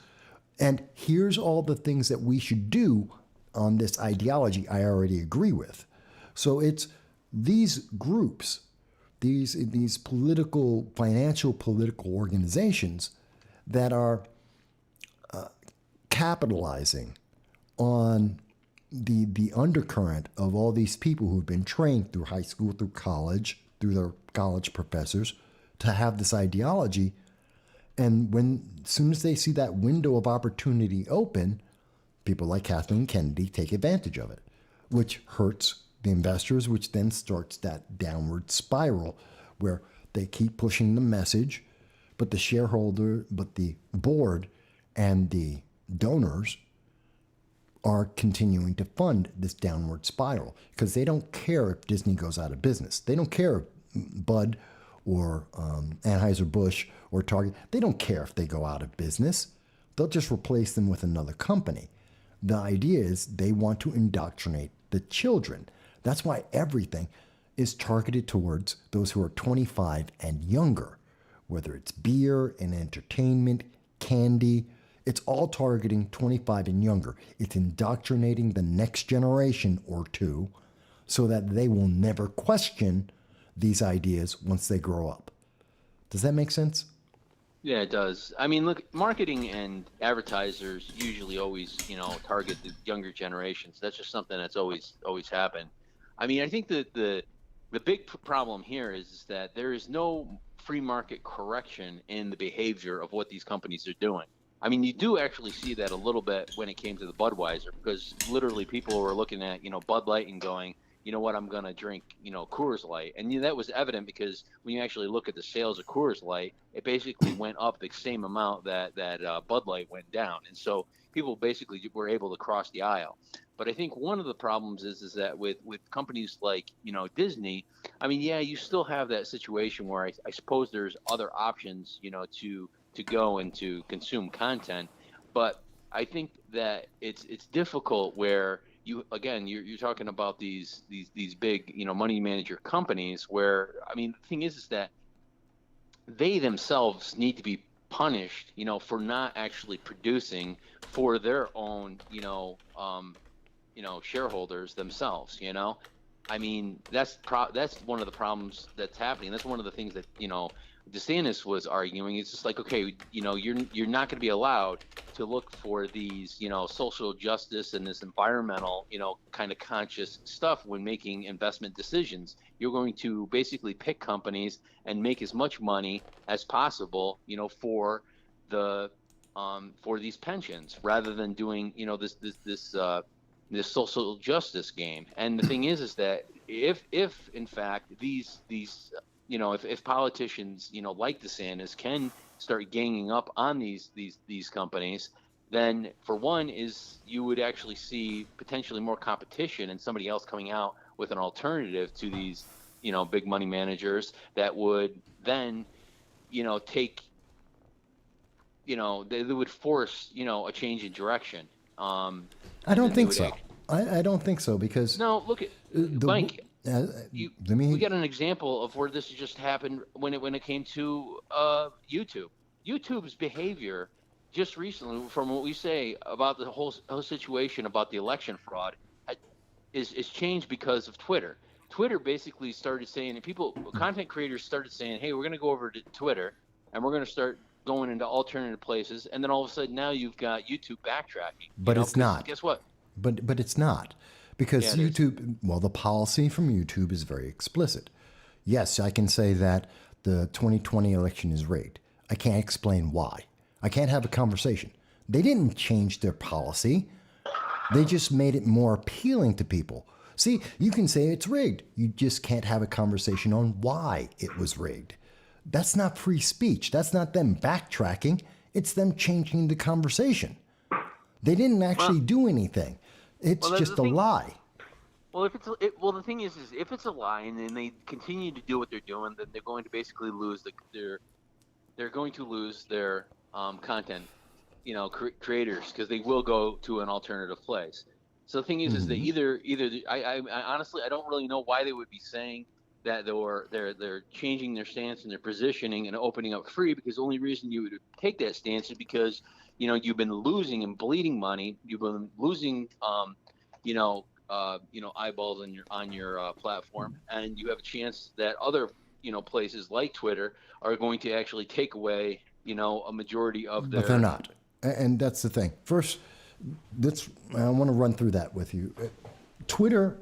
And here's all the things that we should do on this ideology I already agree with. So it's these groups, these political, financial political organizations that are capitalizing on the undercurrent of all these people who've been trained through high school, through college, through their college professors to have this ideology. And as soon as they see that window of opportunity open, people like Kathleen Kennedy take advantage of it, which hurts the investors, which then starts that downward spiral where they keep pushing the message, but the board and the donors are continuing to fund this downward spiral because they don't care if Disney goes out of business. They don't care if Bud or Anheuser-Busch or Target, they don't care if they go out of business. They'll just replace them with another company. The idea is they want to indoctrinate the children. That's why everything is targeted towards those who are 25 and younger, whether it's beer and entertainment, candy. It's all targeting 25 and younger. It's indoctrinating the next generation or two so that they will never question these ideas once they grow up. Does that make sense? Yeah, it does. I mean, look, marketing and advertisers usually always, target the younger generations. That's just something that's always happened. I mean, I think that the big problem here is that there is no free market correction in the behavior of what these companies are doing. I mean, you do actually see that a little bit when it came to the Budweiser, because literally people were looking at, Bud Light and going, you know what, I'm going to drink, Coors Light. And that was evident because when you actually look at the sales of Coors Light, it basically went up the same amount that Bud Light went down. And so people basically were able to cross the aisle. But I think one of the problems is that with companies like, Disney, I mean, yeah, you still have that situation where I suppose there's other options, to go and to consume content. But I think that it's difficult where you're talking about these big, money manager companies where, I mean, the thing is that they themselves need to be punished, for not actually producing for their own, shareholders themselves, I mean, that's one of the problems that's happening. That's one of the things that, DeSantis was arguing. It's just like, okay, you're not going to be allowed to look for these, social justice and this environmental, kind of conscious stuff when making investment decisions. You're going to basically pick companies and make as much money as possible, for these pensions, rather than doing, this social justice game. And the thing is that if in fact these if politicians, like DeSantis can start ganging up on these companies, then for one is you would actually see potentially more competition and somebody else coming out with an alternative to these, big money managers that would then, take they would force, a change in direction. I don't think so. I don't think so because No, look at Mike. let We me. got an example of where this just happened when it came to YouTube. YouTube's behavior just recently, from what we say about the whole situation about the election fraud, is changed because of Twitter. Twitter basically started saying, and content creators started saying, "Hey, we're going to go over to Twitter, and we're going to start going into alternative places." And then all of a sudden, now you've got YouTube backtracking. But it's not. Guess what? But it's not because Yeah, it is. YouTube. Well, the policy from YouTube is very explicit. Yes, I can say that the 2020 election is rigged. I can't explain why. I can't have a conversation. They didn't change their policy. They just made it more appealing to people. See, you can say it's rigged. You just can't have a conversation on why it was rigged. That's not free speech. That's not them backtracking. It's them changing the conversation. They didn't actually do anything. It's Well, just a the thing- lie. Well, the thing is if it's a lie and then they continue to do what they're doing, then they're going to basically lose they're going to lose their content, creators, because they will go to an alternative place. So the thing is that either I honestly I don't really know why they would be saying that they're changing their stance and their positioning and opening up free, because the only reason you would take that stance is because you've been losing and bleeding money, you've been losing eyeballs on your platform, and you have a chance that other places like Twitter are going to actually take away a majority of their. But they're not. And that's the thing. First, I want to run through that with you. Twitter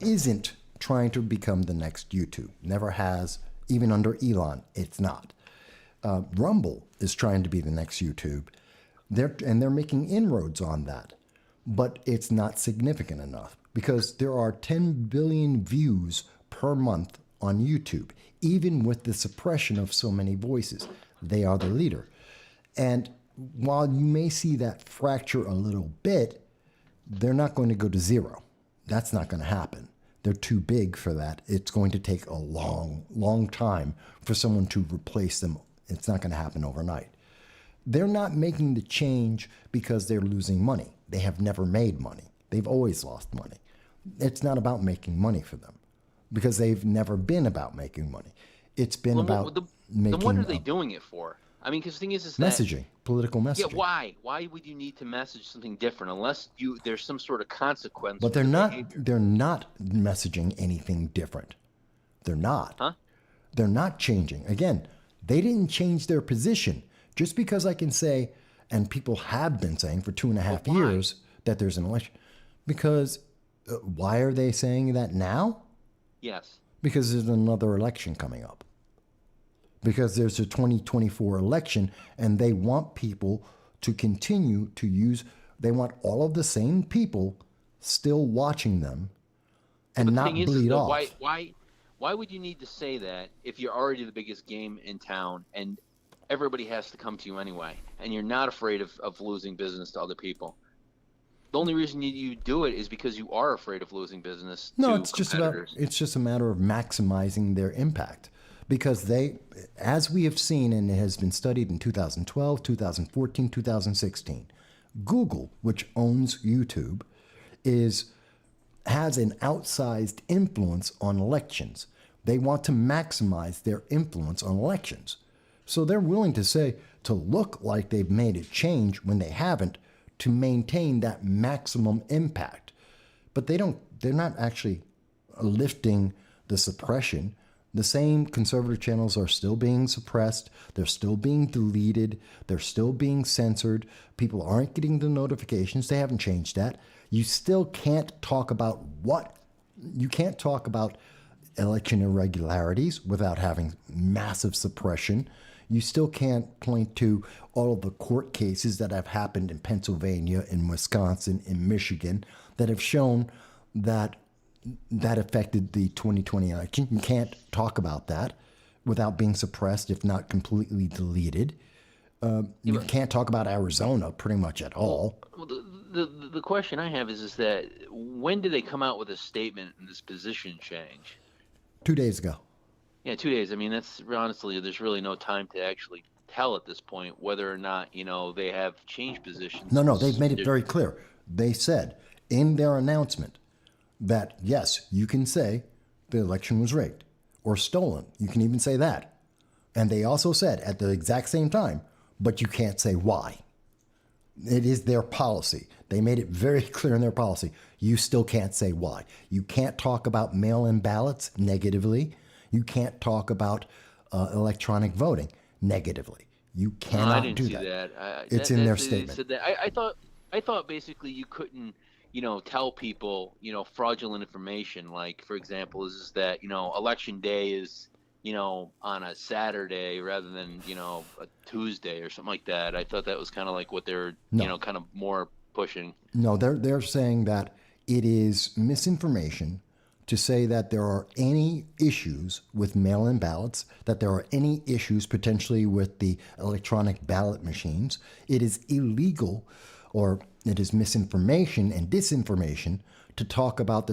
isn't trying to become the next YouTube. Never has. Even under Elon, it's not. Rumble is trying to be the next YouTube. They're making inroads on that. But it's not significant enough because there are 10 billion views per month on YouTube, even with the suppression of so many voices. They are the leader. And while you may see that fracture a little bit, they're not going to go to zero. That's not going to happen. They're too big for that. It's going to take a long, long time for someone to replace them. It's not going to happen overnight. They're not making the change because they're losing money. They have never made money. They've always lost money. It's not about making money for them because they've never been about making money. It's been about making. Then what are they doing it for? I mean, because the thing is messaging, political messaging. Yeah, why? Why would you need to message something different unless there's some sort of consequence? But they're not. They're not messaging anything different. They're not. Huh? They're not changing. Again, they didn't change their position. Just because I can say, and people have been saying for 2.5 years that there's an election, because why are they saying that now? Yes. Because there's another election coming up. Because there's a 2024 election, and they want people to continue to use. They want all of the same people still watching them, and not bleed off. Why would you need to say that if you're already the biggest game in town and everybody has to come to you anyway, and you're not afraid of losing business to other people? The only reason you do it is because you are afraid of losing business to competitors. It's just a matter of maximizing their impact. Because they, as we have seen, and it has been studied in 2012, 2014, 2016, Google, which owns YouTube, has an outsized influence on elections. They want to maximize their influence on elections. So they're willing to look like they've made a change when they haven't, to maintain that maximum impact. But they're not actually lifting the suppression. The same conservative channels are still being suppressed. They're still being deleted. They're still being censored. People aren't getting the notifications. They haven't changed that. You still can't talk about you can't talk about election irregularities without having massive suppression. You still can't point to all of the court cases that have happened in Pennsylvania, in Wisconsin, in Michigan, that have shown that affected the 2020 election. You can't talk about that without being suppressed, if not completely deleted. You can't talk about Arizona pretty much at all. Well, the question I have is that when did they come out with a statement in this position change? 2 days ago. Yeah, 2 days. I mean, that's honestly, there's really no time to actually tell at this point whether or not, they have changed positions. No, they've made it very clear. They said in their announcement that, yes, you can say the election was rigged or stolen. You can even say that. And they also said at the exact same time, but you can't say why. It is their policy. They made it very clear in their policy. You still can't say why. You can't talk about mail-in ballots negatively. You can't talk about electronic voting negatively. You cannot do that. I didn't see that. It's in their they statement. said that. I thought basically you couldn't, tell people, fraudulent information. Like, for example, is that, election day is, on a Saturday rather than, a Tuesday or something like that. I thought that was kind of like what they're, kind of more pushing. No, they're saying that it is misinformation to say that there are any issues with mail-in ballots, that there are any issues potentially with the electronic ballot machines. It is illegal, or it is misinformation and disinformation to talk about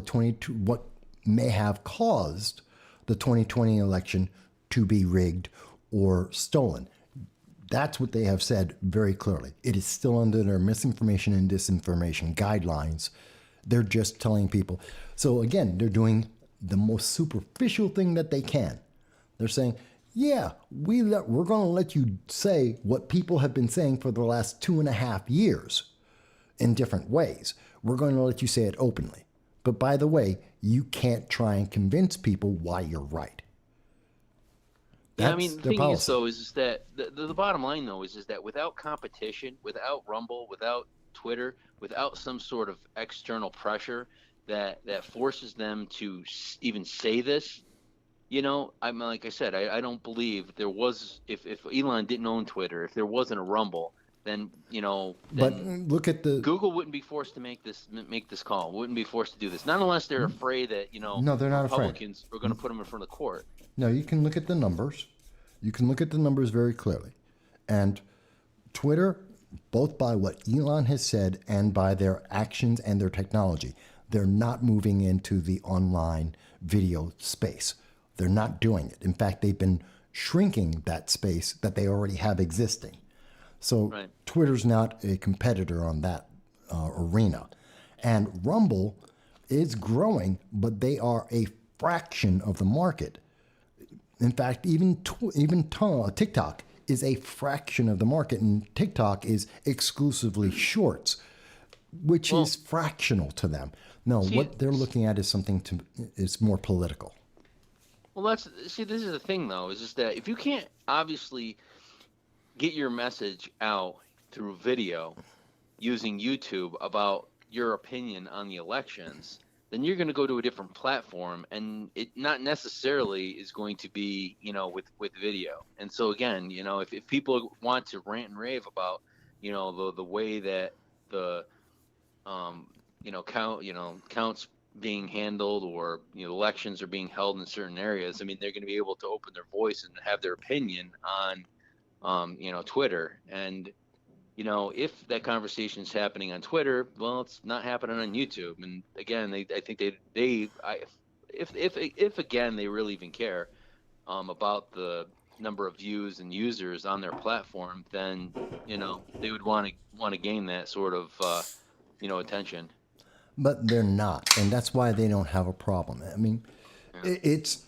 what may have caused the 2020 election to be rigged or stolen. That's what they have said very clearly. It is still under their misinformation and disinformation guidelines. They're just telling people. So again, they're doing the most superficial thing that they can. They're saying, yeah, we're going to let you say what people have been saying for the last 2.5 years in different ways. We're going to let you say it openly. But by the way, you can't try and convince people why you're right. Yeah, I mean, the thing is, though, is that the bottom line, though, is that without competition, without Rumble, without Twitter, without some sort of external pressure that forces them to even say this, I mean, like I said, I don't believe there was, if Elon didn't own Twitter, if there wasn't a Rumble, then, But look at the Google wouldn't be forced to make this call, wouldn't be forced to do this, not unless they're afraid that, No, they're not Republicans are going to put them in front of the court. No, you can look at the numbers. You can look at the numbers very clearly. And Twitter, both by what Elon has said and by their actions and their technology, they're not moving into the online video space. They're not doing it. In fact, they've been shrinking that space that they already have existing. So Right. Twitter's not a competitor on that arena. And Rumble is growing, but they are a fraction of the market. In fact, even TikTok is a fraction of the market, and TikTok is exclusively shorts, which is fractional to them. No, what they're looking at is something is more political. Well, this is the thing, though, is just that if you can't obviously get your message out through video using YouTube about your opinion on the elections, then you're going to go to a different platform, and it not necessarily is going to be, with video. And so again, if people want to rant and rave about, the way that the, counts being handled, or elections are being held in certain areas, I mean, they're going to be able to open their voice and have their opinion on, Twitter. And if that conversation is happening on Twitter, well, it's not happening on YouTube. And again, I think if again they really even care about the number of views and users on their platform, then they would want to gain that sort of attention. But they're not, and that's why they don't have a problem. I mean, it's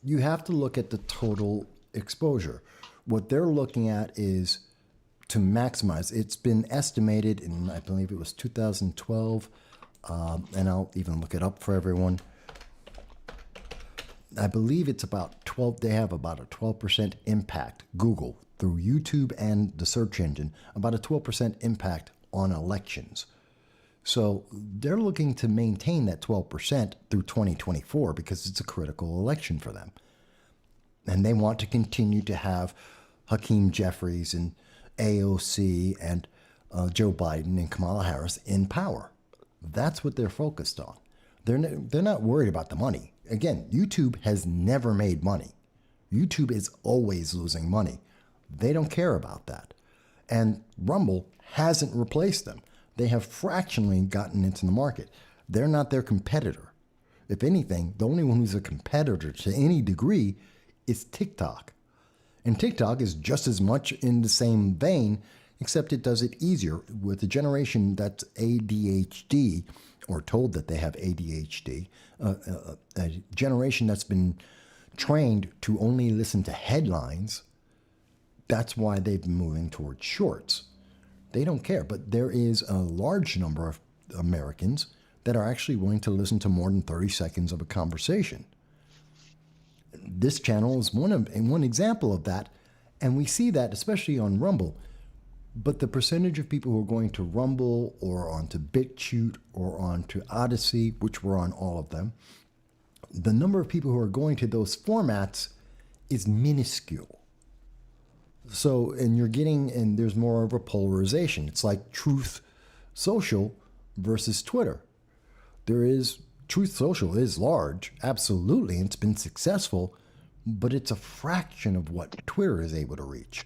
you have to look at the total exposure. What they're looking at is to maximize. It's been estimated in, I believe it was 2012, and I'll even look it up for everyone. I believe it's about 12. They have about a 12% impact. Google, through YouTube and the search engine, about a 12% impact on elections. So they're looking to maintain that 12% through 2024 because it's a critical election for them. And they want to continue to have Hakeem Jeffries and AOC and Joe Biden and Kamala Harris in power. That's what they're focused on. They're not worried about the money. Again, YouTube has never made money. YouTube is always losing money. They don't care about that. And Rumble hasn't replaced them. They have fractionally gotten into the market. They're not their competitor. If anything, the only one who's a competitor to any degree is TikTok. And TikTok is just as much in the same vein, except it does it easier with a generation that's ADHD, or told that they have ADHD, a generation that's been trained to only listen to headlines. That's why they've been moving towards shorts. They don't care, but there is a large number of Americans that are actually willing to listen to more than 30 seconds of a conversation. This channel is one example of that, and we see that especially on Rumble. But the percentage of people who are going to Rumble or onto BitChute or onto Odyssey, which we're on all of them, the number of people who are going to those formats is minuscule. So, and there's more of a polarization. It's like Truth Social versus Twitter. Truth Social is large, absolutely, and it's been successful, but it's a fraction of what Twitter is able to reach.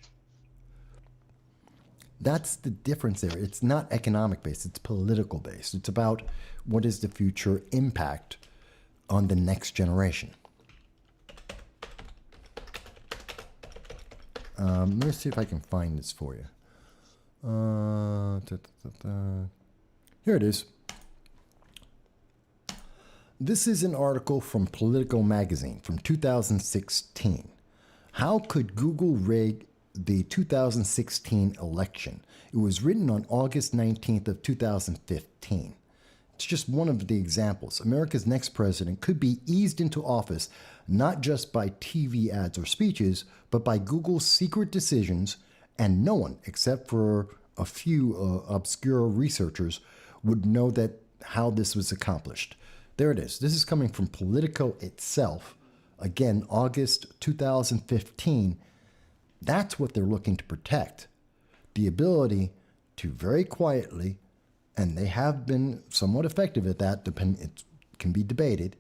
That's the difference there. It's not economic based, it's political based. It's about what is the future impact on the next generation. Let me see if I can find this for you. Here it is. This is an article from Politico magazine from 2016. How could Google rig the 2016 election? It was written on August 19th of 2015. It's just one of the examples. America's next president could be eased into office not just by TV ads or speeches, but by Google's secret decisions, and no one, except for a few obscure researchers, would know that how this was accomplished. There it is. This is coming from Politico itself. Again, August 2015. That's what they're looking to protect. The ability to very quietly, and they have been somewhat effective at that, it can be debated,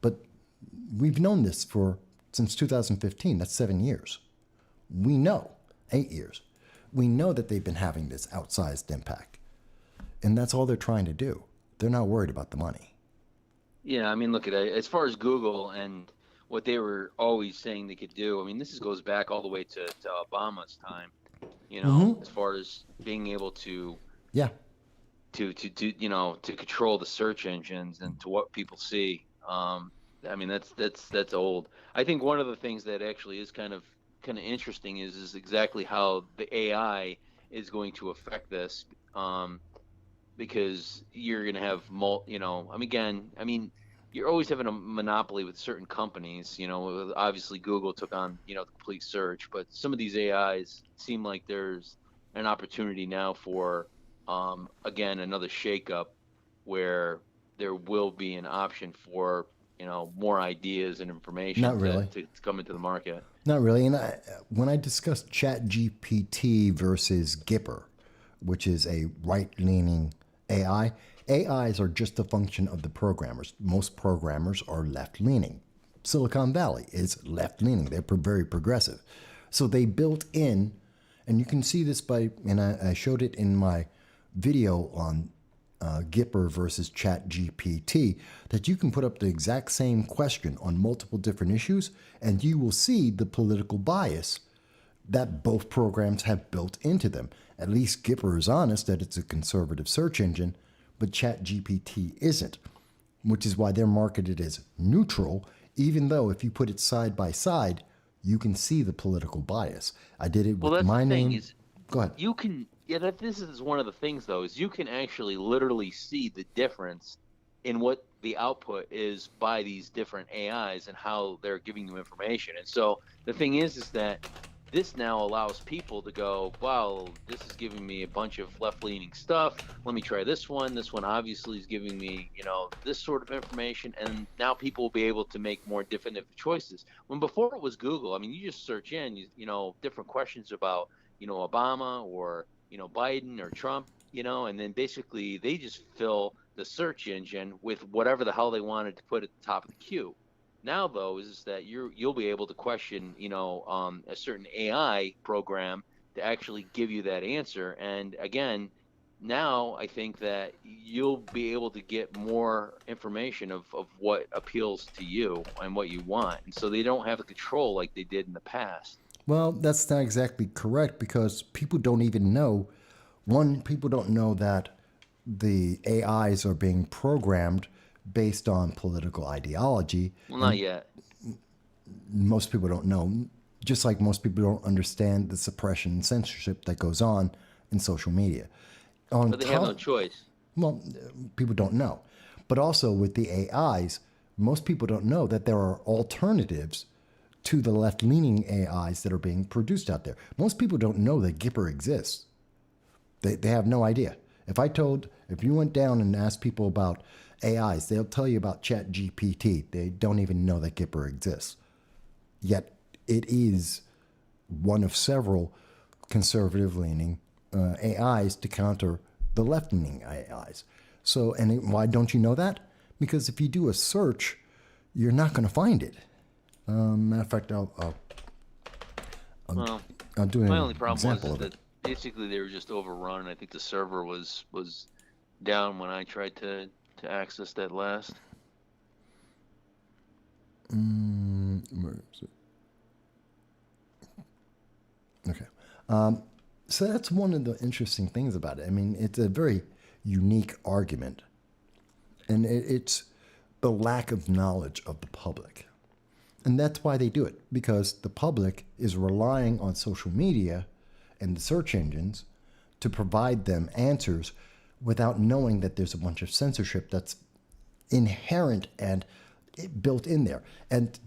but we've known this since 2015. That's 7 years. We know, 8 years. We know that they've been having this outsized impact. And that's all they're trying to do. They're not worried about the money. Yeah, I mean, look at it. As far as Google and what they were always saying they could do, I mean, this goes back all the way to Obama's time, as far as being able to to control the search engines and to what people see. I mean, that's old. I think one of the things that actually is kind of interesting is exactly how the AI is going to affect this. Because you're going to have you're always having a monopoly with certain companies. Obviously Google took on, the complete search, but some of these AIs seem like there's an opportunity now for, again, another shakeup where there will be an option for, more ideas and information to come into the market. Not really. And when I discussed ChatGPT versus Gipper, which is a right-leaning AI, AIs are just a function of the programmers. Most programmers are left-leaning. Silicon Valley is left-leaning. They're very progressive. So they built in, and you can see this and I showed it in my video on Gipper versus ChatGPT, that you can put up the exact same question on multiple different issues, and you will see the political bias that both programs have built into them. At least Gipper is honest that it's a conservative search engine, but ChatGPT isn't, which is why they're marketed as neutral, even though if you put it side by side, you can see the political bias. I did it with my name. Go ahead. You can, this is one of the things, though, is you can actually literally see the difference in what the output is by these different AIs and how they're giving you information. And so the thing is that this now allows people to go, wow, this is giving me a bunch of left-leaning stuff. Let me try this one. This one obviously is giving me, this sort of information. And now people will be able to make more definitive choices. When before it was Google, I mean, you just search in, different questions about, Obama or, Biden or Trump, and then basically they just fill the search engine with whatever the hell they wanted to put at the top of the queue. Now, though, is that you'll be able to question, a certain AI program to actually give you that answer. And again, now I think that you'll be able to get more information of what appeals to you and what you want. And so they don't have the control like they did in the past. Well, that's not exactly correct because people don't even know. One, people don't know that the AIs are being programmed based on political ideology. Well, not yet. Most people don't know, just like most people don't understand the suppression and censorship that goes on in social media. But they have no choice. Well, people don't know. But also with the AIs, most people don't know that there are alternatives to the left-leaning AIs that are being produced out there. Most people don't know that Gipper exists. They have no idea. If you went down and asked people about AIs, they'll tell you about ChatGPT. They don't even know that Gipper exists. Yet it is one of several conservative-leaning AIs to counter the left-leaning AIs. So, and why don't you know that? Because if you do a search, you're not going to find it. Matter of fact, I'll do an My only problem example was of it. that basically they were just overrun. I think the server was down when I tried to access that last. Where is it? Okay. So that's one of the interesting things about it. I mean, it's a very unique argument. And it's the lack of knowledge of the public. And that's why they do it, because the public is relying on social media and the search engines to provide them answers without knowing that there's a bunch of censorship that's inherent and built in there. And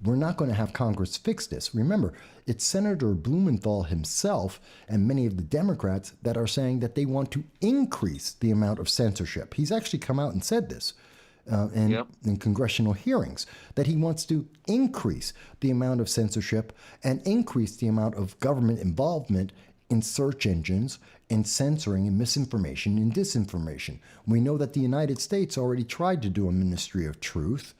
we're not going to have Congress fix this. Remember, it's Senator Blumenthal himself and many of the Democrats that are saying that they want to increase the amount of censorship. He's actually come out and said this in congressional hearings, that he wants to increase the amount of censorship and increase the amount of government involvement in search engines, in censoring and misinformation and disinformation. We know that the United States already tried to do a ministry of truth.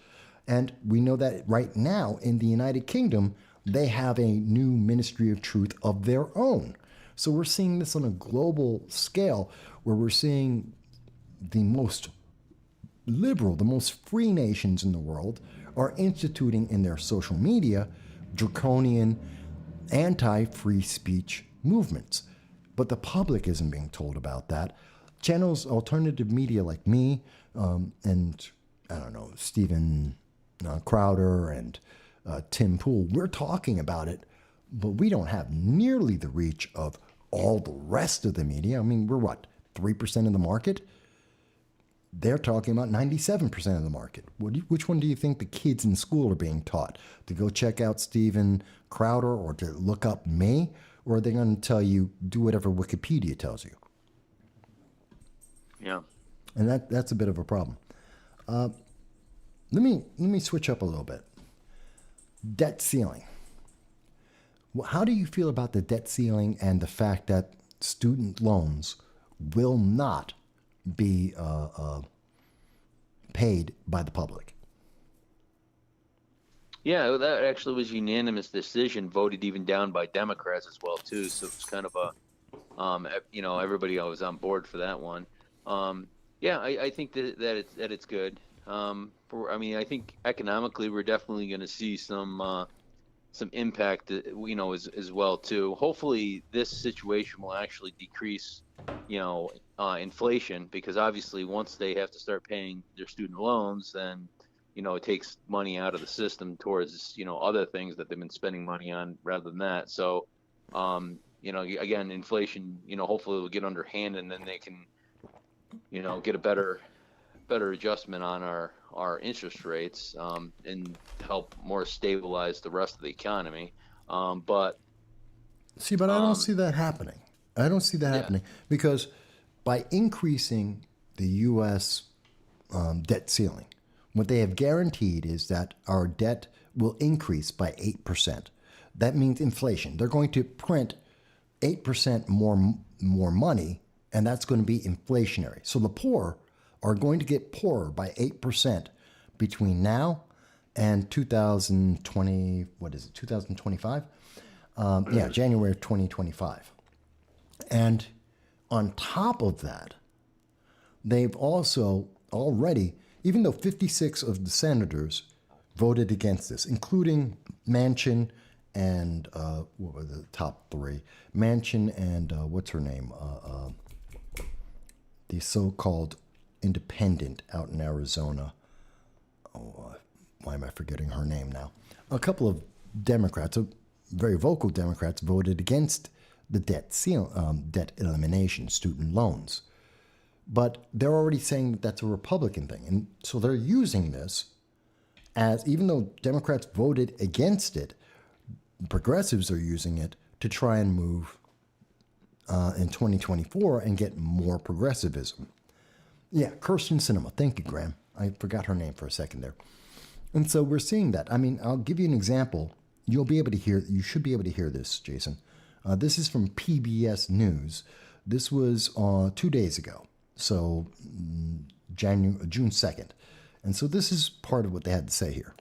And we know that right now in the United Kingdom, they have a new ministry of truth of their own. So we're seeing this on a global scale where we're seeing the most liberal, the most free nations in the world are instituting in their social media draconian anti-free speech movements. But the public isn't being told about that. Channels, alternative media like me, and I don't know, Stephen Crowder and Tim Pool, we're talking about it, but we don't have nearly the reach of all the rest of the media. I mean, we're what, 3% of the market? They're talking about 97% of the market. Which one do you think the kids in school are being taught? To go check out Stephen Crowder or to look up me? Or are they going to tell you, do whatever Wikipedia tells you? Yeah. And that's a bit of a problem. Let me switch up a little bit. Debt ceiling. How do you feel about the debt ceiling and the fact that student loans will not be paid by the public? Yeah, that actually was unanimous decision, voted even down by Democrats as well too. So it's kind of a, everybody was on board for that one. Yeah, I think that it's good. I think economically we're definitely going to see some impact, as well too. Hopefully this situation will actually decrease, inflation, because obviously once they have to start paying their student loans, then it takes money out of the system towards other things that they've been spending money on rather than that. So again, inflation, hopefully will get underhand, and then they can get a better adjustment on our interest rates, and help more stabilize the rest of the economy. But I don't see that happening. I don't see that happening because by increasing the U.S. Debt ceiling, what they have guaranteed is that our debt will increase by 8%. That means inflation. They're going to print 8% more money, and that's going to be inflationary. So the poor are going to get poorer by 8% between now and 2020, 2025? January of 2025. And on top of that, they've also already, even though 56 of the senators voted against this, including Manchin and what were the top three? Manchin and what's her name? The so-called independent out in Arizona. Why am I forgetting her name now? A couple of Democrats, very vocal Democrats, voted against the debt elimination, student loans. But they're already saying that that's a Republican thing. And so they're using this as, even though Democrats voted against it, progressives are using it to try and move in 2024 and get more progressivism. Yeah, Kirsten Sinema. Thank you, Graham. I forgot her name for a second there. And so we're seeing that. I mean, I'll give you an example. You should be able to hear this, Jason. This is from PBS News. This was 2 days ago, so June 2nd. And so this is part of what they had to say here.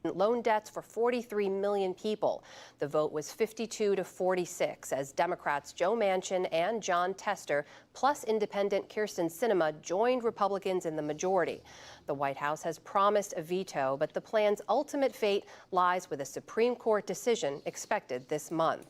Loan debts for 43 million people. The vote was 52 to 46 as Democrats Joe Manchin and John Tester, plus independent Kirsten Sinema, joined Republicans in the majority. The White House has promised a veto, but the plan's ultimate fate lies with a Supreme Court decision expected this month.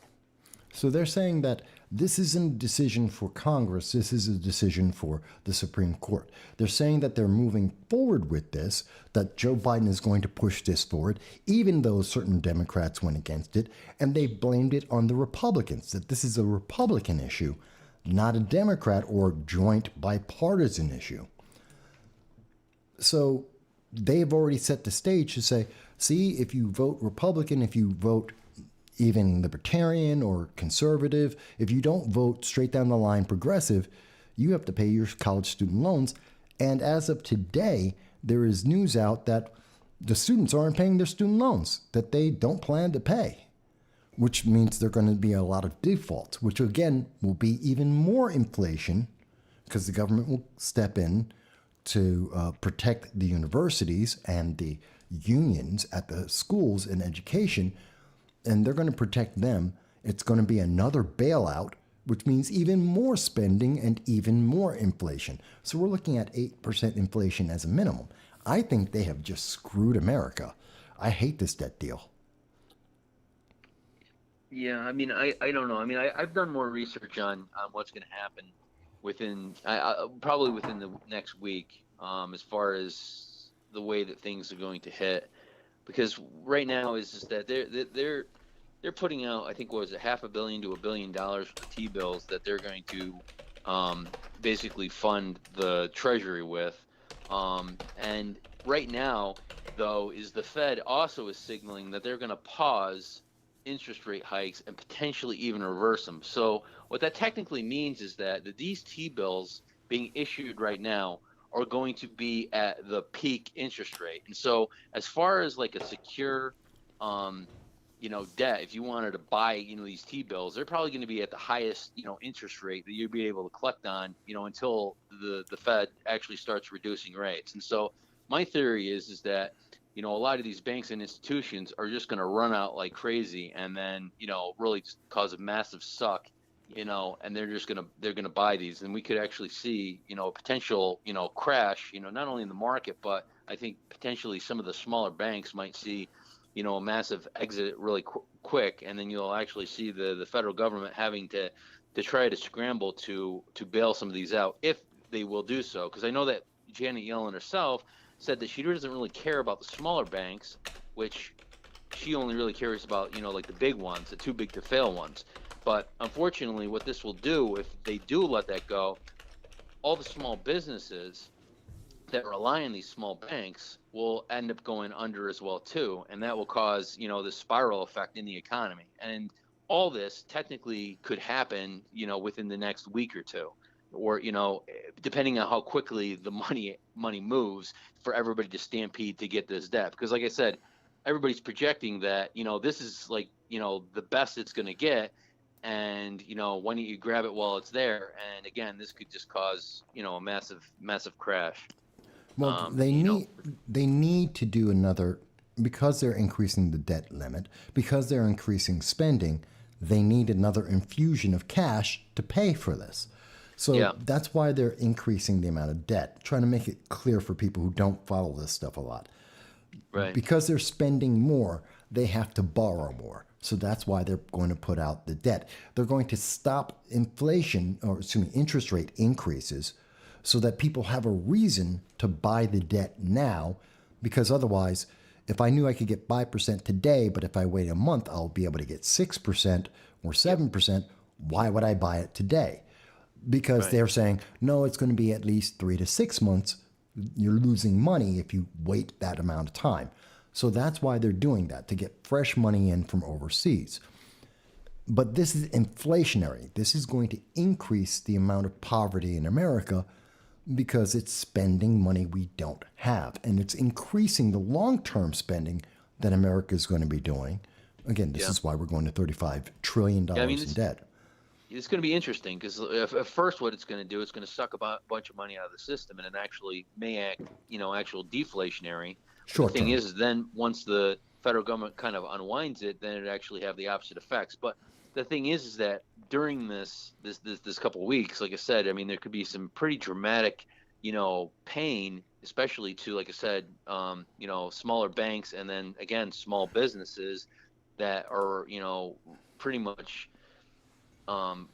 So they're saying that this isn't a decision for Congress, this is a decision for the Supreme Court. They're saying that they're moving forward with this, that Joe Biden is going to push this forward, even though certain Democrats went against it, and they blamed it on the Republicans, that this is a Republican issue, not a Democrat or joint bipartisan issue. So they've already set the stage to say, see, if you vote Republican, if you vote even libertarian or conservative, if you don't vote straight down the line progressive, you have to pay your college student loans. And as of today, there is news out that the students aren't paying their student loans, that they don't plan to pay, which means there are going to be a lot of defaults, which again will be even more inflation because the government will step in to protect the universities and the unions at the schools and education, and they're going to protect them. It's going to be another bailout, which means even more spending and even more inflation. So we're looking at 8% inflation as a minimum. I think they have just screwed America. I hate this debt deal. Yeah, I mean, I don't know. I mean, I've done more research on what's going to happen within probably within the next week, as far as the way that things are going to hit. Because right now is just that they're putting out, I think, what was it, $500 million to $1 billion for T-bills that they're going to basically fund the Treasury with. And right now, though, is the Fed also is signaling that they're going to pause interest rate hikes and potentially even reverse them. So what that technically means is that these T-bills being issued right now are going to be at the peak interest rate. And so as far as like a secure, debt, if you wanted to buy, these T-bills, they're probably going to be at the highest, interest rate that you'd be able to collect on, until the Fed actually starts reducing rates. And so my theory is that, a lot of these banks and institutions are just going to run out like crazy and then, really just cause a massive suck, and they're going to buy these. And we could actually see, a potential, crash, not only in the market, but I think potentially some of the smaller banks might see, a massive exit really quick. And then you'll actually see the federal government having to try to scramble to bail some of these out, if they will do so. Because I know that Janet Yellen herself said that she doesn't really care about the smaller banks, which she only really cares about, like the big ones, the too big to fail ones. But unfortunately, what this will do, if they do let that go, all the small businesses that rely on these small banks will end up going under as well too, and that will cause this spiral effect in the economy. And all this technically could happen within the next week or two, or depending on how quickly the money moves for everybody to stampede to get this debt. Because like I said, everybody's projecting that this is like the best it's going to get. And why don't you grab it while it's there? And again, this could just cause a massive crash. Well, they need to do another, because they're increasing the debt limit, because they're increasing spending. They need another infusion of cash to pay for this. So that's why they're increasing the amount of debt, trying to make it clear for people who don't follow this stuff a lot. Right. Because they're spending more, they have to borrow more. So that's why they're going to put out the debt. They're going to stop inflation, or excuse me, interest rate increases, so that people have a reason to buy the debt now, because otherwise, if I knew I could get 5% today, but if I wait a month, I'll be able to get 6% or 7%, why would I buy it today? Because they're saying, no, it's going to be at least 3 to 6 months. You're losing money if you wait that amount of time. So that's why they're doing that, to get fresh money in from overseas. But this is inflationary. This is going to increase the amount of poverty in America because it's spending money we don't have. And it's increasing the long-term spending that America is going to be doing. Again, this is why we're going to $35 trillion in debt. It's going to be interesting because at first what it's going to do is going to suck a bunch of money out of the system, and it actually may act, actual deflationary. The thing is then once the federal government kind of unwinds it, then it actually have the opposite effects. But the thing is that during this couple of weeks, like I said, I mean, there could be some pretty dramatic, pain, especially to, like I said, smaller banks, and then again, small businesses that are, pretty much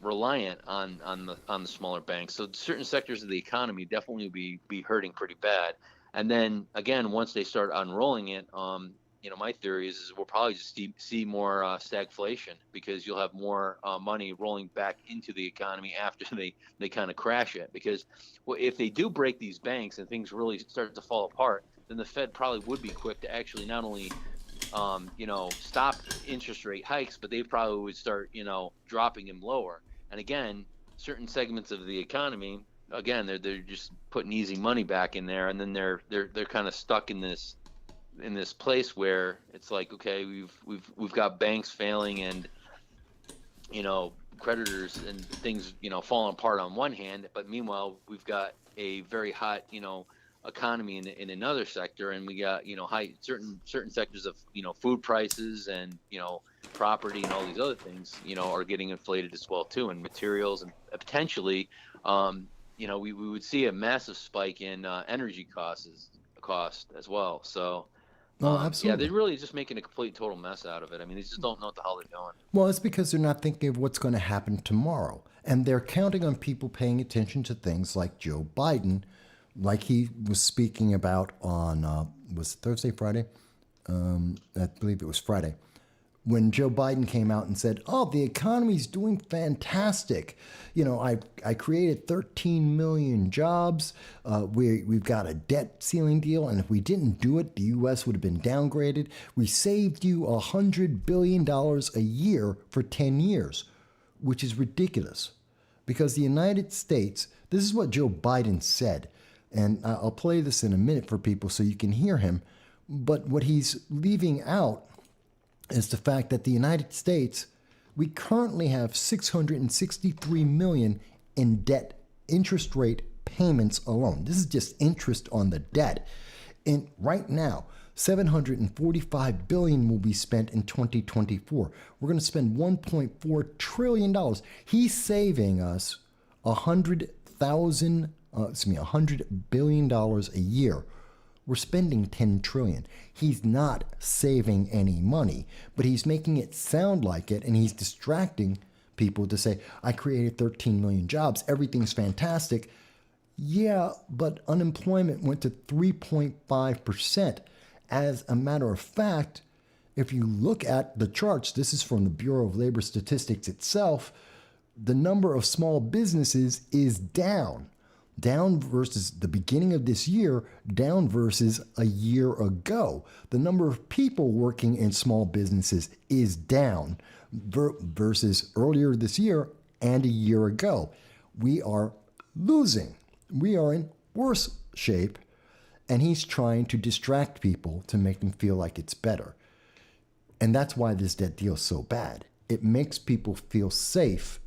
reliant on the smaller banks. So certain sectors of the economy definitely will be hurting pretty bad. And then again, once they start unrolling it, my theory is we'll probably just see more stagflation, because you'll have more money rolling back into the economy after they kind of crash it. Because if they do break these banks and things really start to fall apart, then the Fed probably would be quick to actually not only stop interest rate hikes, but they probably would start, dropping them lower. And again, certain segments of the economy, again, they're just putting easy money back in there, and then they're kind of stuck in this place where it's like, okay, we've got banks failing and creditors and things falling apart on one hand, but meanwhile we've got a very hot economy in another sector, and we got high certain sectors of food prices and property and all these other things are getting inflated as well too, and materials, and potentially we would see a massive spike in energy cost as well. So absolutely. they're really just making a complete total mess out of it. I mean, they just don't know what the hell they're doing. Well, it's because they're not thinking of what's going to happen tomorrow. And they're counting on people paying attention to things like Joe Biden, like he was speaking about on, was it Thursday, Friday? I believe it was Friday, when Joe Biden came out and said, oh, the economy's doing fantastic. I created 13 million jobs. We've got a debt ceiling deal, and if we didn't do it, the U.S. would have been downgraded. We saved you $100 billion a year for 10 years, which is ridiculous. Because the United States, this is what Joe Biden said, and I'll play this in a minute for people so you can hear him, but what he's leaving out is the fact that the United States, we currently have $663 million in debt interest rate payments alone. This is just interest on the debt. And right now, $745 billion will be spent in 2024. We're going to spend $1.4 trillion. He's saving us $100 billion a year. We're spending $10 trillion. He's not saving any money, but he's making it sound like it, and he's distracting people to say, I created 13 million jobs. Everything's fantastic. Yeah, but unemployment went to 3.5%. As a matter of fact, if you look at the charts, this is from the Bureau of Labor Statistics itself, the number of small businesses is down versus the beginning of this year, down versus a year ago. The number of people working in small businesses is down versus earlier this year and a year ago. We are losing. We are in worse shape, and he's trying to distract people to make them feel like it's better. And that's why this debt deal is so bad. It makes people feel safe,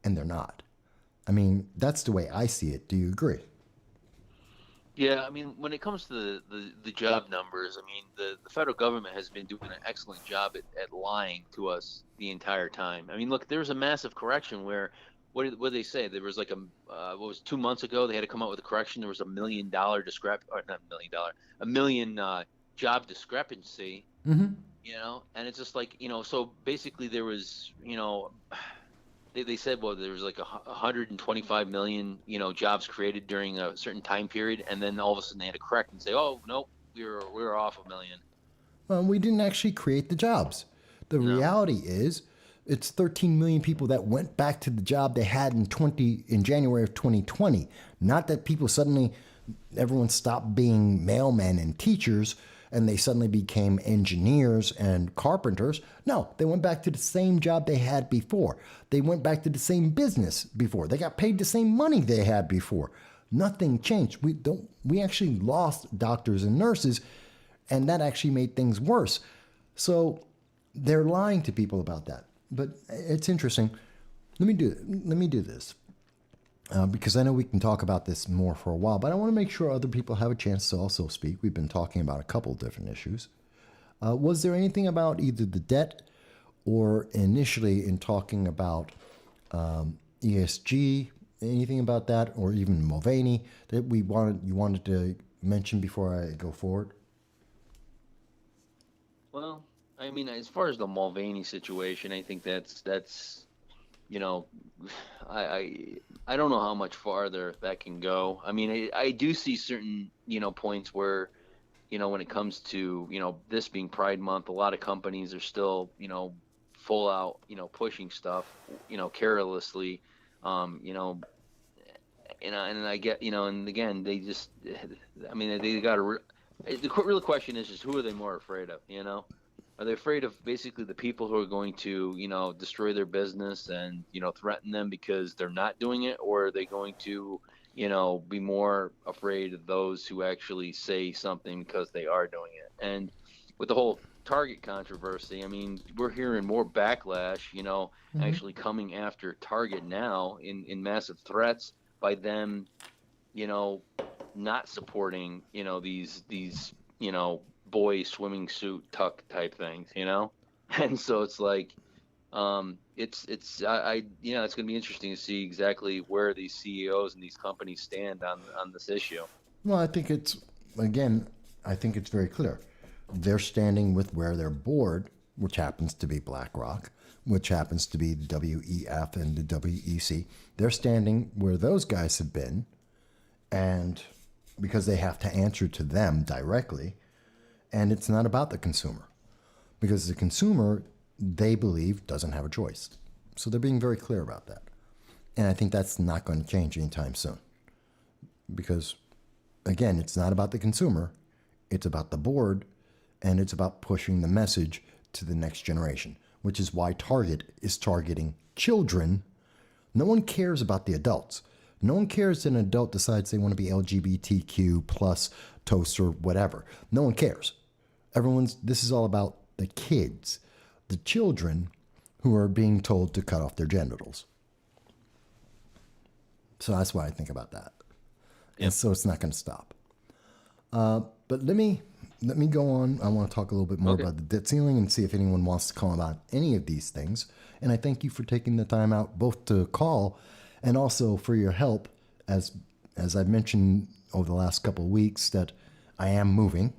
and they're not. I mean, that's the way I see it. Do you agree? Yeah, I mean, when it comes to the job numbers, I mean, the federal government has been doing an excellent job at lying to us the entire time. I mean, look, there was a massive correction where, what did they say? There was like what was 2 months ago, they had to come out with a correction. There was $1 million $1 million job discrepancy, you know, and it's just like, you know, so basically there was, you know, they said, well, there was like 125 million, you know, jobs created during a certain time period, and then all of a sudden they had to correct and say, oh, nope, we were off a million. We didn't actually create the jobs. The reality is, it's 13 million people that went back to the job they had in January of 2020. Not that people suddenly, everyone stopped being mailmen and teachers, and they suddenly became engineers and carpenters. No, they went back to the same job they had before. They went back to the same business before. They got paid the same money they had before. Nothing changed. We actually lost doctors and nurses, and that actually made things worse. So they're lying to people about that. But it's interesting. Let me do this. Because I know we can talk about this more for a while, but I want to make sure other people have a chance to also speak. We've been talking about a couple of different issues. Was there anything about either the debt or initially in talking about ESG, anything about that, or even Mulvaney that you wanted to mention before I go forward? Well, I mean, as far as the Mulvaney situation, I think that's you know, I don't know how much farther that can go. I mean, I do see certain, you know, points where, you know, when it comes to, you know, this being Pride Month, a lot of companies are still, you know, full out, you know, pushing stuff, you know, carelessly, you know, and I get, you know, and again, they just, I mean, they got to, the real question is just who are they more afraid of, you know? Are they afraid of basically the people who are going to, you know, destroy their business and, you know, threaten them because they're not doing it? Or are they going to, you know, be more afraid of those who actually say something because they are doing it? And with the whole Target controversy, I mean, we're hearing more backlash, you know, actually coming after Target now in massive threats by them, you know, not supporting, you know, these, you know, boy swimming suit tuck type things, you know? And so it's like, I you know, it's going to be interesting to see exactly where these CEOs and these companies stand on this issue. Well, I think it's very clear. They're standing with where their board, which happens to be BlackRock, which happens to be the WEF and the WEC, they're standing where those guys have been, and because they have to answer to them directly. And it's not about the consumer, because the consumer, they believe, doesn't have a choice. So they're being very clear about that. And I think that's not going to change anytime soon. Because, again, it's not about the consumer, it's about the board, and it's about pushing the message to the next generation, which is why Target is targeting children. No one cares about the adults. No one cares that an adult decides they want to be LGBTQ plus toast or whatever. No one cares. This is all about the kids, the children who are being told to cut off their genitals. So that's why I think about that. Yep. And so it's not going to stop. But let me go on. I want to talk a little bit more about the debt ceiling and see if anyone wants to call about any of these things. And I thank you for taking the time out both to call and also for your help. As I've mentioned over the last couple of weeks, that I am moving.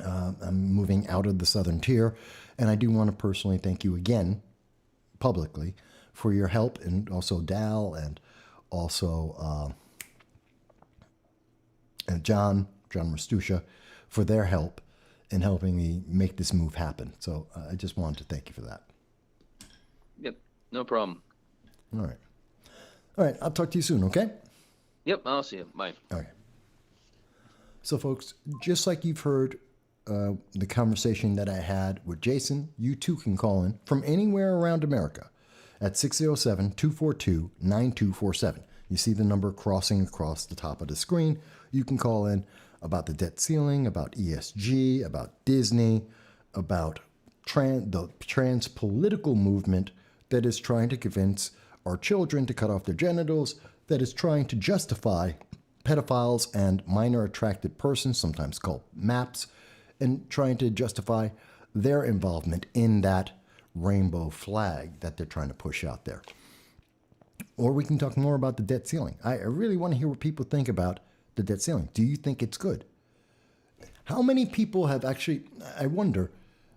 I'm moving out of the Southern Tier, and I do want to personally thank you again, publicly, for your help, and also Dal, and also and John Rastusha, for their help in helping me make this move happen. So I just wanted to thank you for that. Yep, no problem. All right, I'll talk to you soon, okay? Yep, I'll see you. Bye. Okay. So, folks, just like you've heard the conversation that I had with Jason, you too can call in from anywhere around America at 607-242-9247. You see the number crossing across the top of the screen. You can call in about the debt ceiling, about ESG, about Disney, about the trans political movement that is trying to convince our children to cut off their genitals, that is trying to justify pedophiles and minor attracted persons, sometimes called MAPS, and trying to justify their involvement in that rainbow flag that they're trying to push out there. Or we can talk more about the debt ceiling. I really want to hear what people think about the debt ceiling. Do you think it's good? How many people have actually, I wonder,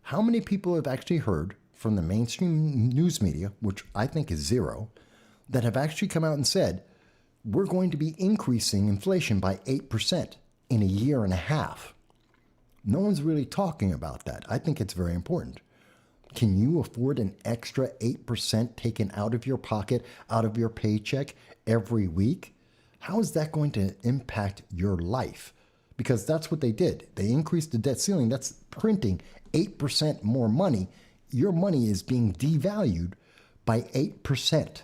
how many people have actually heard from the mainstream news media, which I think is zero, that have actually come out and said, we're going to be increasing inflation by 8% in a year and a half? No one's really talking about that. I think it's very important. Can you afford an extra 8% taken out of your pocket, out of your paycheck every week? How is that going to impact your life? Because that's what they did. They increased the debt ceiling. That's printing 8% more money. Your money is being devalued by 8%.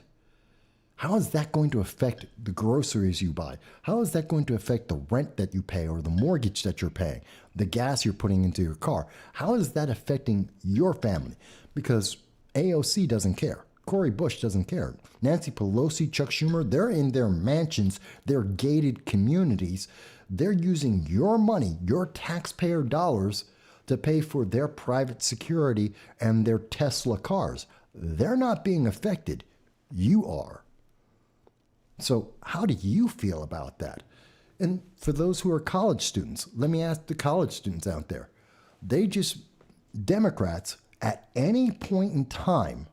How is that going to affect the groceries you buy? How is that going to affect the rent that you pay or the mortgage that you're paying, the gas you're putting into your car? How is that affecting your family? Because AOC doesn't care. Cory Bush doesn't care. Nancy Pelosi, Chuck Schumer, they're in their mansions, their gated communities. They're using your money, your taxpayer dollars, to pay for their private security and their Tesla cars. They're not being affected. You are. So how do you feel about that? And for those who are college students, let me ask the college students out there. Democrats at any point in time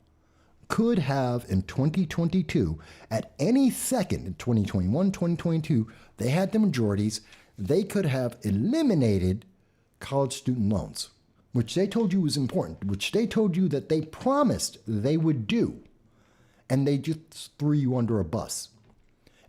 could have in 2022, at any second in 2021, 2022, they had the majorities, they could have eliminated college student loans, which they told you was important, which they told you that they promised they would do. And they just threw you under a bus.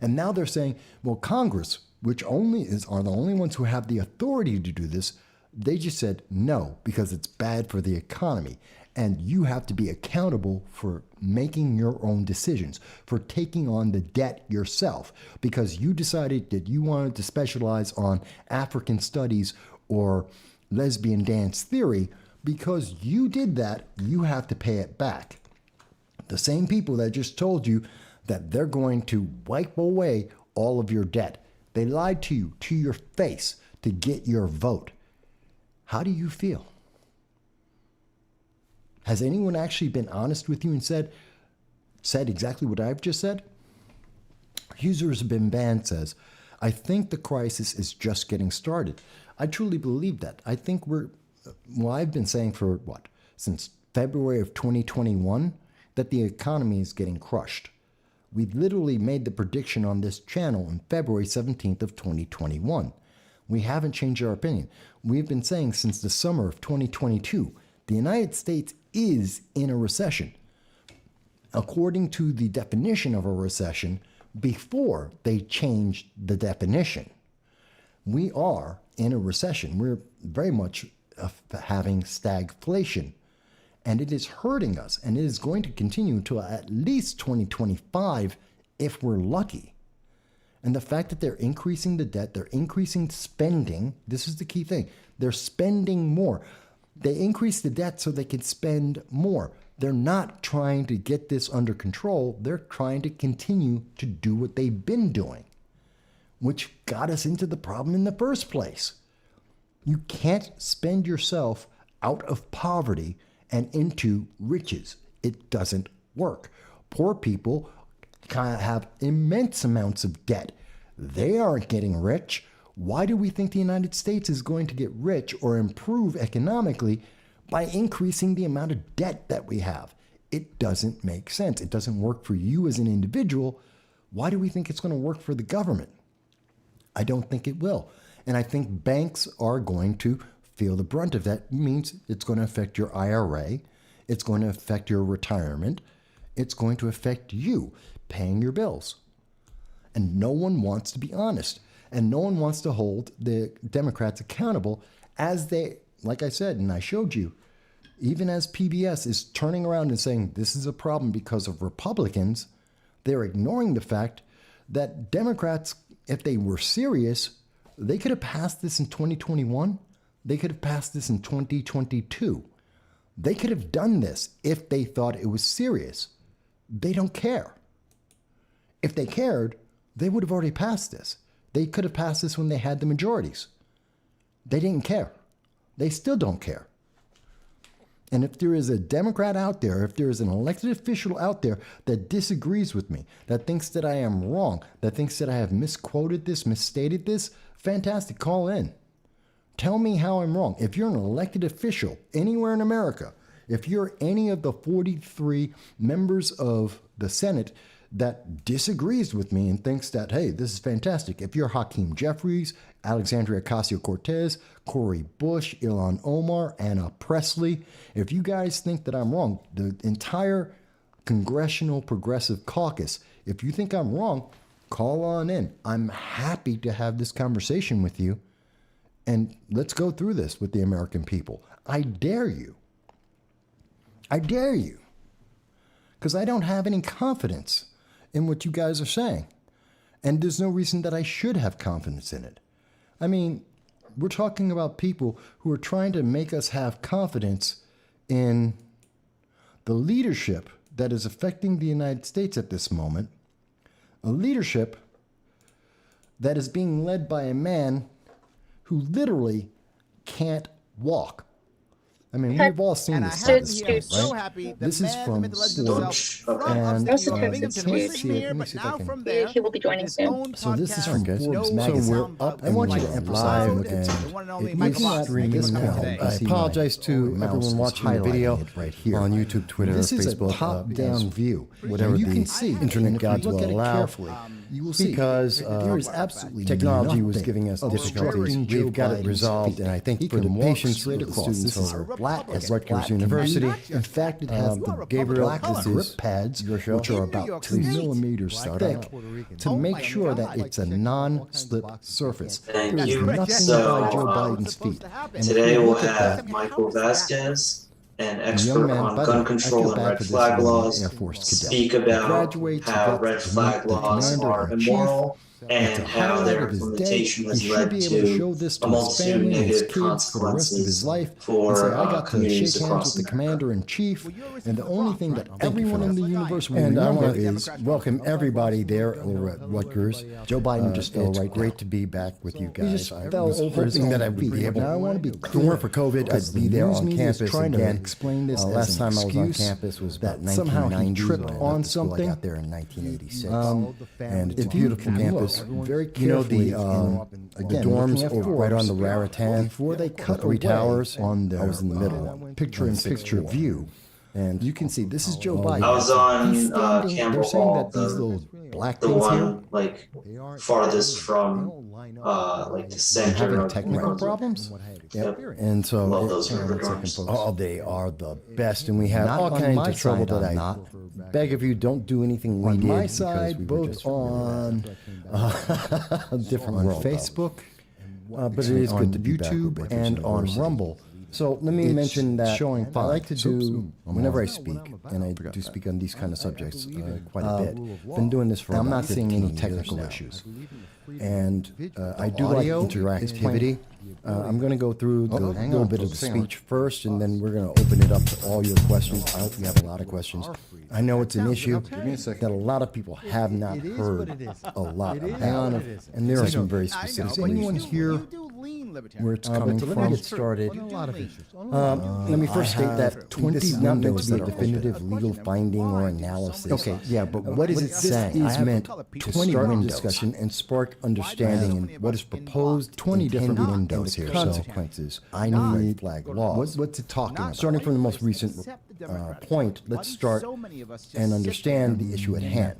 And now they're saying, well, Congress, which are the only ones who have the authority to do this, they just said no, because it's bad for the economy. And you have to be accountable for making your own decisions, for taking on the debt yourself, because you decided that you wanted to specialize on African studies or lesbian dance theory. Because you did that, you have to pay it back. The same people that just told you that they're going to wipe away all of your debt. They lied to you, to your face, to get your vote. How do you feel? Has anyone actually been honest with you and said exactly what I've just said? Users Bin Ban says, I think the crisis is just getting started. I truly believe that. I think I've been saying for since February of 2021, that the economy is getting crushed. We literally made the prediction on this channel on February 17th of 2021. We haven't changed our opinion. We've been saying since the summer of 2022, the United States is in a recession. According to the definition of a recession, before they changed the definition, we are in a recession. We're very much having stagflation. And it is hurting us, and it is going to continue until at least 2025 if we're lucky. And the fact that they're increasing the debt, they're increasing spending, this is the key thing. They're spending more. They increase the debt so they can spend more. They're not trying to get this under control. They're trying to continue to do what they've been doing, which got us into the problem in the first place. You can't spend yourself out of poverty and into riches. It doesn't work. Poor people have immense amounts of debt. They aren't getting rich. Why do we think the United States is going to get rich or improve economically by increasing the amount of debt that we have? It doesn't make sense. It doesn't work for you as an individual. Why do we think it's going to work for the government? I don't think it will. And I think banks are going to feel the brunt of that. It means it's going to affect your IRA. It's going to affect your retirement. It's going to affect you paying your bills. And no one wants to be honest. And no one wants to hold the Democrats accountable as they, like I said, and I showed you, even as PBS is turning around and saying this is a problem because of Republicans, they're ignoring the fact that Democrats, if they were serious, they could have passed this in 2021. They could have passed this in 2022. They could have done this if they thought it was serious. They don't care. If they cared, they would have already passed this. They could have passed this when they had the majorities. They didn't care. They still don't care. And if there is a Democrat out there, if there is an elected official out there that disagrees with me, that thinks that I am wrong, that thinks that I have misquoted this, misstated this, fantastic, call in. Tell me how I'm wrong. If you're an elected official anywhere in America, if you're any of the 43 members of the Senate that disagrees with me and thinks that, hey, this is fantastic. If you're Hakeem Jeffries, Alexandria Ocasio-Cortez, Cori Bush, Ilhan Omar, Anna Presley, if you guys think that I'm wrong, the entire Congressional Progressive Caucus, if you think I'm wrong, call on in. I'm happy to have this conversation with you, and let's go through this with the American people. I dare you. I dare you. Because I don't have any confidence in what you guys are saying. And there's no reason that I should have confidence in it. I mean, we're talking about people who are trying to make us have confidence in the leadership that is affecting the United States at this moment, a leadership that is being led by a man who literally can't walk. I mean, we've all seen this side of the screen, right? This is from Forbes, and That's you okay. can't see it. Let me see if I can. He will be joining soon. So this is from Forbes magazine. So we're up I want you to and emphasize live, it. and It it's looking streaming at this now. now. I apologize to everyone watching the video right here on YouTube, Twitter, This is Facebook, a top-down view. whatever And you the can see, internet and if you gods look will at it allow. carefully, you will see Because there is absolutely technology was nothing giving us difficulties. obstructing Joe We've got it Biden's resolved, speech. and I think He for the can walk patience straight of the across. students This is over flat at as Rutgers black can University. be. In fact, it has the Gabriel, black this grip is pads, your show. which are about 2 millimeters thick, to make sure that it's a non-slip surface. Thank There is you. nothing So, by Joe Biden's feet. And if Today you we'll look at that, have Michael Vasquez, an young expert man, on by the gun way, I control feel and bad red for this flag young laws, Air Force cadet. speak He about graduates to how get red to flag meet the laws are commander-in-chief. immoral At and the how highlight their of his day, implementation he has should led be able to show to this a to his multitude of family and his negative kids for the rest of his consequences life and for say, I got to communities shake hands across with the America. commander-in-chief, and the only thing that everyone in the universe will And I remember want is to welcome everybody there over at Rutgers. Joe Biden just fell It's right great now. to be back with you He guys. just I fell was over his hoping that I own would be feet. able. Now, I want to be If it clear, weren't for COVID, because I'd be the there news on media is campus trying to again. explain this as Last an time I was on excuse campus was that about somehow he 1990. tripped when I on left school. something. I got there in 1986, and it's a If you beautiful can campus. look very You know carefully, the again, dorms looking at over right on the Forbes, Raritan, before they cut Three away Towers. on their I was in the middle one, picture-in-picture 164. view, and you can see this is Joe Oh, Biden. I was on He's standing, Campbell they're saying Hall, that these little black the things here one like farthest from like the are center having of technical Brunswick. problems. Yep. And so, Love those hang on river one second, dorms. folks. Oh, they are the best, and we have Not all on kinds my of trouble. side, But I'm I not. beg of you, don't do anything we On did my because side, we were both just really on bad. A different on world, though. Facebook, But it is on good to be back with YouTube, Rutgers and on University. Rumble. So let me It's mention that showing I like to fine. do, I'm whenever on. I speak, and I do speak on these kind of subjects quite a bit. Been doing this for I'm about not seeing 15 any years technical now. issues. And I do like audio is interactivity. I'm going to go through the hang little on, bit of the folks, hang on. speech first, and then we're going to open it up to all your questions. I hope you have a lot of questions. I know it's an issue that a lot of people have not heard a lot about, and there are some very specific Does anyone reasons. hear where it's coming But let from? me get started. Let me first I state that have 20 this is not meant windows to be a that are definitive legal finding or analysis. Okay, yeah, but what is it This saying? I is have meant to 20 start a windows. discussion and spark understanding in what is proposed, 20 different intended, windows and here, the so consequences I of red need flag laws. what's it talking about? Starting from the most recent point, let's start and understand the issue at hand.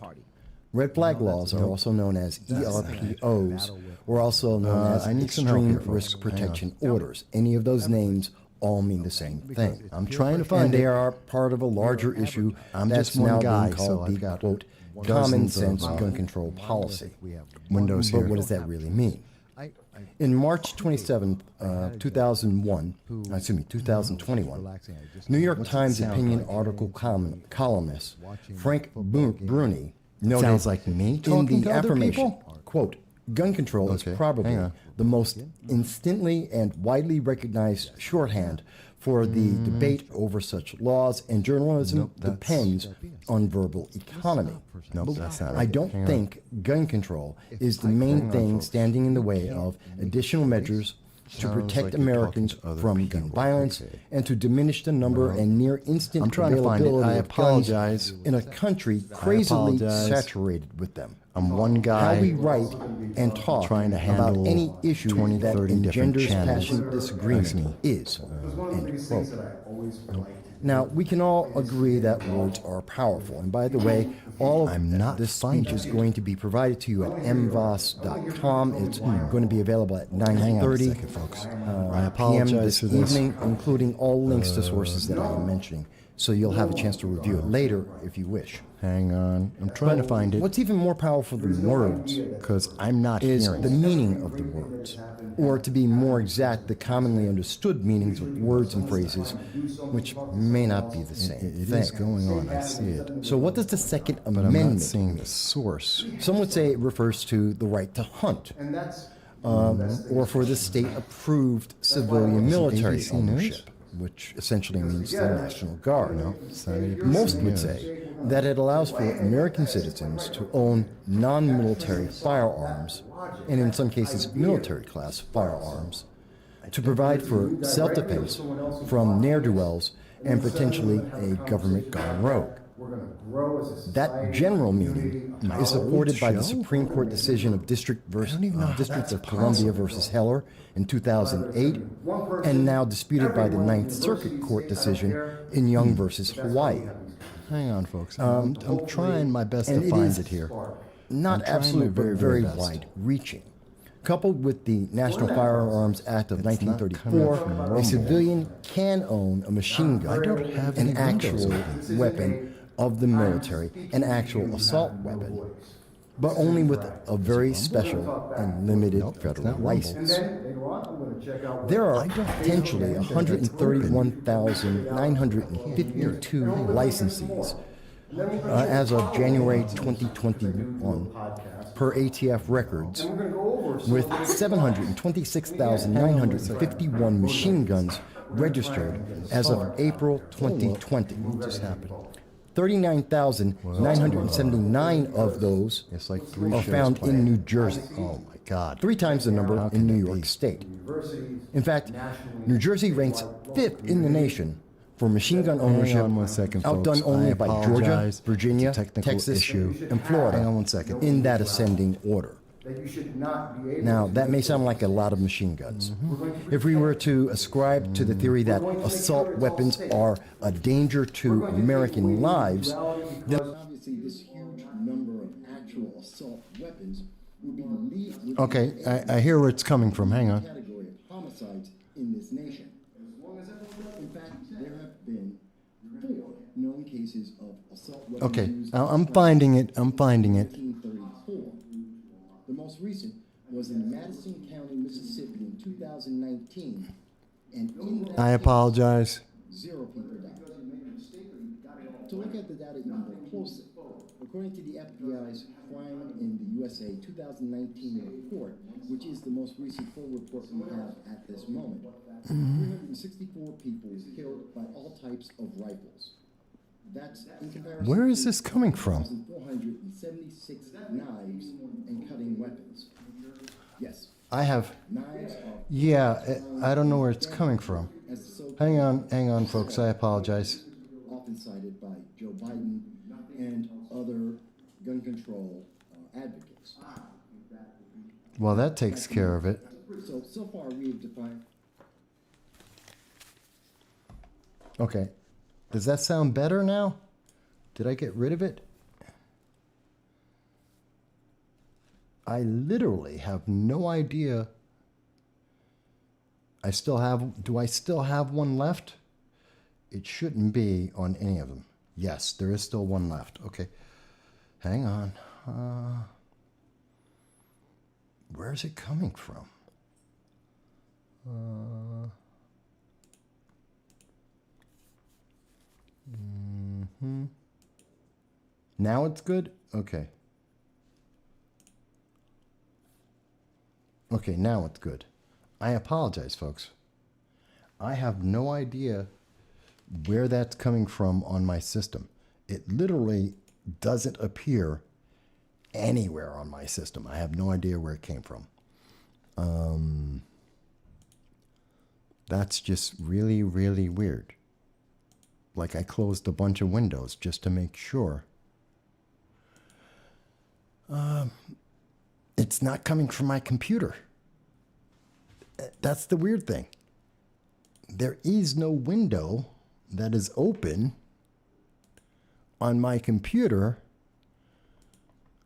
Red flag laws are also known as ERPOs, or also known as I need some help Extreme here, folks. Risk Protection Orders. Any of those names all mean the same thing. I'm trying to find And they it. are part of a larger issue I'm that's just one now guy, being so called I've the, got quote, common dozens of, sense gun control policy. Windows But here. what does that really mean? In March 27, 2021, New York Times opinion article columnist Frank Bruni noted Sounds like me in talking the to other affirmation, people? quote, gun control Okay, is hang probably on. the most instantly and widely recognized shorthand for the debate over such laws, and journalism Nope, that's- depends on verbal economy. Nope, that's not I it. don't Hang on. think gun control is the main thing standing in the way of additional measures to Sounds protect like you're Americans talking to other from gun people. violence Okay. and to diminish the number and near instant I'm trying to find it. availability I of guns apologize. in a country crazily apologize. saturated with them. I'm one guy. How we write and talk trying to handle about any issue 20, that 30 different engenders channels. passionate disagreement is, end quote. Now, we can all agree that words are powerful. And by the way, all of this speech is going to be provided to you at mvos.com. It's going to be available at 9:30 folks. I p.m. apologize this for this. evening, including all links to sources that I am mentioning. So you'll have a chance to review it later if you wish. Hang on. I'm trying to find it What's even more powerful than words because I'm not is hearing the it. meaning of the words, or to be more exact, the commonly understood meanings of words and phrases, which may not be the same It thing. is going on. I see it. So what does the Second But I'm Amendment not seeing mean? the source. Some would say it refers to the right to hunt, or for the state-approved civilian military ABC News? ownership, which essentially means the National Guard. It's not ABC Most would News. say that it allows for American citizens to own non-military firearms, and in some cases military-class firearms, to provide for self-defense from ne'er-do-wells and potentially a government gone rogue. That general meaning is supported by the Supreme Court decision of District of Columbia versus Heller in 2008, and now disputed by the Ninth Circuit Court decision in Young versus Hawaii. Hang on, folks. I'm trying my best And to it find is it here. Not I'm trying absolute, my but very, very very best. wide-reaching. Coupled with the National Firearms Act of It's not coming from 1934, a Rumble. civilian can own a machine gun, I don't have an any actual windows weapon of the military, an actual assault weapon, but only with a very special and limited Nope, it's federal not Rumble. license. There are potentially 131,952 licensees as of January 2021 per ATF records, with 726,951 machine guns registered as of April 2020. What just happened? 39,979 of those It's like three are shows found playing. in New Jersey. Oh my God. 3 times the number How in can New that York be? State. In fact, New Jersey ranks 5th in the nation for machine gun ownership, Hang on 1 second, folks. outdone only I by Georgia, apologize. Virginia, It's a technical Texas, issue. and Florida. Hang on 1 second. In that ascending order. Now, that may sound like a lot of machine guns. If we were to ascribe to the theory that assault weapons are a danger to American lives, then obviously this huge number of actual assault weapons would be the lead. Okay, I hear where it's coming from. Hang on. Category of homicides in this nation. In fact, there have been 4 known cases of assault weapons Okay, used I'm finding it. I'm finding it. 1934. The most recent was in Madison County, Mississippi in 2019, and in that I apologize. 0 people died. To look at the data even more closely, according to the FBI's Crime in the USA 2019 report, which is the most recent full report we have at this moment, 364 people killed by all types of rifles. That's in comparison Where is to this coming from? 1,476 knives and cutting weapons. Yes, I have. knives are Yeah, I don't know where it's coming from. as the so-called Hang on, folks. I apologize. often cited by Joe Biden and other gun control advocates. Well, that takes care of it. So far we have defined. Okay. Does that sound better now? Did I get rid of it? I literally have no idea. Do I still have one left? It shouldn't be on any of them. Yes, there is still one left. Okay. Hang on. Where's it coming from? Now it's good? Okay. Okay, now it's good. I apologize, folks. I have no idea where that's coming from on my system. It literally doesn't appear anywhere on my system. I have no idea where it came from. That's just really, really weird. Like I closed a bunch of windows just to make sure. It's not coming from my computer. That's the weird thing. There is no window that is open on my computer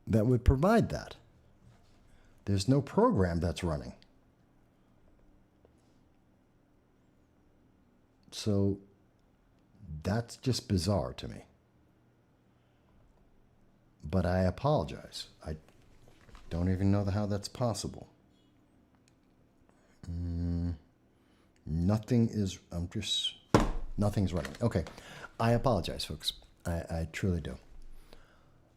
that would provide that. There's no program that's running. So that's just bizarre to me. But I apologize. I don't even know how that's possible. Nothing's running. Okay. I apologize, folks. I truly do.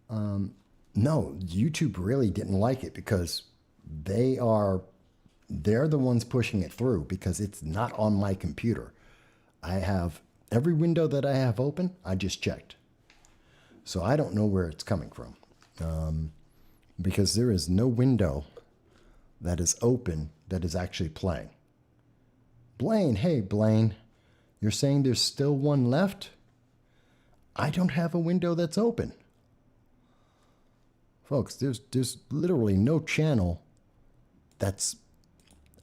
No, YouTube really didn't like it because they're the ones pushing it through because it's not on my computer. I have every window that I have open, I just checked. So I don't know where it's coming from. Because there is no window that is open that is actually playing. Blaine, hey Blaine, you're saying there's still one left? I don't have a window that's open. Folks, there's literally no channel that's,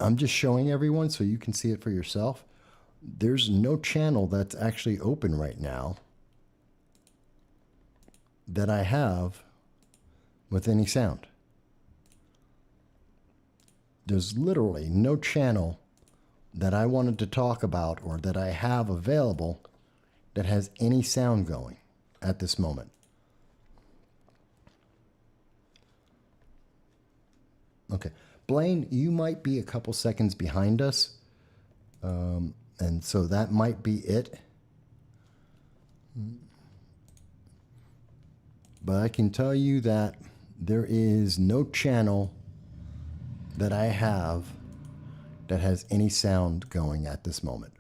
I'm just showing everyone so you can see it for yourself. There's no channel that's actually open right now that I have with any sound. There's literally no channel that I wanted to talk about or that I have available that has any sound going at this moment. Okay. Blaine, you might be a couple seconds behind us. And so that might be it. But I can tell you that there is no channel that I have that has any sound going at this moment.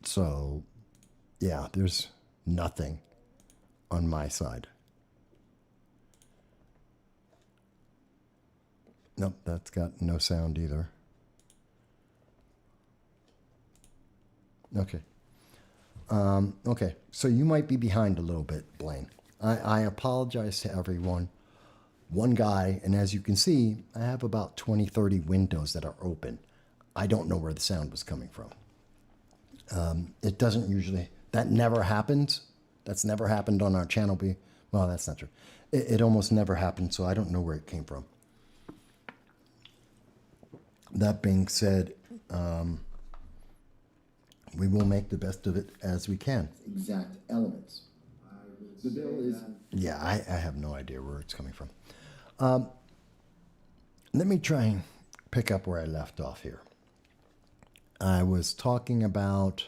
So, yeah, there's nothing on my side. Nope, that's got no sound either. Okay. Okay, so you might be behind a little bit, Blaine. I apologize to everyone. One guy, and as you can see, I have about 20, 30 windows that are open. I don't know where the sound was coming from. It doesn't usually, that never happens. That's never happened on our channel. Well, that's not true. It almost never happened, so I don't know where it came from. That being said, we will make the best of it as we can. Exact elements. The bill is... Yeah, I have no idea where it's coming from. Let me try and pick up where I left off here. I was talking about...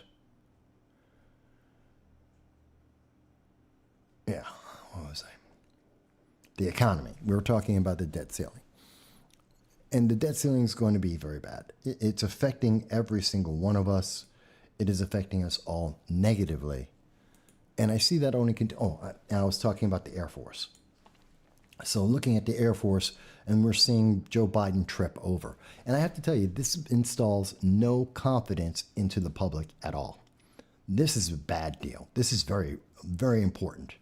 Yeah, what was I? The economy. We were talking about the debt ceiling. And the debt ceiling is going to be very bad. It's affecting every single one of us. It is affecting us all negatively. And I see that only... I was talking about the Air Force. So looking at the Air Force, and we're seeing Joe Biden trip over. And I have to tell you, this installs no confidence into the public at all. This is a bad deal. This is very, very important.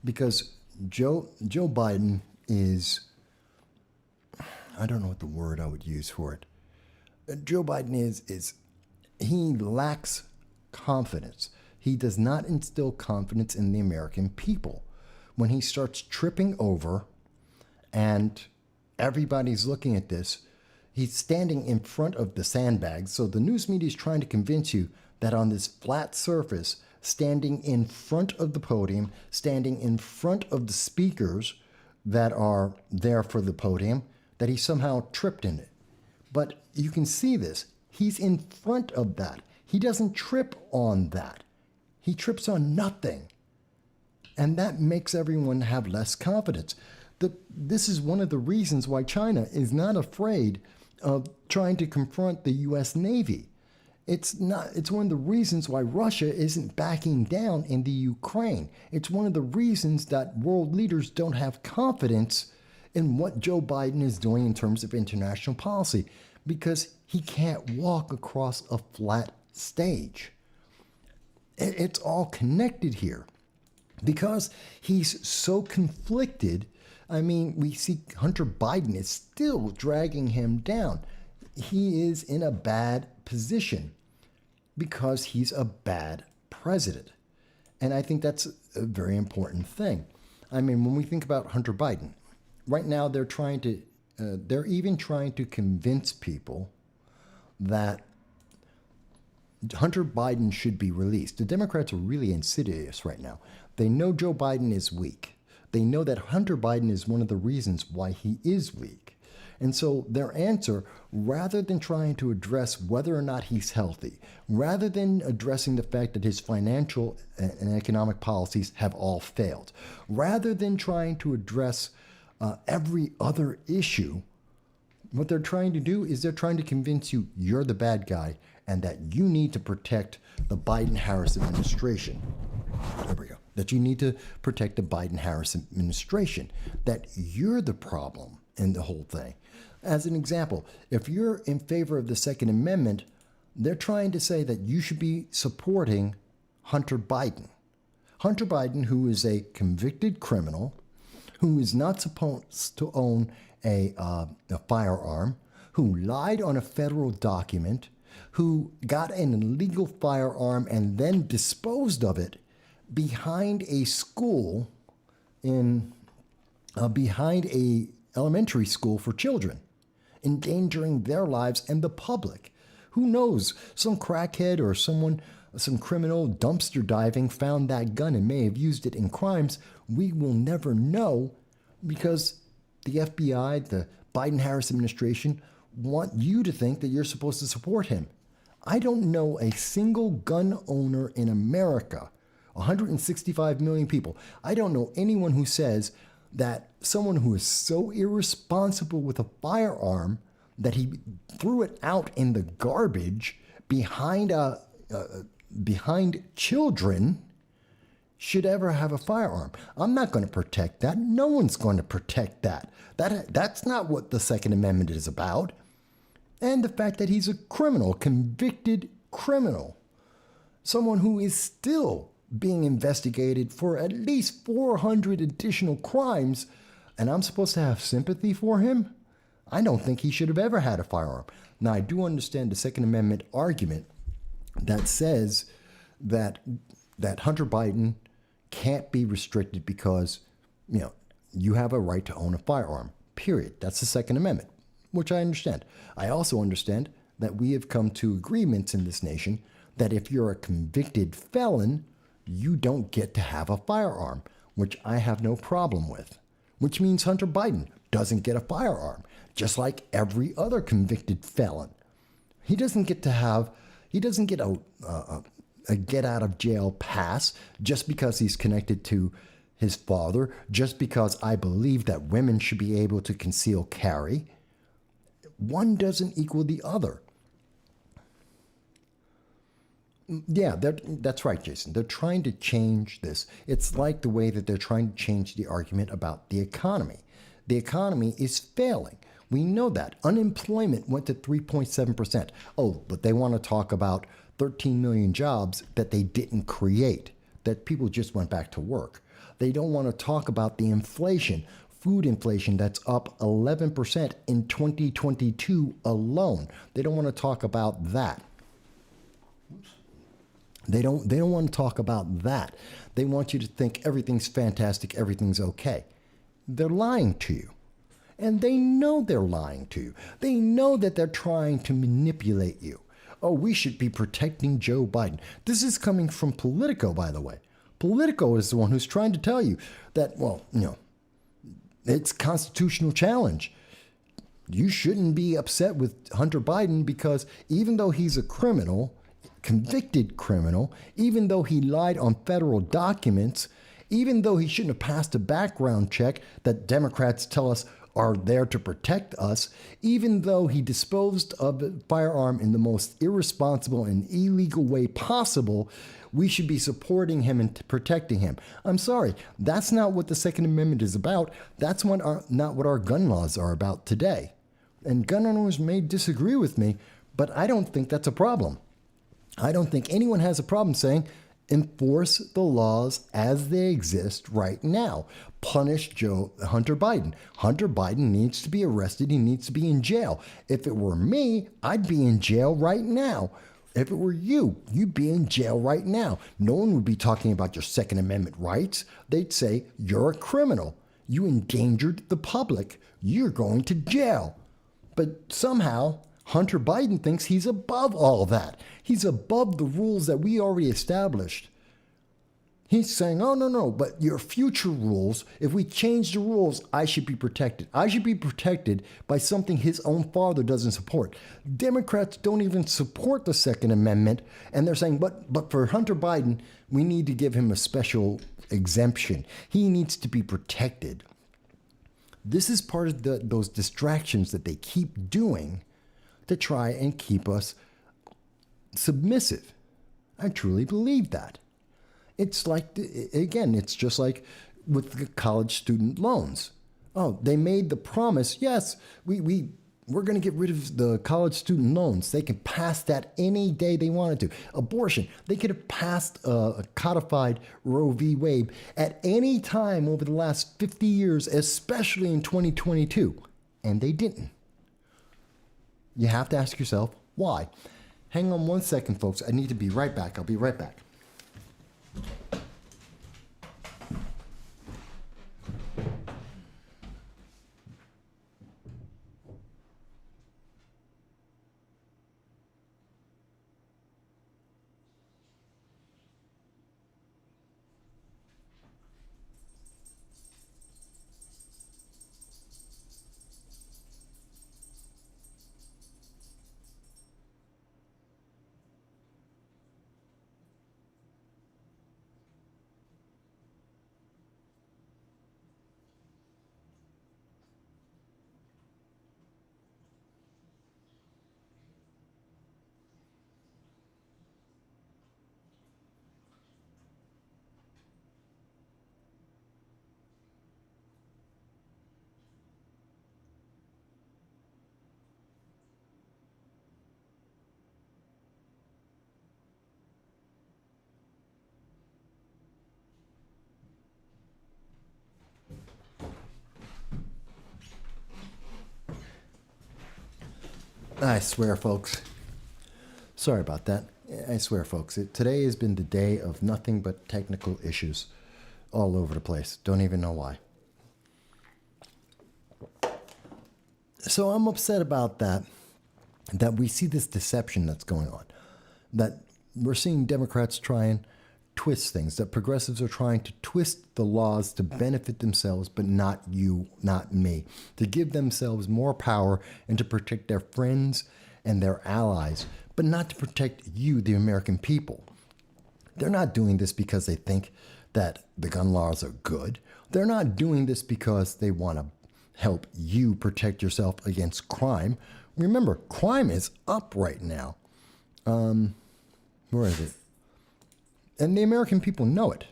Because Joe Biden is... I don't know what the word I would use for it. Joe Biden is he lacks confidence. He does not instill confidence in the American people. When he starts tripping over and everybody's looking at this, he's standing in front of the sandbags. So the news media is trying to convince you that on this flat surface, standing in front of the podium, standing in front of the speakers that are there for the podium, that he somehow tripped in it. But you can see this. He's in front of that. He doesn't trip on that. He trips on nothing. And that makes everyone have less confidence. This is one of the reasons why China is not afraid of trying to confront the U.S. Navy. It's one of the reasons why Russia isn't backing down in the Ukraine. It's one of the reasons that world leaders don't have confidence in what Joe Biden is doing in terms of international policy, because he can't walk across a flat stage. It's all connected here. because he's so conflicted. I mean, we see Hunter Biden is still dragging him down. He is in a bad position because he's a bad president. And I think that's a very important thing. I mean, when we think about Hunter Biden, right now they're even trying to convince people that Hunter Biden should be released. The Democrats are really insidious right now. They know Joe Biden is weak. They know that Hunter Biden is one of the reasons why he is weak. And so their answer, rather than trying to address whether or not he's healthy, rather than addressing the fact that his financial and economic policies have all failed, rather than trying to address every other issue, what they're trying to do is they're trying to convince you you're the bad guy and that you need to protect the Biden-Harris administration. There we go. That you need to protect the Biden-Harris administration, that you're the problem in the whole thing. As an example, if you're in favor of the Second Amendment, they're trying to say that you should be supporting Hunter Biden. Hunter Biden, who is a convicted criminal, who is not supposed to own a firearm, who lied on a federal document, who got an illegal firearm and then disposed of it behind a school behind a elementary school for children, endangering their lives and the public. Who knows? Some crackhead or some criminal dumpster diving found that gun and may have used it in crimes. We will never know because the FBI, the Biden-Harris administration, want you to think that you're supposed to support him. I don't know a single gun owner in America, 165 million people. I don't know anyone who says that someone who is so irresponsible with a firearm that he threw it out in the garbage behind children should ever have a firearm. I'm not going to protect that. No one's going to protect that. That's not what the Second Amendment is about. And the fact that he's a criminal, convicted criminal, someone who is still being investigated for at least 400 additional crimes, and I'm supposed to have sympathy for him? I don't think he should have ever had a firearm. Now, I do understand the Second Amendment argument that says that Hunter Biden can't be restricted because, you have a right to own a firearm, period. That's the Second Amendment, which I understand. I also understand that we have come to agreements in this nation that if you're a convicted felon, you don't get to have a firearm, which I have no problem with, which means Hunter Biden doesn't get a firearm, just like every other convicted felon. He doesn't get a get out of jail pass just because he's connected to his father, just because I believe that women should be able to conceal carry. One doesn't equal the other. Yeah, that's right, Jason. They're trying to change this. It's like the way that they're trying to change the argument about the economy. The economy is failing. We know that. Unemployment went to 3.7%. Oh, but they want to talk about 13 million jobs that they didn't create, that people just went back to work. They don't want to talk about the inflation, food inflation that's up 11% in 2022 alone. They don't want to talk about that. They don't want to talk about that. They want you to think everything's fantastic, everything's okay. They're lying to you. And they know they're lying to you. They know that they're trying to manipulate you. Oh, we should be protecting Joe Biden. This is coming from Politico, by the way. Politico is the one who's trying to tell you that, it's constitutional challenge. You shouldn't be upset with Hunter Biden because even though he's a criminal, convicted criminal, even though he lied on federal documents, even though he shouldn't have passed a background check that Democrats tell us are there to protect us, even though he disposed of a firearm in the most irresponsible and illegal way possible, we should be supporting him and protecting him. I'm sorry, that's not what the Second Amendment is about. That's not what our gun laws are about today. And gun owners may disagree with me, but I don't think that's a problem. I don't think anyone has a problem saying Enforce the laws as they exist right now. Punish Hunter Biden. Hunter Biden needs to be arrested. He needs to be in jail. If it were me, I'd be in jail right now. If it were you, you'd be in jail right now. No one would be talking about your Second Amendment rights. They'd say, you're a criminal. You endangered the public. You're going to jail. But somehow, Hunter Biden thinks he's above all that. He's above the rules that we already established. He's saying, oh, no, but your future rules, if we change the rules, I should be protected. I should be protected by something his own father doesn't support. Democrats don't even support the Second Amendment, and they're saying, but for Hunter Biden, we need to give him a special exemption. He needs to be protected. This is part of those distractions that they keep doing to try and keep us submissive. I truly believe that. It's like, again, it's just like with the college student loans. Oh, they made the promise, yes, we're going to get rid of the college student loans. They can pass that any day they wanted to. Abortion, they could have passed a codified Roe v. Wade at any time over the last 50 years, especially in 2022, and they didn't. You have to ask yourself, why? Hang on one second, folks. I need to be right back. I'll be right back. I swear, folks. Sorry about that. I swear, folks. Today has been the day of nothing but technical issues all over the place. Don't even know why. So I'm upset about that we see this deception that's going on, that we're seeing Democrats try and twist things, that progressives are trying to twist the laws to benefit themselves, but not you, not me, to give themselves more power and to protect their friends and their allies, but not to protect you, the American people. They're not doing this because they think that the gun laws are good. They're not doing this because they want to help you protect yourself against crime. Remember, crime is up right now. Where is it? And the American people know it.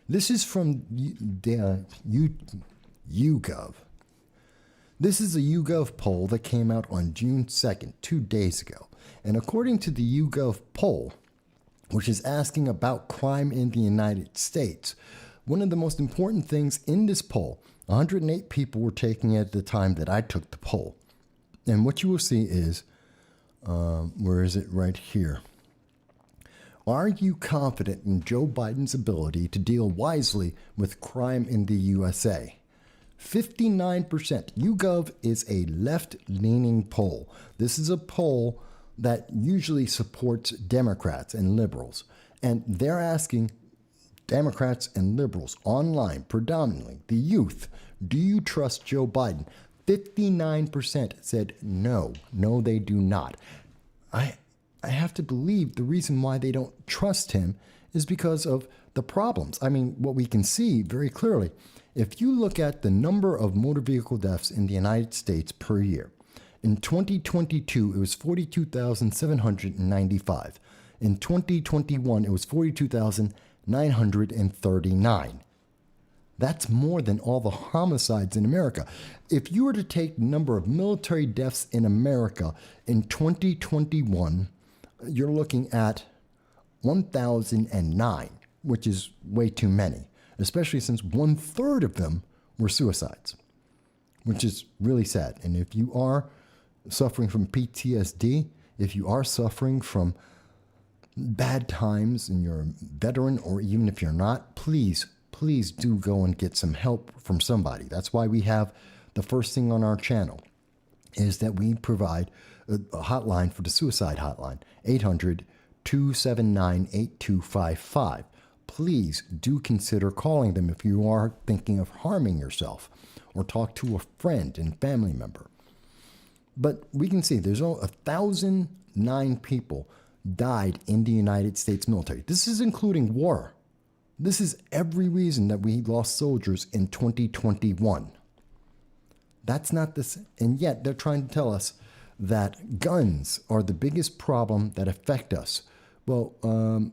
This is from YouGov. This is a YouGov poll that came out on June 2nd, 2 days ago. And according to the YouGov poll, which is asking about crime in the United States, one of the most important things in this poll, 108 people were taking it at the time that I took the poll. And what you will see is, where is it? Right here. Are you confident in Joe Biden's ability to deal wisely with crime in the USA? 59%. YouGov is a left-leaning poll. This is a poll that usually supports Democrats and liberals. And they're asking Democrats and liberals online, predominantly the youth, do you trust Joe Biden? 59% said no. No, they do not. I have to believe the reason why they don't trust him is because of the problems. I mean, what we can see very clearly, if you look at the number of motor vehicle deaths in the United States per year, in 2022, it was 42,795. In 2021, it was 42,939. That's more than all the homicides in America. If you were to take the number of military deaths in America in 2021, you're looking at 1,009. which is way too many, especially since 1/3 of them were suicides, which is really sad. And if you are suffering from PTSD, if you are suffering from bad times and you're a veteran, or even if you're not, please do go and get some help from somebody. That's why we have the first thing on our channel is that we provide a hotline for the suicide hotline, 800-279-8255. Please do consider calling them if you are thinking of harming yourself, or talk to a friend and family member. But we can see there's 1,009 people died in the United States military. This is including war. This is every reason that we lost soldiers in 2021. That's not this, and yet they're trying to tell us that guns are the biggest problem that affect us. Well,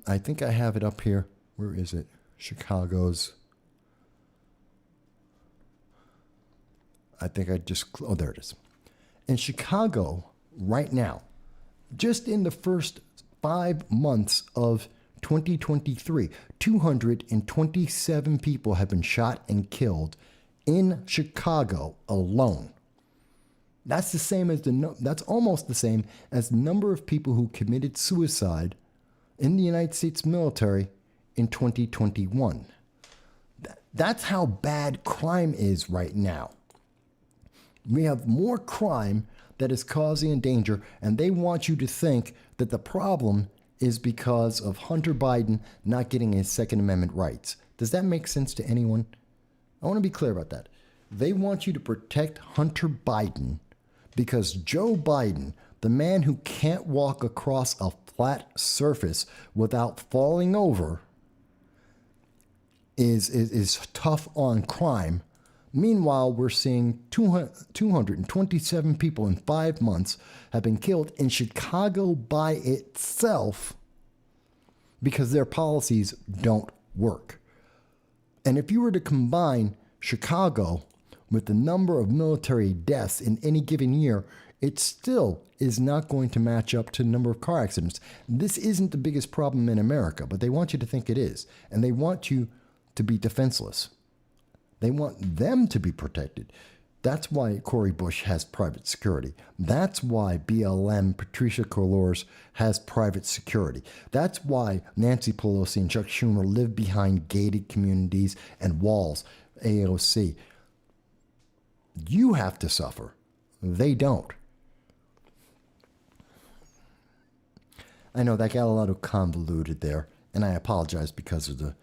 I think I have it up here. Where is it? Chicago's. I think I just, oh, there it is. In Chicago, right now, just in the first 5 months of 2023, 227 people have been shot and killed in Chicago alone. That's the same as that's almost the same as the number of people who committed suicide in the United States military in 2021. That's how bad crime is right now. We have more crime that is causing a danger, and they want you to think that the problem is because of Hunter Biden not getting his Second Amendment rights. Does that make sense to anyone? I want to be clear about that. They want you to protect Hunter Biden because Joe Biden, the man who can't walk across a flat surface without falling over, is tough on crime. Meanwhile, we're seeing 227 people in 5 months have been killed in Chicago by itself because their policies don't work. And if you were to combine Chicago with the number of military deaths in any given year, it still is not going to match up to the number of car accidents. This isn't the biggest problem in America, but they want you to think it is. And they want you to be defenseless. They want them to be protected. That's why Cori Bush has private security. That's why BLM Patricia Cullors has private security. That's why Nancy Pelosi and Chuck Schumer live behind gated communities and walls, AOC. You have to suffer. They don't. I know that got a little convoluted there, and I apologize because of the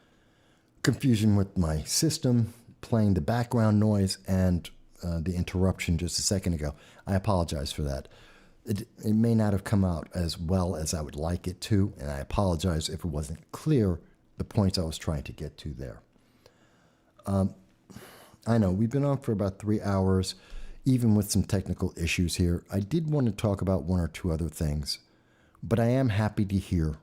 confusion with my system playing the background noise and the interruption just a second ago. I apologize for that. It may not have come out as well as I would like it to, and I apologize if it wasn't clear the points I was trying to get to there. I know we've been on for about 3 hours, even with some technical issues here. I did want to talk about one or two other things, but I am happy to hear,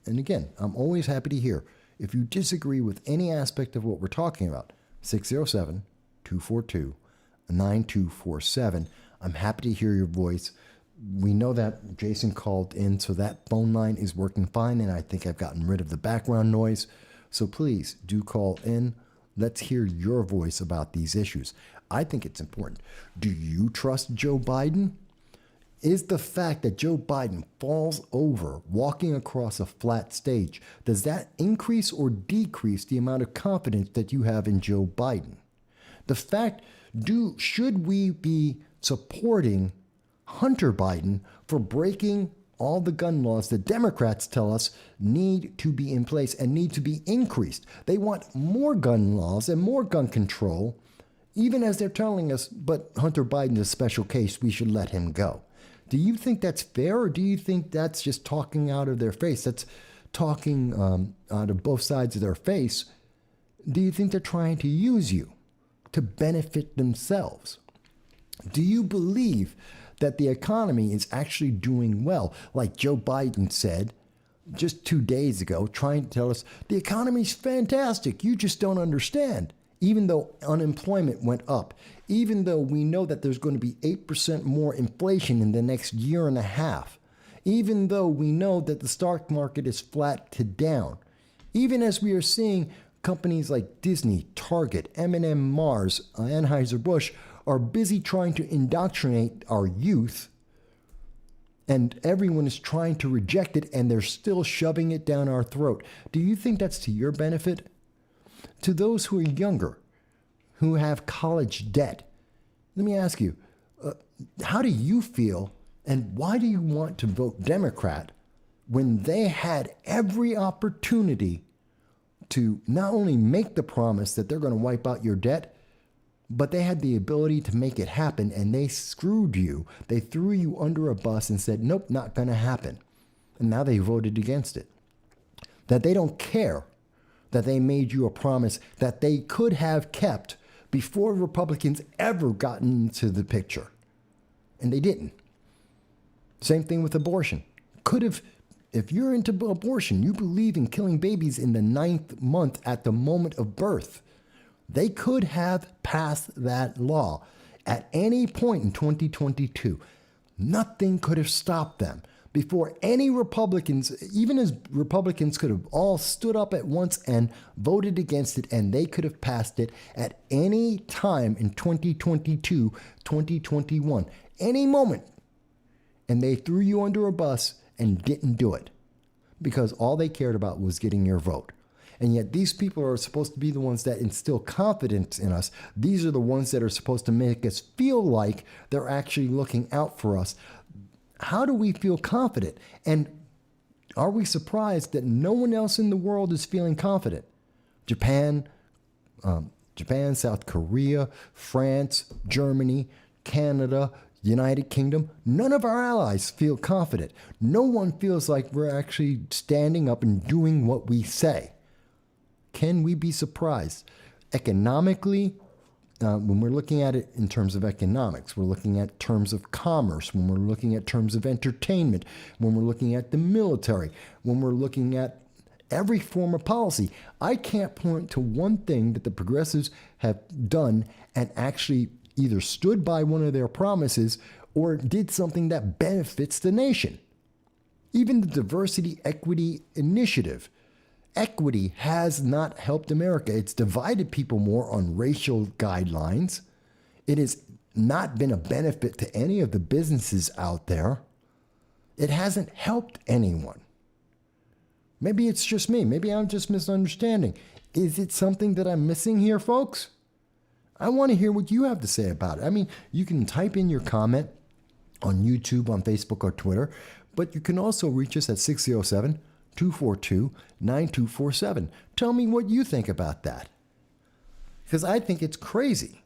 and again, I'm always happy to hear, if you disagree with any aspect of what we're talking about, 607-242-9247. I'm happy to hear your voice. We know that Jason called in, so that phone line is working fine, and I think I've gotten rid of the background noise. So please do call in. Let's hear your voice about these issues. I think it's important. Do you trust Joe Biden? Is the fact that Joe Biden falls over walking across a flat stage, does that increase or decrease the amount of confidence that you have in Joe Biden? The fact, should we be supporting Hunter Biden for breaking all the gun laws that Democrats tell us need to be in place and need to be increased? They want more gun laws and more gun control, even as they're telling us, but Hunter Biden's a special case, we should let him go. Do you think that's fair, or do you think that's just talking out of their face? That's talking out of both sides of their face. Do you think they're trying to use you to benefit themselves? Do you believe that the economy is actually doing well, like Joe Biden said just 2 days ago, trying to tell us the economy's fantastic, you just don't understand? Even though unemployment went up, even though we know that there's going to be 8% more inflation in the next year and a half, even though we know that the stock market is flat to down, Even as we are seeing companies like Disney, Target, M&M, Mars, Anheuser-Busch are busy trying to indoctrinate our youth, and everyone is trying to reject it, and they're still shoving it down our throat. Do you think that's to your benefit? To those who are younger, who have college debt, let me ask you, how do you feel, and why do you want to vote Democrat when they had every opportunity to not only make the promise that they're going to wipe out your debt, but they had the ability to make it happen, and they screwed you. They threw you under a bus and said, nope, not going to happen. And now they voted against it. That they don't care that they made you a promise that they could have kept before Republicans ever got into the picture. And they didn't. Same thing with abortion. Could have, if you're into abortion, you believe in killing babies in the 9th month at the moment of birth, they could have passed that law at any point in 2022. Nothing could have stopped them before any Republicans, even as Republicans could have all stood up at once and voted against it, and they could have passed it at any time in 2022, 2021, any moment. And they threw you under a bus and didn't do it because all they cared about was getting your vote. And yet these people are supposed to be the ones that instill confidence in us. These are the ones that are supposed to make us feel like they're actually looking out for us. How do we feel confident? And are we surprised that no one else in the world is feeling confident? Japan, South Korea, France, Germany, Canada, United Kingdom, none of our allies feel confident. No one feels like we're actually standing up and doing what we say. Can we be surprised? Economically, when we're looking at it in terms of economics, we're looking at terms of commerce, when we're looking at terms of entertainment, when we're looking at the military, when we're looking at every form of policy, I can't point to one thing that the progressives have done and actually either stood by one of their promises or did something that benefits the nation. Even the Diversity Equity Initiative. Equity has not helped America. It's divided people more on racial guidelines. It has not been a benefit to any of the businesses out there. It hasn't helped anyone. Maybe it's just me. Maybe I'm just misunderstanding. Is it something that I'm missing here, folks? I want to hear what you have to say about it. I mean, you can type in your comment on YouTube, on Facebook, or Twitter, but you can also reach us at 607-242-9247. Tell me what you think about that. Because I think it's crazy.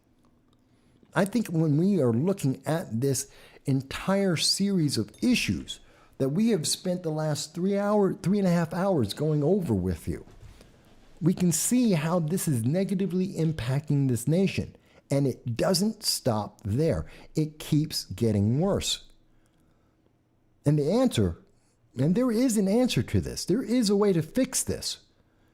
I think when we are looking at this entire series of issues that we have spent the last 3.5 hours going over with you, we can see how this is negatively impacting this nation. And it doesn't stop there. It keeps getting worse. And the answer, and there is an answer to this. There is a way to fix this.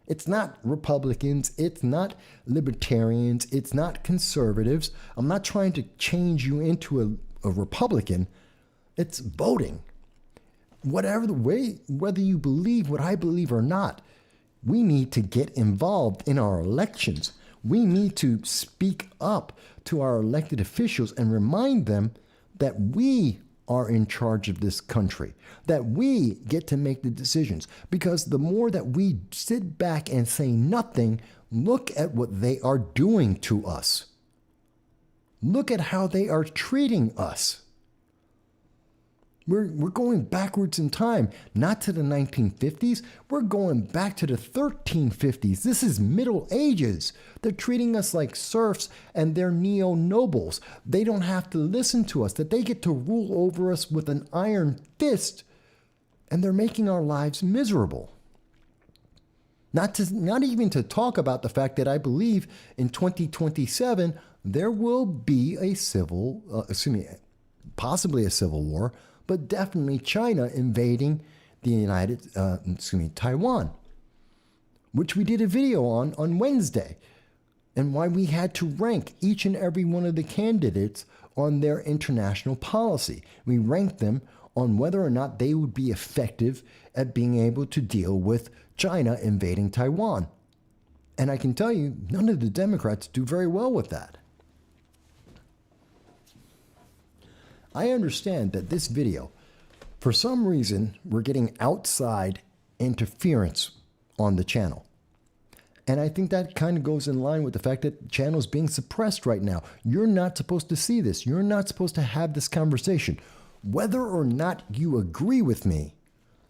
It's not Republicans. It's not libertarians. It's not conservatives. I'm not trying to change you into a Republican. It's voting. Whatever the way, whether you believe what I believe or not, we need to get involved in our elections. We need to speak up to our elected officials and remind them that we are in charge of this country, that we get to make the decisions. Because the more that we sit back and say nothing, look at what they are doing to us. Look at how they are treating us. We're going backwards in time, not to the 1950s. We're going back to the 1350s. This is Middle Ages. They're treating us like serfs and they're neo-nobles. They don't have to listen to us, that they get to rule over us with an iron fist, and they're making our lives miserable. Not even to talk about the fact that I believe in 2027 there will be a possibly a civil war, but definitely China invading the Taiwan, which we did a video on Wednesday, and why we had to rank each and every one of the candidates on their international policy. We ranked them on whether or not they would be effective at being able to deal with China invading Taiwan. And I can tell you, none of the Democrats do very well with that. I understand that this video, for some reason, we're getting outside interference on the channel. And I think that kind of goes in line with the fact that the channel is being suppressed right now. You're not supposed to see this. You're not supposed to have this conversation. Whether or not you agree with me,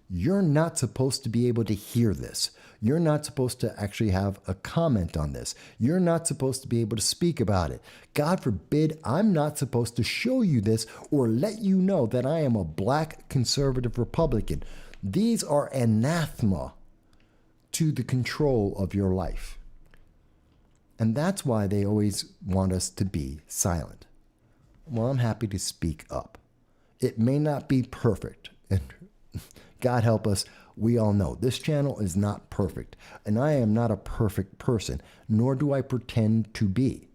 you're not supposed to be able to hear this. You're not supposed to actually have a comment on this. You're not supposed to be able to speak about it. God forbid, I'm not supposed to show you this or let you know that I am a black conservative Republican. These are anathema to the control of your life. And that's why they always want us to be silent. Well, I'm happy to speak up. It may not be perfect. And God help us, we all know this channel is not perfect. And I am not a perfect person, nor do I pretend to be.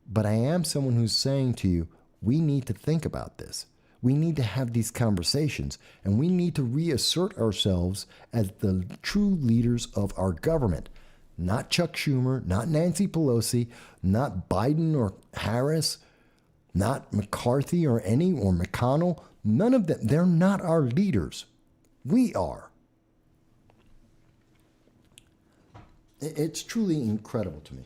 But I am someone who's saying to you, we need to think about this. We need to have these conversations, and we need to reassert ourselves as the true leaders of our government. Not Chuck Schumer, not Nancy Pelosi, not Biden or Harris, not McCarthy or McConnell. None of them. They're not our leaders. We are. It's truly incredible to me.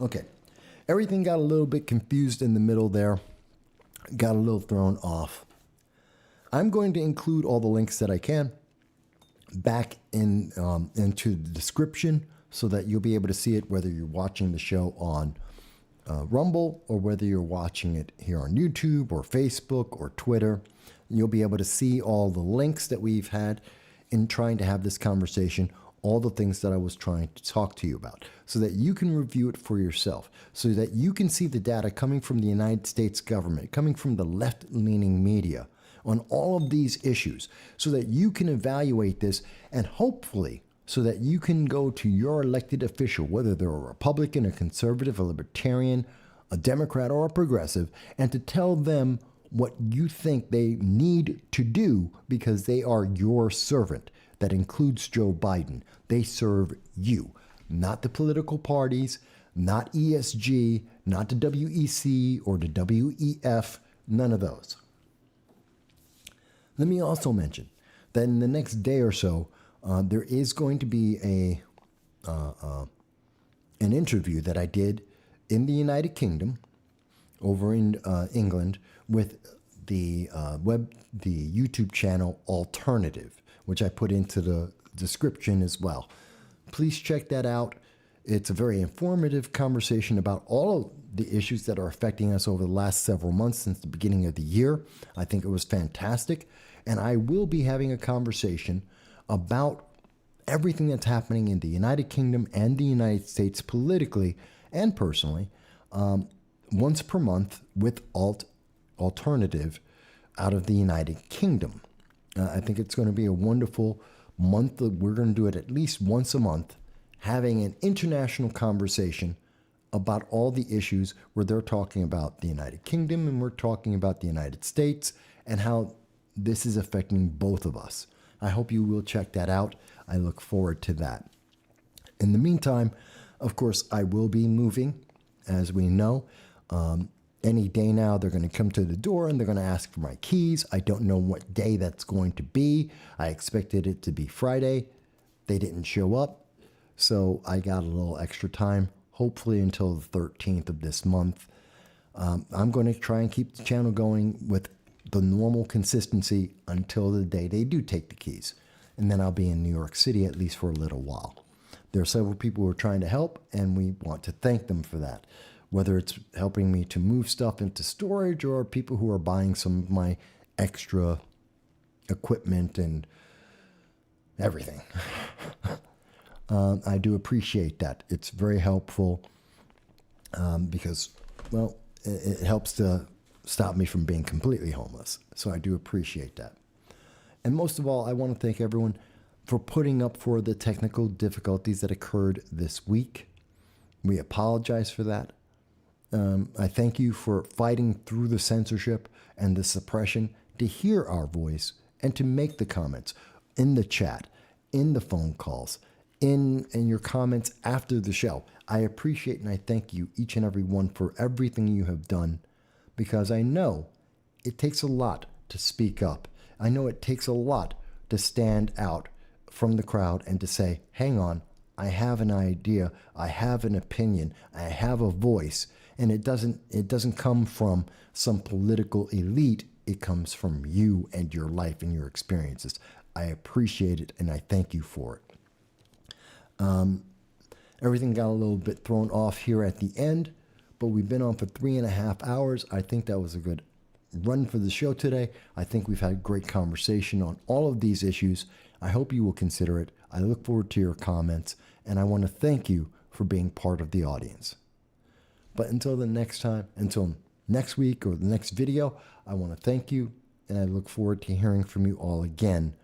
Okay. Everything got a little bit confused in the middle there. Got a little thrown off. I'm going to include all the links that I can back into the description so that you'll be able to see it whether you're watching the show on Rumble or whether you're watching it here on YouTube or Facebook or Twitter. You'll be able to see all the links that we've had in trying to have this conversation, all the things that I was trying to talk to you about, so that you can review it for yourself, so that you can see the data coming from the United States government, coming from the left-leaning media on all of these issues, so that you can evaluate this and hopefully so that you can go to your elected official, whether they're a Republican, a conservative, a libertarian, a Democrat, or a progressive, and to tell them what you think they need to do because they are your servant. That includes Joe Biden. They serve you, not the political parties, not ESG, not the WEC or the WEF, none of those. Let me also mention that in the next day or so, there is going to be an interview that I did in the United Kingdom, over in England, with the YouTube channel Alternative, which I put into the description as well. Please check that out. It's a very informative conversation about all of the issues that are affecting us over the last several months since the beginning of the year. I think it was fantastic. And I will be having a conversation about everything that's happening in the United Kingdom and the United States politically and personally once per month with Alternative out of the United Kingdom. I think it's going to be a wonderful month. We're going to do it at least once a month, having an international conversation about all the issues where they're talking about the United Kingdom and we're talking about the United States and how this is affecting both of us. I hope you will check that out. I look forward to that. In the meantime, of course, I will be moving, as we know. Any day now, they're going to come to the door and they're going to ask for my keys. I don't know what day that's going to be. I expected it to be Friday. They didn't show up, so I got a little extra time, hopefully until the 13th of this month. I'm going to try and keep the channel going with the normal consistency until the day they do take the keys. And then I'll be in New York City at least for a little while. There are several people who are trying to help, and we want to thank them for that. Whether it's helping me to move stuff into storage or people who are buying some of my extra equipment and everything. I do appreciate that. It's very helpful because, well, it helps to stop me from being completely homeless. So I do appreciate that. And most of all, I want to thank everyone for putting up for the technical difficulties that occurred this week. We apologize for that. I thank you for fighting through the censorship and the suppression to hear our voice and to make the comments in the chat, in the phone calls, in your comments after the show. I appreciate and I thank you, each and every one, for everything you have done, because I know it takes a lot to speak up. I know it takes a lot to stand out from the crowd and to say, hang on, I have an idea, I have an opinion, I have a voice. And it doesn't come from some political elite. It comes from you and your life and your experiences. I appreciate it and I thank you for it. Everything got a little bit thrown off here at the end, but we've been on for 3.5 hours. I think that was a good run for the show today. I think we've had great conversation on all of these issues. I hope you will consider it. I look forward to your comments, and I want to thank you for being part of the audience. But until the next time, until next week or the next video, I want to thank you, and I look forward to hearing from you all again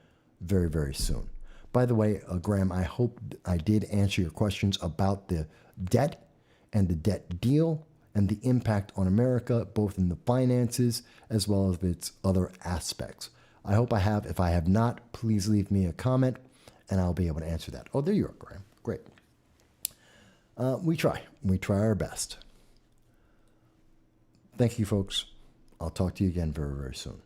very, very soon. By the way, Graham, I hope I did answer your questions about the debt and the debt deal and the impact on America, both in the finances as well as its other aspects. I hope I have. If I have not, please leave me a comment, and I'll be able to answer that. Oh, there you are, Graham. Great. We try. We try our best. Thank you, folks. I'll talk to you again very, very soon.